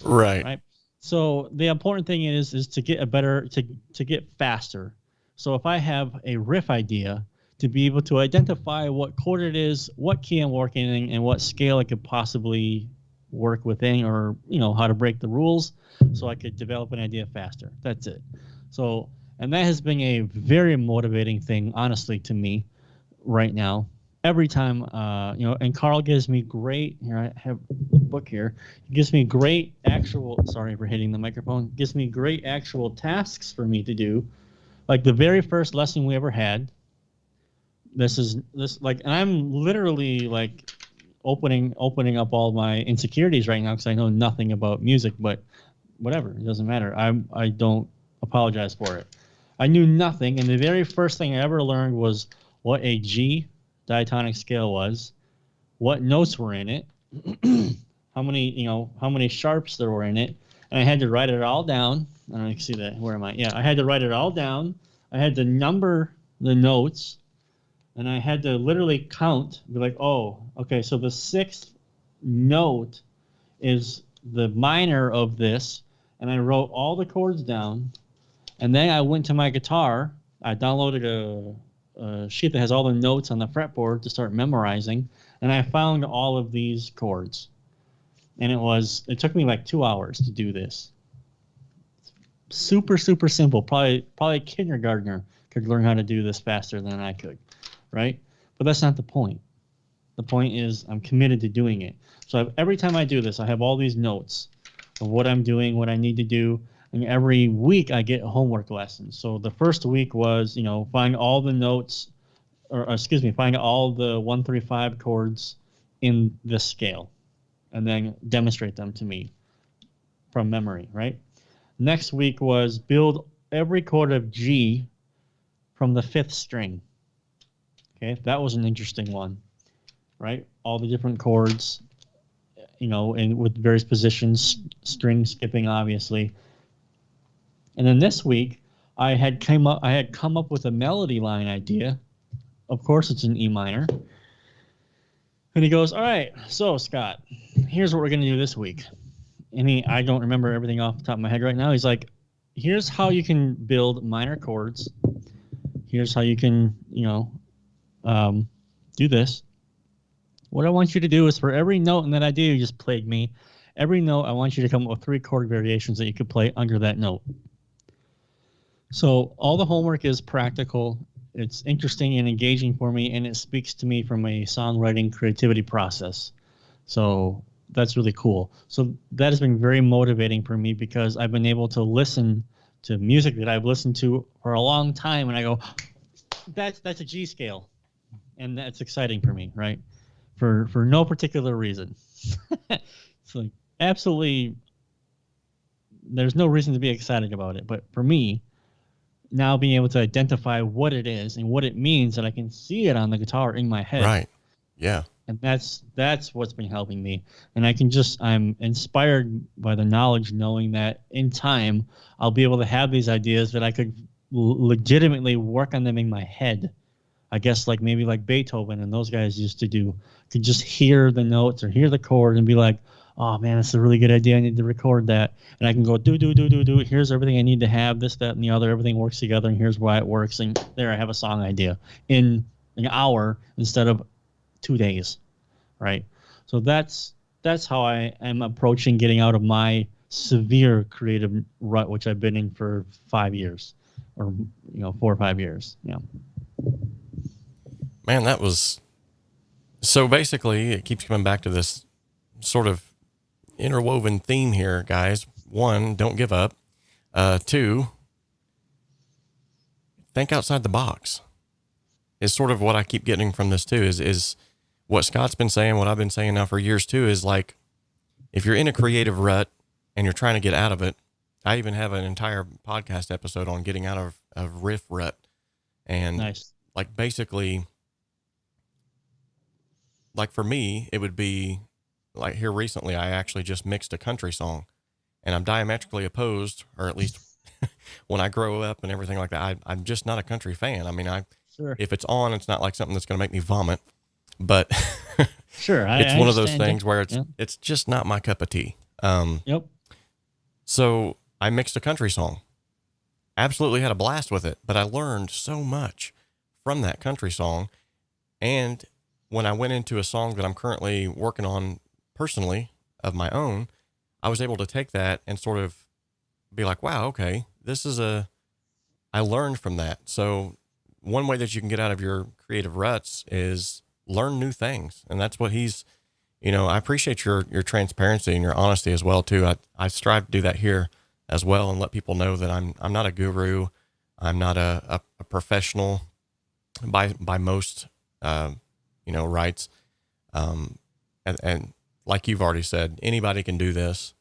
Right. So the important thing is to get to get faster. So if I have a riff idea, to be able to identify what chord it is, what key I'm working in, and what scale I could possibly work within, or how to break the rules, so I could develop an idea faster. That's it. So, and that has been a very motivating thing, honestly, to me right now. Every time, and Carl gives me great. Here, I have the book here. He gives me great actual. Sorry for hitting the microphone. Gives me great actual tasks for me to do. Like the very first lesson we ever had. And I'm literally like opening up all my insecurities right now, because I know nothing about music, but whatever, it doesn't matter. I don't apologize for it. I knew nothing, and the very first thing I ever learned was what a G diatonic scale was, what notes were in it, how many sharps there were in it, and I had to write it all down. I don't know if you see that. Where am I? Yeah, I had to write it all down. I had to number the notes. And I had to literally count, be like, oh, okay, so the 6th note is the minor of this. And I wrote all the chords down. And then I went to my guitar. I downloaded a sheet that has all the notes on the fretboard to start memorizing. And I found all of these chords. And it took me like 2 hours to do this. Super, super simple. Probably a kindergartner could learn how to do this faster than I could, right? But that's not the point. The point is I'm committed to doing it. So every time I do this, I have all these notes of what I'm doing, what I need to do. And every week I get a homework lesson. So the first week was, find all the notes, find all the 135 chords in this scale and then demonstrate them to me from memory, right? Next week was build every chord of G from the 5th string. Okay, that was an interesting one, right? All the different chords, and with various positions, string skipping, obviously. And then this week, I had come up with a melody line idea. Of course, it's in E minor. And he goes, all right, so Scott, here's what we're going to do this week. And I don't remember everything off the top of my head right now. He's like, here's how you can build minor chords. Here's how you can, do this. What I want you to do is for every note that I do, you just plague me. Every note, I want you to come up with 3 chord variations that you could play under that note. So all the homework is practical. It's interesting and engaging for me, and it speaks to me from a songwriting creativity process. So that's really cool. So that has been very motivating for me because I've been able to listen to music that I've listened to for a long time, and I go, that's a G scale, and that's exciting for me, right? For no particular reason. It's like absolutely, there's no reason to be excited about it, but for me, now being able to identify what it is and what it means, that I can see it on the guitar in my head. Right. Yeah. And that's what's been helping me. And I'm inspired by the knowledge, knowing that in time I'll be able to have these ideas that I could legitimately work on them in my head. I guess maybe like Beethoven and those guys used to do, could just hear the notes or hear the chord and be like, oh man, that's a really good idea. I need to record that. And I can go do. Here's everything I need to have, this, that, and the other. Everything works together, and here's why it works. And there, I have a song idea in an hour instead of 2 days, right? So that's how I am approaching getting out of my severe creative rut, which I've been in for 5 years, or 4 or 5 years. Yeah. Man, that was so. Basically, it keeps coming back to this sort of interwoven theme here, guys. 1, don't give up. 2, think outside the box. Is sort of what I keep getting from this too. Is what Scott's been saying, what I've been saying now for years too. Is like, if you're in a creative rut and you're trying to get out of it, I even have an entire podcast episode on getting out of riff rut. And nice. Like basically, like for me, it would be like here recently, I actually just mixed a country song, and I'm diametrically opposed, or at least when I grow up and everything like that, I'm just not a country fan. I mean, Sure. If it's on, it's not like something that's going to make me vomit, but sure, it's one of those things where it's just not my cup of tea. Yep. So I mixed a country song, absolutely had a blast with it, but I learned so much from that country song. And when I went into a song that I'm currently working on personally of my own, I was able to take that and sort of be like, wow, okay, I learned from that. So one way that you can get out of your creative ruts is learn new things. And that's what I appreciate your transparency and your honesty as well too. I strive to do that here as well, and let people know that I'm not a guru. I'm not a professional by most, rights. And like you've already said, anybody can do this.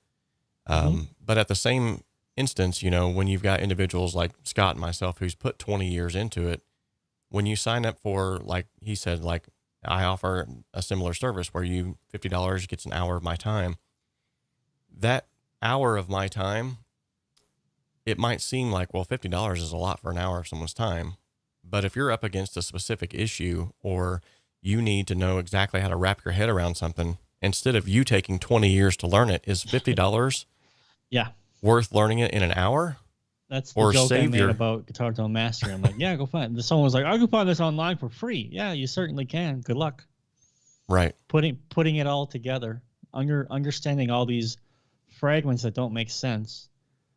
But at the same instance, when you've got individuals like Scott and myself, who's put 20 years into it, when you sign up for, like he said, like I offer a similar service where $50 gets an hour of my time. That hour of my time, it might seem like, well, $50 is a lot for an hour of someone's time. But if you're up against a specific issue, or you need to know exactly how to wrap your head around something, instead of you taking 20 years to learn it, is $50 worth learning it in an hour? That's the joke I made about Guitar Tone Master. I'm like, yeah, go find. Someone was like, I can find this online for free. Yeah, you certainly can. Good luck. Right. Putting it all together, understanding all these fragments that don't make sense,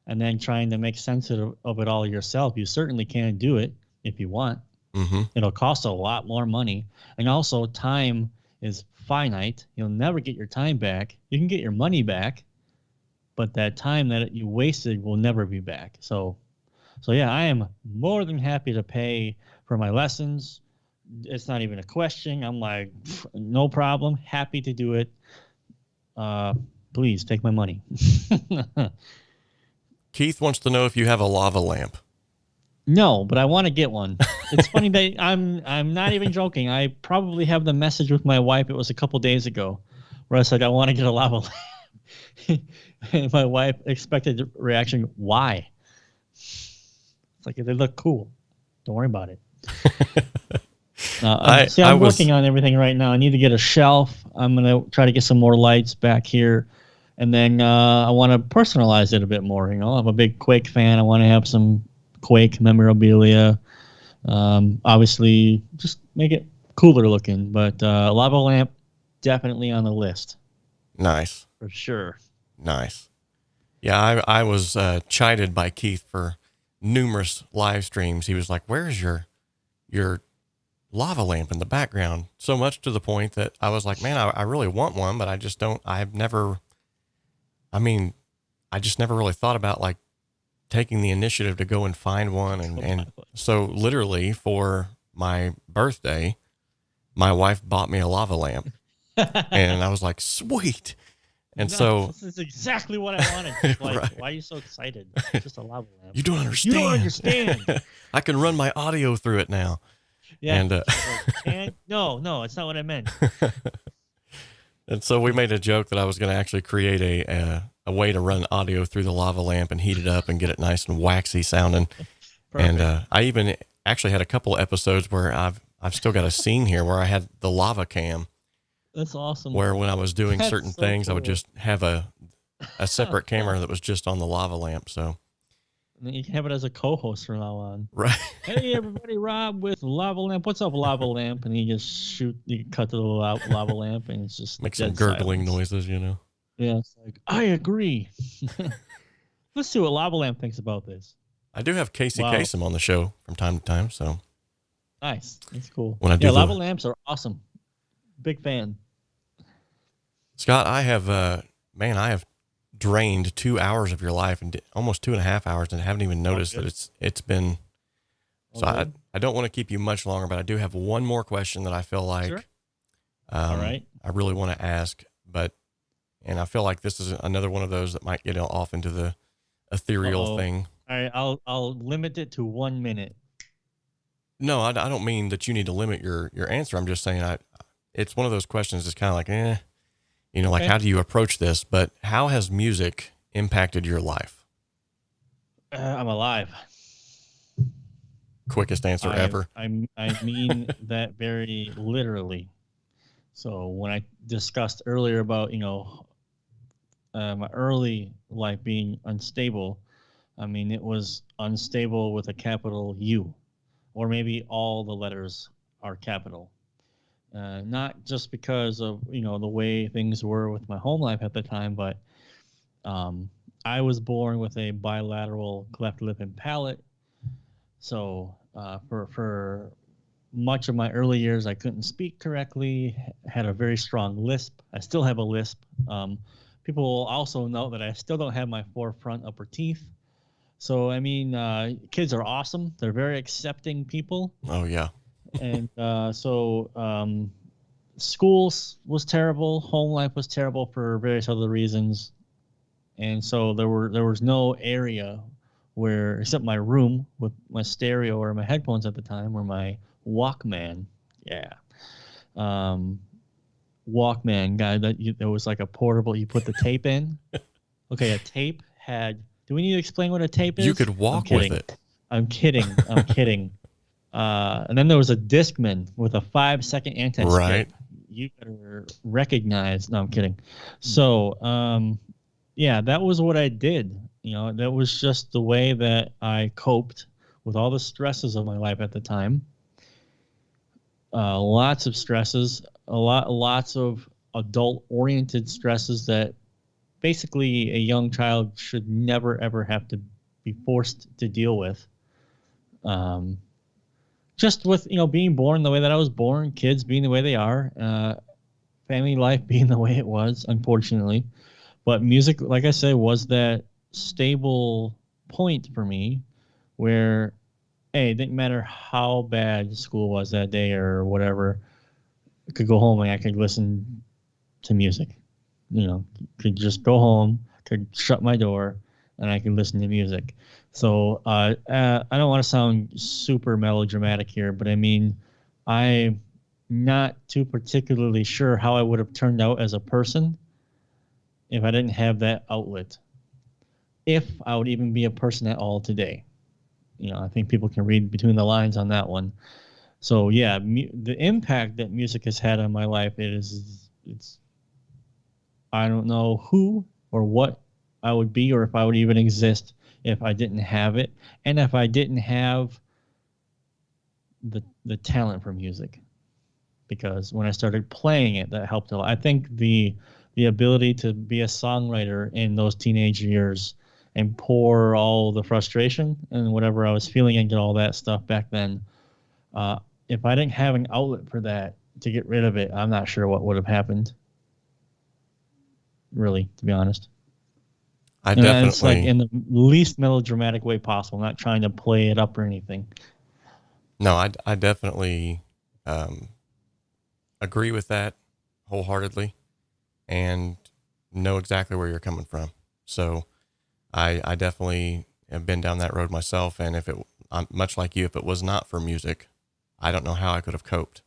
and then trying to make sense of it all yourself. You certainly can do it if you want. Mm-hmm. It'll cost a lot more money. And also, time is finite. You'll never get your time back. You can get your money back, but that time that you wasted will never be back. So yeah, I am more than happy to pay for my lessons. It's not even a question. I'm like, no problem. Happy to do it. Please take my money. Keith wants to know if you have a lava lamp. No, but I want to get one. It's funny that I'm not even joking. I probably have the message with my wife. It was a couple days ago where I said, I want to get a lava lamp. And my wife expected the reaction, why? It's like, they look cool. Don't worry about it. I'm working on everything right now. I need to get a shelf. I'm going to try to get some more lights back here. And then I want to personalize it a bit more. You know, I'm a big Quake fan. I want to have some Quake memorabilia. Obviously, just make it cooler looking. But lava lamp, definitely on the list. Nice. For sure. Nice. Yeah, I was chided by Keith for numerous live streams. He was like, where's your lava lamp in the background? So much to the point that I was like, man, I really want one, but I just don't. I just never really thought about like taking the initiative to go and find one. And so literally for my birthday, my wife bought me a lava lamp and I was like, sweet. And so this is exactly what I wanted. Like, right. Why are you so excited? It's just a lava lamp. You don't understand. You don't understand. I can run my audio through it now. Yeah. And no, it's not what I meant. And so we made a joke that I was going to actually create a way to run audio through the lava lamp and heat it up and get it nice and waxy sounding. Perfect. And I even actually had a couple episodes where I've still got a scene here where I had the lava cam. That's awesome. Where when I was doing certain so things, cool. I would just have a separate camera that was just on the lava lamp. So and then you can have it as a co-host from now on. right. Hey everybody, Rob with lava lamp. What's up, lava lamp? And you cut to the lava lamp, and it's just Make some gurgling noises, you know. Yeah, it's like I agree. Let's see what lava lamp thinks about this. I do have Casey Kasem on the show from time to time, so nice. That's cool. When I do lava lamps are awesome. Big fan. Scott, I have drained 2 hours of your life and almost 2.5 hours and haven't even noticed that it's been. So I don't want to keep you much longer, but I do have one more question that I feel like, sure. All right. I really want to ask, and I feel like this is another one of those that might get off into the ethereal thing. All right. I'll limit it to 1 minute. No, I don't mean that you need to limit your answer. I'm just saying it's one of those questions that's kind of like, like how do you approach this? But how has music impacted your life? I'm alive. Quickest answer ever. I mean that very literally. So when I discussed earlier about, my early life being unstable, I mean, it was unstable with a capital U, or maybe all the letters are capital. Not just because of, the way things were with my home life at the time, but I was born with a bilateral cleft lip and palate. So for much of my early years, I couldn't speak correctly, had a very strong lisp. I still have a lisp. People will also know that I still don't have my 4 front upper teeth. So, I mean, kids are awesome. They're very accepting people. Oh, yeah. And school was terrible. Home life was terrible for various other reasons. And so there was no area where, except my room with my stereo or my headphones at the time, or my Walkman. Yeah. Walkman guy that was like a portable, you put the tape in. Okay, a tape had, do we need to explain what a tape is? You could walk with it. I'm kidding. And then there was a Discman with a 5-second anti-skip. Right. You better recognize. No, I'm kidding. So, that was what I did. That was just the way that I coped with all the stresses of my life at the time. lots of stresses, lots of adult-oriented stresses that basically a young child should never ever have to be forced to deal with. Just with being born the way that I was born, kids being the way they are, family life being the way it was, unfortunately. But music, like I said, was that stable point for me where, hey, it didn't matter how bad school was that day or whatever, I could go home and I could listen to music. Could just go home, could shut my door, and I could listen to music. So I don't want to sound super melodramatic here, but I mean, I'm not too particularly sure how I would have turned out as a person if I didn't have that outlet. If I would even be a person at all today. I think people can read between the lines on that one. So yeah, the impact that music has had on my life, it's I don't know who or what I would be or if I would even exist if I didn't have it, and if I didn't have the talent for music. Because when I started playing it, that helped a lot. I think the ability to be a songwriter in those teenage years and pour all the frustration and whatever I was feeling into all that stuff back then, if I didn't have an outlet for that to get rid of it, I'm not sure what would have happened. Really, to be honest. It's like in the least melodramatic way possible, not trying to play it up or anything. No, I definitely agree with that wholeheartedly and know exactly where you're coming from. So I definitely have been down that road myself. And I'm much like you, if it was not for music, I don't know how I could have coped.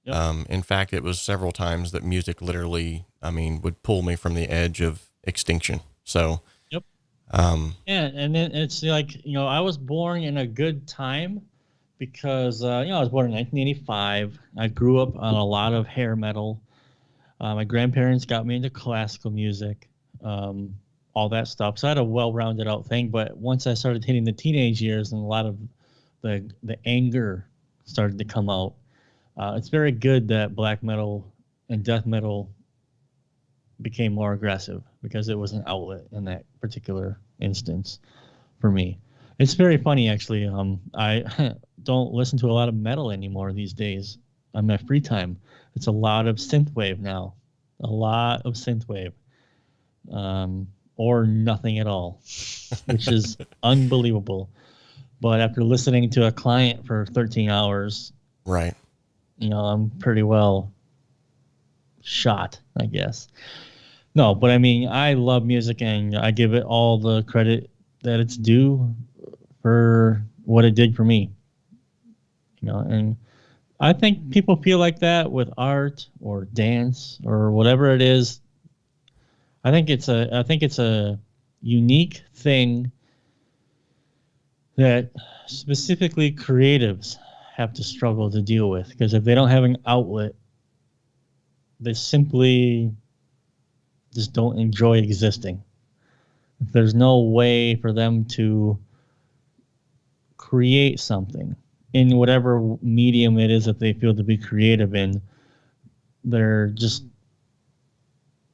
Yep. In fact, it was several times that music literally, would pull me from the edge of extinction. So, yep. And then it's like, I was born in a good time because, I was born in 1985. I grew up on a lot of hair metal. My grandparents got me into classical music, all that stuff. So I had a well-rounded out thing. But once I started hitting the teenage years and a lot of the anger started to come out, it's very good that black metal and death metal became more aggressive because it was an outlet in that particular instance for me. It's very funny, actually. I don't listen to a lot of metal anymore these days on my free time. It's a lot of synthwave now, a lot of synthwave, or nothing at all, which is unbelievable. But after listening to a client for 13 hours, right, I'm pretty well shot, I guess. No, but I love music and I give it all the credit that it's due for what it did for me. And I think people feel like that with art or dance or whatever it is. I think it's a unique thing that specifically creatives have to struggle to deal with, because if they don't have an outlet, they simply just don't enjoy existing. If there's no way for them to create something in whatever medium it is that they feel to be creative in,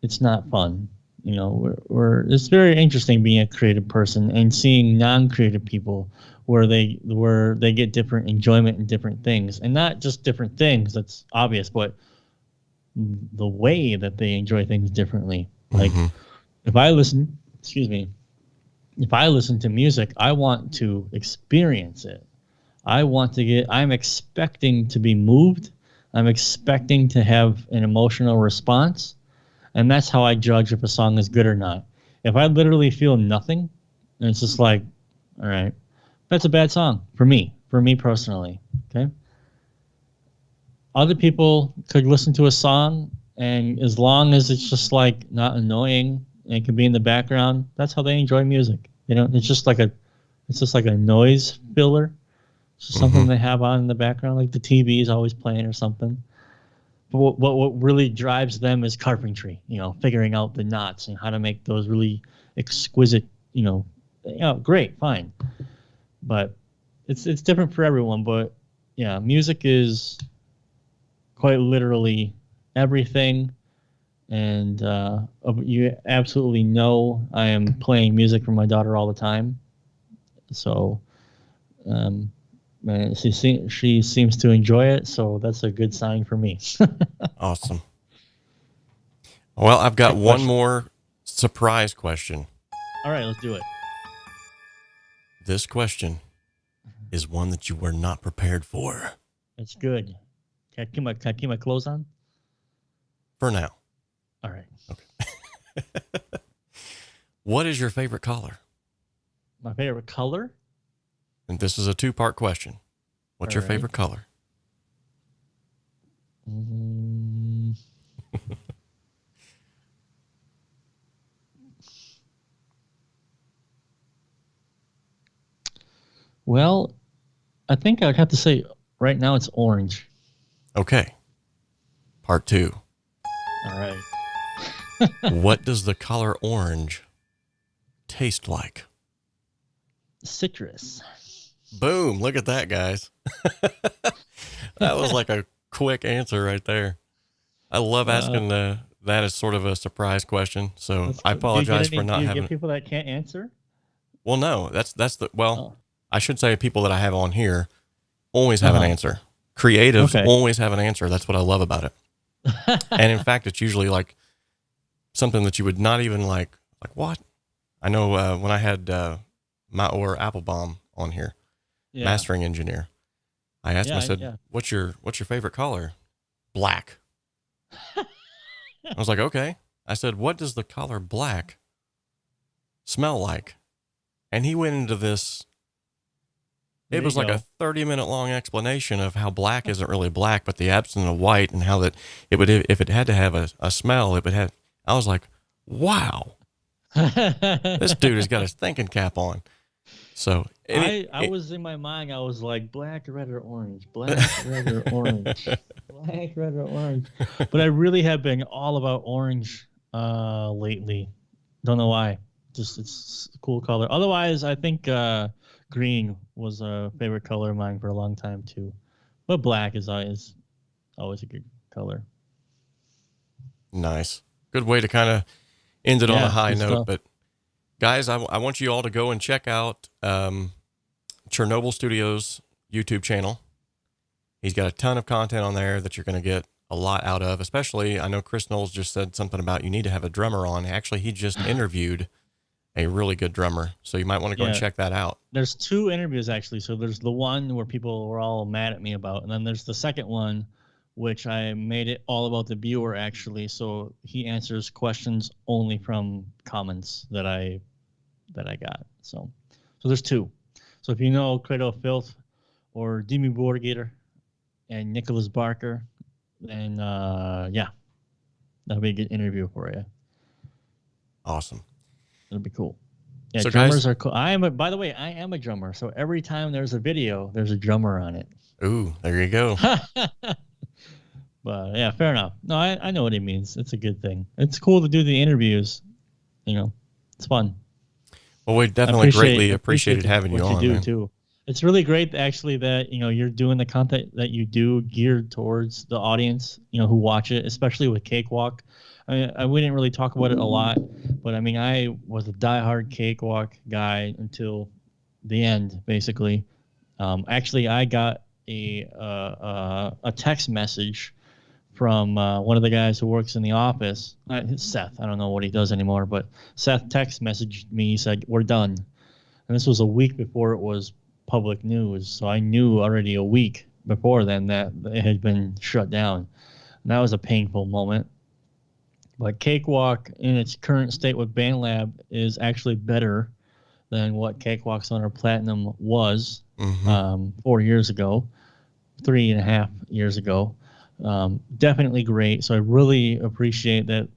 it's not fun. It's very interesting being a creative person and seeing non-creative people where they get different enjoyment in different things, and not just different things. That's obvious, but the way that they enjoy things differently. Like if I listen to music, I want to experience it. I'm expecting to be moved. I'm expecting to have an emotional response. And that's how I judge if a song is good or not. If I literally feel nothing, and it's just like, all right, that's a bad song for me personally. Okay. Other people could listen to a song, and as long as it's just like not annoying and it can be in the background, that's how they enjoy music. It's just like a noise filler. It's just something they have on in the background, like the TV is always playing or something. But what really drives them is carpentry, figuring out the knots and how to make those really exquisite, great, fine. But it's different for everyone. But yeah, music is quite literally everything. And you absolutely know I am playing music for my daughter all the time. So man, she seems to enjoy it. So that's a good sign for me. Awesome. Well, I've got Good one question. more surprise question. All right, let's do it. This question is one that you were not prepared for. That's good. Can I keep my clothes on? For now. All right. Okay. What is your favorite color? My favorite color? And this is a two-part question. What's your All right. favorite color? Well, I think I'd have to say right now it's orange. Okay. Part 2. All right. What does the color orange taste like? Citrus. Boom. Look at that, guys. That was like a quick answer right there. I love asking that as sort of a surprise question. So I apologize for not do you having get people that can't answer? Well, no, I should say people that I have on here always have an answer. Creatives always have an answer. That's what I love about it. And in fact, it's usually like something that you would not even like what? I know when I had Maor Applebaum on here, mastering engineer, I asked him, I said, what's your favorite color? Black. I was like, okay. I said, what does the color black smell like? And he went into this. It was like a 30-minute long explanation of how black isn't really black, but the absence of white, and how that it would, if it had to have a smell, it would have. I was like, wow, this dude has got his thinking cap on. So I was in my mind, I was like, black, red, or orange, black, red, or orange, black, red, or orange. But I really have been all about orange lately. Don't know why. Just it's a cool color. Otherwise, I think green was a favorite color of mine for a long time too. But black is always a good color. Nice. Good way to kind of end it on a high note. Stuff. But guys, I want you all to go and check out Chernobyl Studios YouTube channel. He's got a ton of content on there that you're going to get a lot out of, especially I know Chris Knowles just said something about you need to have a drummer on. Actually, he just interviewed a really good drummer. So you might want to go and check that out. There's 2 interviews actually. So there's the one where people were all mad at me about, and then there's the second one, which I made it all about the viewer actually. So he answers questions only from comments that I got. So there's 2. So if you know Credo Filth or Demi Borgator and Nicholas Barker, then that'll be a good interview for you. Awesome. It'll be cool. Yeah, so drummers guys, are cool. By the way, I am a drummer. So every time there's a video, there's a drummer on it. Ooh, there you go. But yeah, fair enough. No, I know what he means. It's a good thing. It's cool to do the interviews. It's fun. Well, we definitely greatly appreciated having you on. What you do too. It's really great actually that you're doing the content that you do geared towards the audience who watch it, especially with Cakewalk. I mean, we didn't really talk about it a lot, but I mean, I was a diehard Cakewalk guy until the end, basically. Actually, I got a text message from one of the guys who works in the office. Seth, I don't know what he does anymore, but Seth text messaged me. He said, "We're done," and this was a week before it was public news, so I knew already a week before then that it had been shut down, and that was a painful moment. But Cakewalk in its current state with BandLab is actually better than what Cakewalk Sonar Platinum was 4 years ago, 3.5 years ago. Definitely great. So I really appreciate that,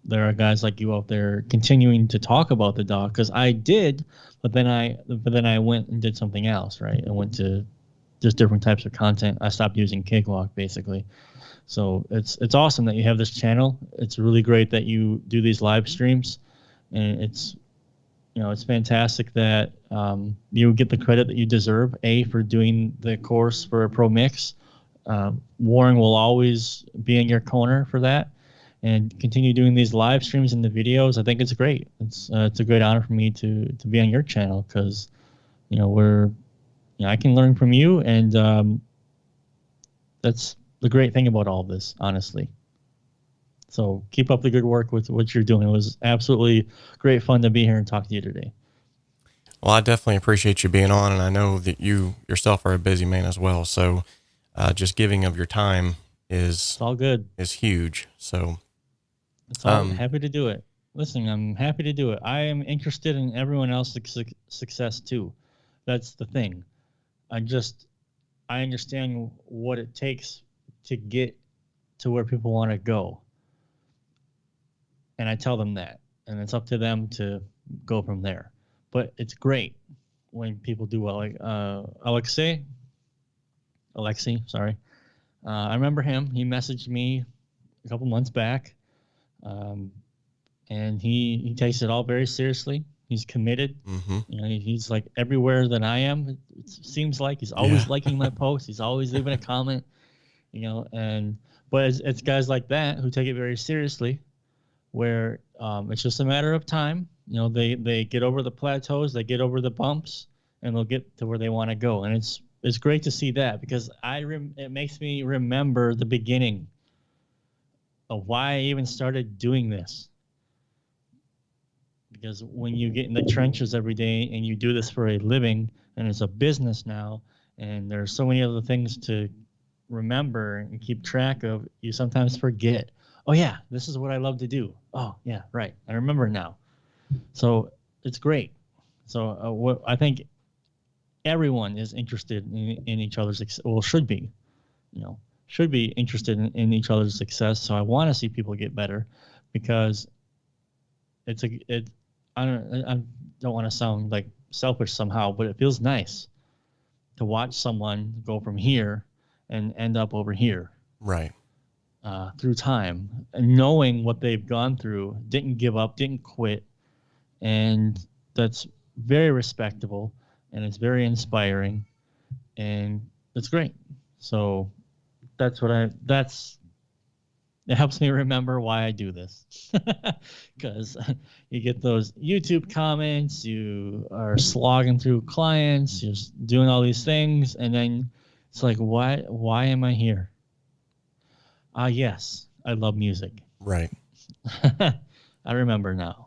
there are guys like you out there continuing to talk about the dog, because I did, but then I went and did something else, right? I went to just different types of content. I stopped using Cakewalk basically. So it's awesome that you have this channel. It's really great that you do these live streams, and it's fantastic that you get the credit that you deserve, for doing the course for a Pro Mix, Warren will always be in your corner for that, and continue doing these live streams and the videos. I think it's great. It's a great honor for me to be on your channel, because I can learn from you, and that's the great thing about all this, honestly. So keep up the good work with what you're doing. It was absolutely great fun to be here and talk to you today. Well, I definitely appreciate you being on, and I know that you yourself are a busy man as well. So just giving of your time It's all good. is huge. So I'm happy to do it. Listen, I'm happy to do it. I am interested in everyone else's success too. That's the thing. I understand what it takes to get to where people want to go. And I tell them that. And it's up to them to go from there. But it's great when people do well. Like Alexei, sorry. I remember him. He messaged me a couple months back. And he takes it all very seriously. He's committed. Mm-hmm. He's like everywhere that I am. It seems like he's always liking my posts. He's always leaving a comment. But it's guys like that who take it very seriously, where it's just a matter of time. They get over the plateaus, they get over the bumps, and they'll get to where they want to go. And it's great to see that, because it makes me remember the beginning of why I even started doing this. Because when you get in the trenches every day and you do this for a living, and it's a business now, and there's so many other things to remember and keep track of, you sometimes forget, oh yeah, this is what I love to do. Oh yeah, right, I remember now. So it's great. So I think everyone is interested in each other's should be interested in each other's success. So I want to see people get better, because I don't want to sound like selfish somehow, but it feels nice to watch someone go from here and end up over here. Right. Through time, and knowing what they've gone through, didn't give up, didn't quit. And that's very respectable, and it's very inspiring, and it's great. So it helps me remember why I do this, because you get those YouTube comments, you are slogging through clients, you're just doing all these things, and then it's like, why am I here? Yes, I love music. Right. I remember now.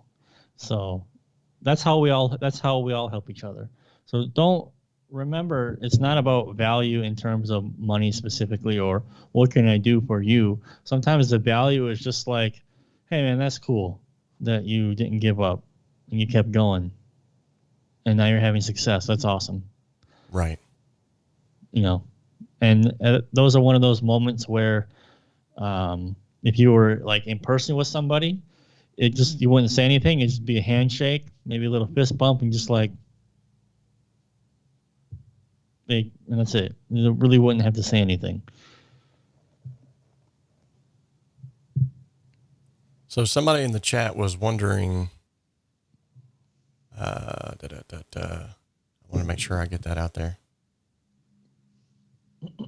So that's how we all help each other. So don't remember, it's not about value in terms of money specifically, or what can I do for you. Sometimes the value is just like, hey man, that's cool that you didn't give up and you kept going, and now you're having success. That's awesome. Right. And those are one of those moments where if you were like in person with somebody, you wouldn't say anything. It'd just be a handshake, maybe a little fist bump, and just like, and that's it. You really wouldn't have to say anything. So somebody in the chat was wondering, I want to make sure I get that out there.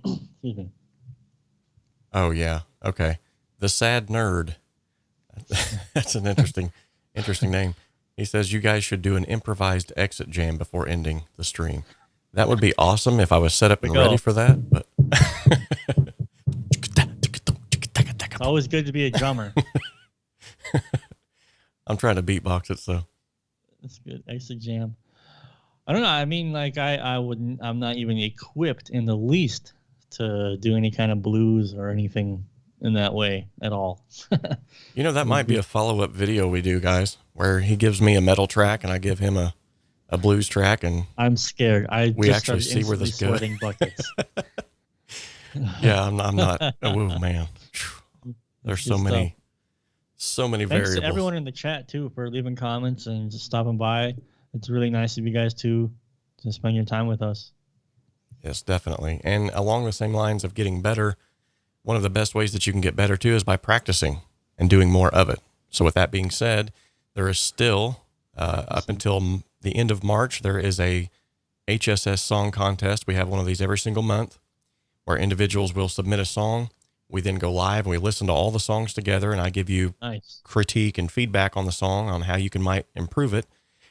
Excuse me. Oh yeah. Okay. The Sad Nerd. That's an interesting name. He says you guys should do an improvised exit jam before ending the stream. That would be awesome if I was set up and ready for that, but it's always good to be a drummer. I'm trying to beatbox it, so that's good. Exit jam. I don't know. I mean, like I'm not even equipped in the least to do any kind of blues or anything in that way at all. That might be a follow-up video we do, guys, where he gives me a metal track and I give him a blues track, and I'm scared. We actually see where this goes. Sweating buckets. Yeah, I'm not. Oh man, there's so many variables. Thanks to everyone in the chat too for leaving comments and just stopping by. It's really nice of you guys to spend your time with us. Yes, definitely. And along the same lines of getting better, one of the best ways that you can get better too is by practicing and doing more of it. So with that being said, there is still, up until the end of March, there is a HSS song contest. We have one of these every single month where individuals will submit a song. We then go live and we listen to all the songs together, and I give you Nice. critique and feedback on the song on how you might improve it.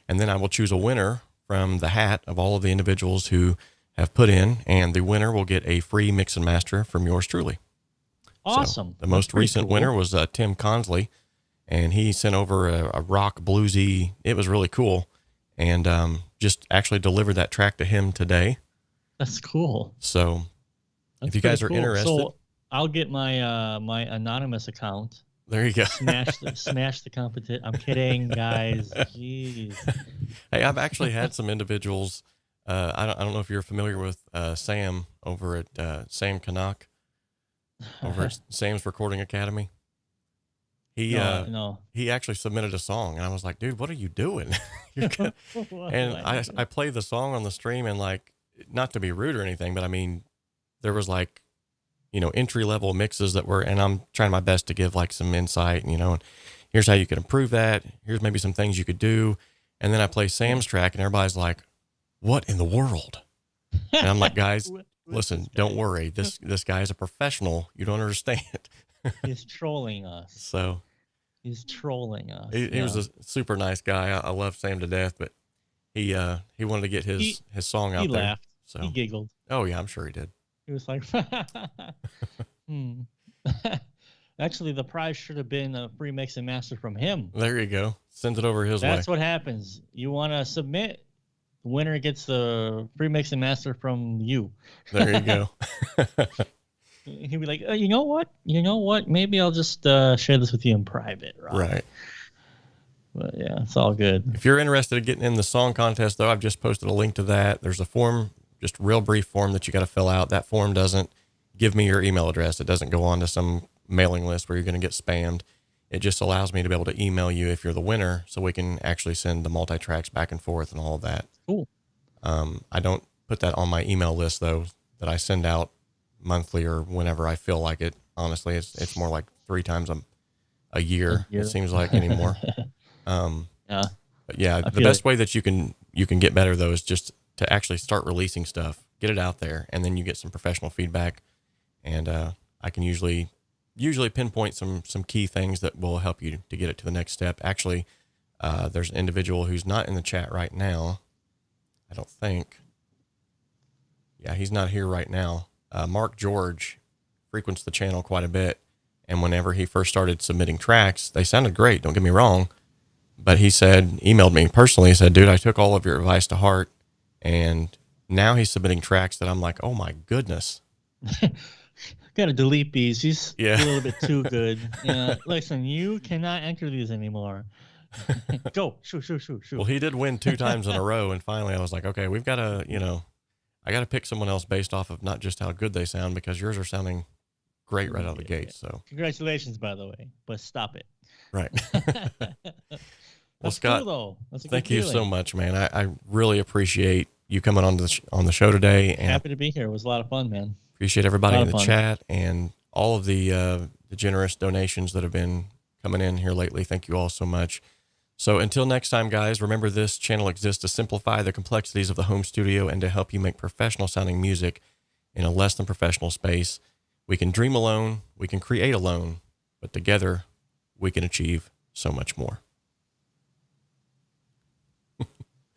And then I will choose a winner from the hat of all of the individuals who have put in, and the winner will get a free mix and master from yours truly. Awesome. So the most recent winner was Tim Consley, and he sent over a rock bluesy. It was really cool, and just actually delivered that track to him today. That's cool. So That's if you guys are pretty cool. interested, So I'll get my my anonymous account. there you go. Smash the competition. I'm kidding, guys. Jeez. Hey, I've actually had some individuals. I don't know if you're familiar with Sam over at Sam Canuck over at Sam's Recording Academy. No. He actually submitted a song, and I was like, dude, what are you doing? And I played the song on the stream, and like, not to be rude or anything, but I mean, there was like, entry level mixes that were, and I'm trying my best to give like some insight, and here's how you could improve that. Here's maybe some things you could do. And then I play Sam's track, and everybody's like, what in the world? And I'm like, guys, listen, don't worry. This guy is a professional. You don't understand. He's trolling us. So he's trolling us. He was a super nice guy. I love Sam to death, but he wanted to get his song out there. He laughed. So He giggled. oh yeah, I'm sure he did. He was like, Actually, the prize should have been a free mix and master from him. There you go. Send it over his way. That's what happens. You want to submit, the winner gets the free mix and master from you. There you go. He'd be like, you know what? Maybe I'll just share this with you in private, Right. But yeah, it's all good. If you're interested in getting in the song contest, though, I've just posted a link to that. There's a form, just real brief form that you got to fill out. That form doesn't give me your email address. It doesn't go on to some mailing list where you're going to get spammed. It just allows me to be able to email you if you're the winner, so we can actually send the multi-tracks back and forth and all of that. Cool. I don't put that on my email list, though, that I send out monthly or whenever I feel like it. Honestly, it's more like 3 times a year. It seems like anymore. Yeah. But yeah, the best way that you can get better, though, is just to actually start releasing stuff, get it out there, and then you get some professional feedback. And I can usually pinpoint some key things that will help you to get it to the next step. Actually, there's an individual who's not in the chat right now. I don't think. Yeah, he's not here right now. Mark George frequents the channel quite a bit. And whenever he first started submitting tracks, they sounded great. Don't get me wrong. But he emailed me personally, said, dude, I took all of your advice to heart. And now he's submitting tracks that I'm like, oh my goodness. Got to delete these. He's Yeah. a little bit too good. Yeah. Listen, you cannot enter these anymore. Go. Shoot. Well, he did win 2 times in a row. And finally I was like, okay, we've got to, I got to pick someone else based off of not just how good they sound, because yours are sounding great right out of the gate. So congratulations, by the way, but stop it. Right. Well, That's Scott, cool, though. That's a thank good you feeling. so much, man. I really appreciate you coming on the show today, and Happy to be here. It was a lot of fun, man. appreciate everybody A lot in of the fun. chat and all of the generous donations that have been coming in here lately. Thank you all so much. So until next time, guys, remember this channel exists to simplify the complexities of the home studio and to help you make professional sounding music in a less than professional space. We can dream alone, we can create alone, but together we can achieve so much more.